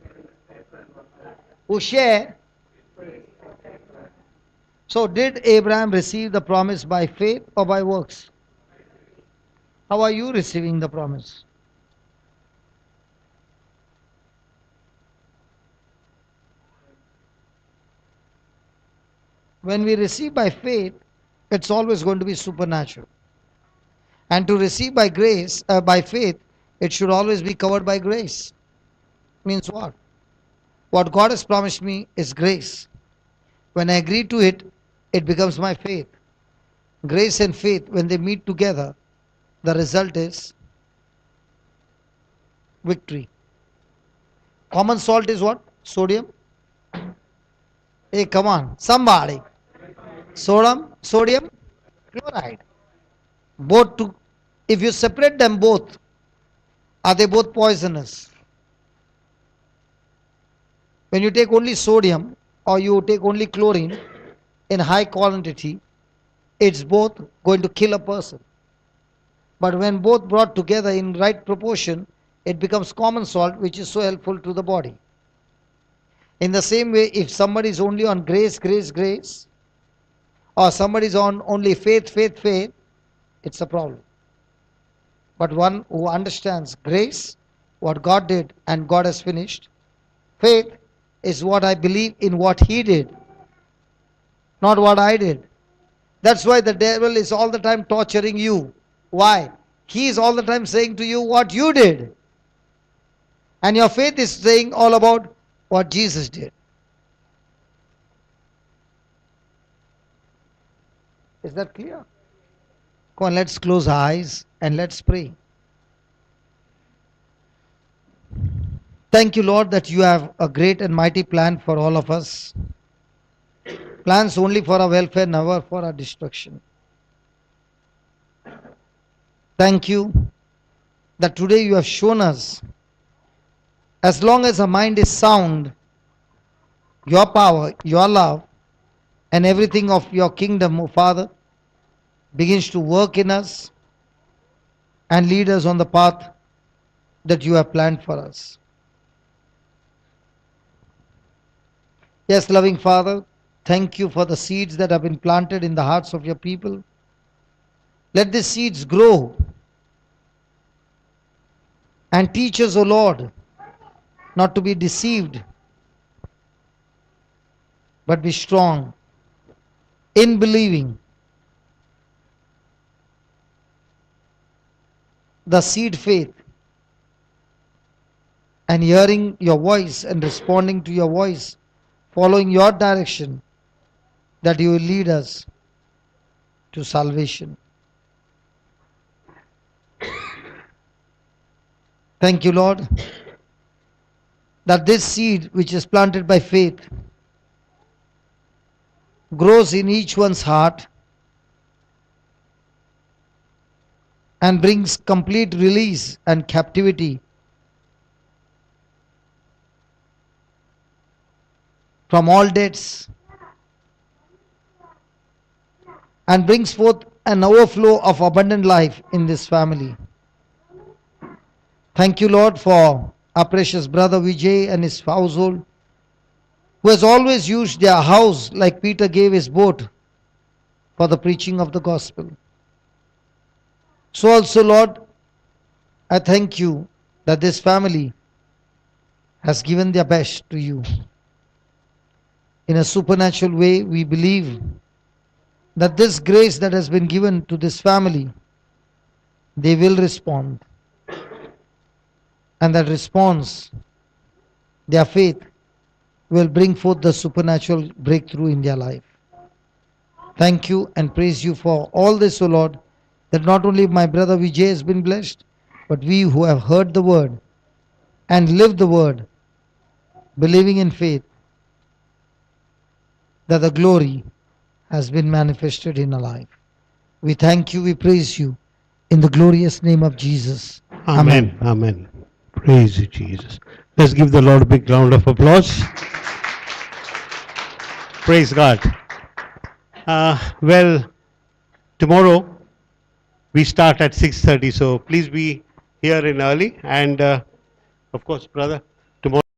So did Abraham receive the promise by faith or by works? How are you receiving the promise? When we receive by faith, it's always going to be supernatural. And to receive by grace, by faith, it should always be covered by grace. Means what? What God has promised me is grace. When I agree to it, it becomes my faith. Grace and faith, when they meet together, the result is victory. Common salt is what? Sodium. Hey, come on, somebody. Sodium, chloride. Both to, if you separate them both, are they both poisonous? When you take only sodium or you take only chlorine in high quantity, it's both going to kill a person. But when both brought together in right proportion, it becomes common salt, which is so helpful to the body. In the same way, if somebody is only on grace, or somebody is on only faith, it's a problem. But one who understands grace, what God did and God has finished, faith is what I believe in what He did, not what I did. That's why the devil is all the time torturing you. Why? He is all the time saying to you what you did. And your faith is saying all about what Jesus did. Is that clear? Come on, let's close our eyes and let's pray. Thank you, Lord, that you have a great and mighty plan for all of us. Plans only for our welfare, never for our destruction. Thank you that today you have shown us, as long as our mind is sound, your power, your love, and everything of your kingdom, O Father, begins to work in us and lead us on the path that you have planned for us. Yes, loving Father, thank you for the seeds that have been planted in the hearts of your people. Let these seeds grow and teach us, O Lord, not to be deceived, but be strong in believing. The seed faith and hearing your voice and responding to your voice, following your direction, that you will lead us to salvation. Thank you, Lord, that this seed which is planted by faith grows in each one's heart and brings complete release and captivity from all debts, and brings forth an overflow of abundant life in this family. Thank you, Lord, for our precious brother Vijay and his household, who has always used their house like Peter gave his boat for the preaching of the gospel. So also, Lord, I thank you that this family has given their best to you. In a supernatural way, we believe that this grace that has been given to this family, they will respond. And that response, their faith, will bring forth the supernatural breakthrough in their life. Thank you and praise you for all this, O Lord, that not only my brother Vijay has been blessed, but we who have heard the word and lived the word, believing in faith, that the glory has been manifested in our life. We thank you, we praise you, in the glorious name of Jesus. Amen. Amen. Praise you, Jesus. Let's give the Lord a big round of applause. Praise God. Well, tomorrow we start at 6:30, so please be here in early. And of course, brother,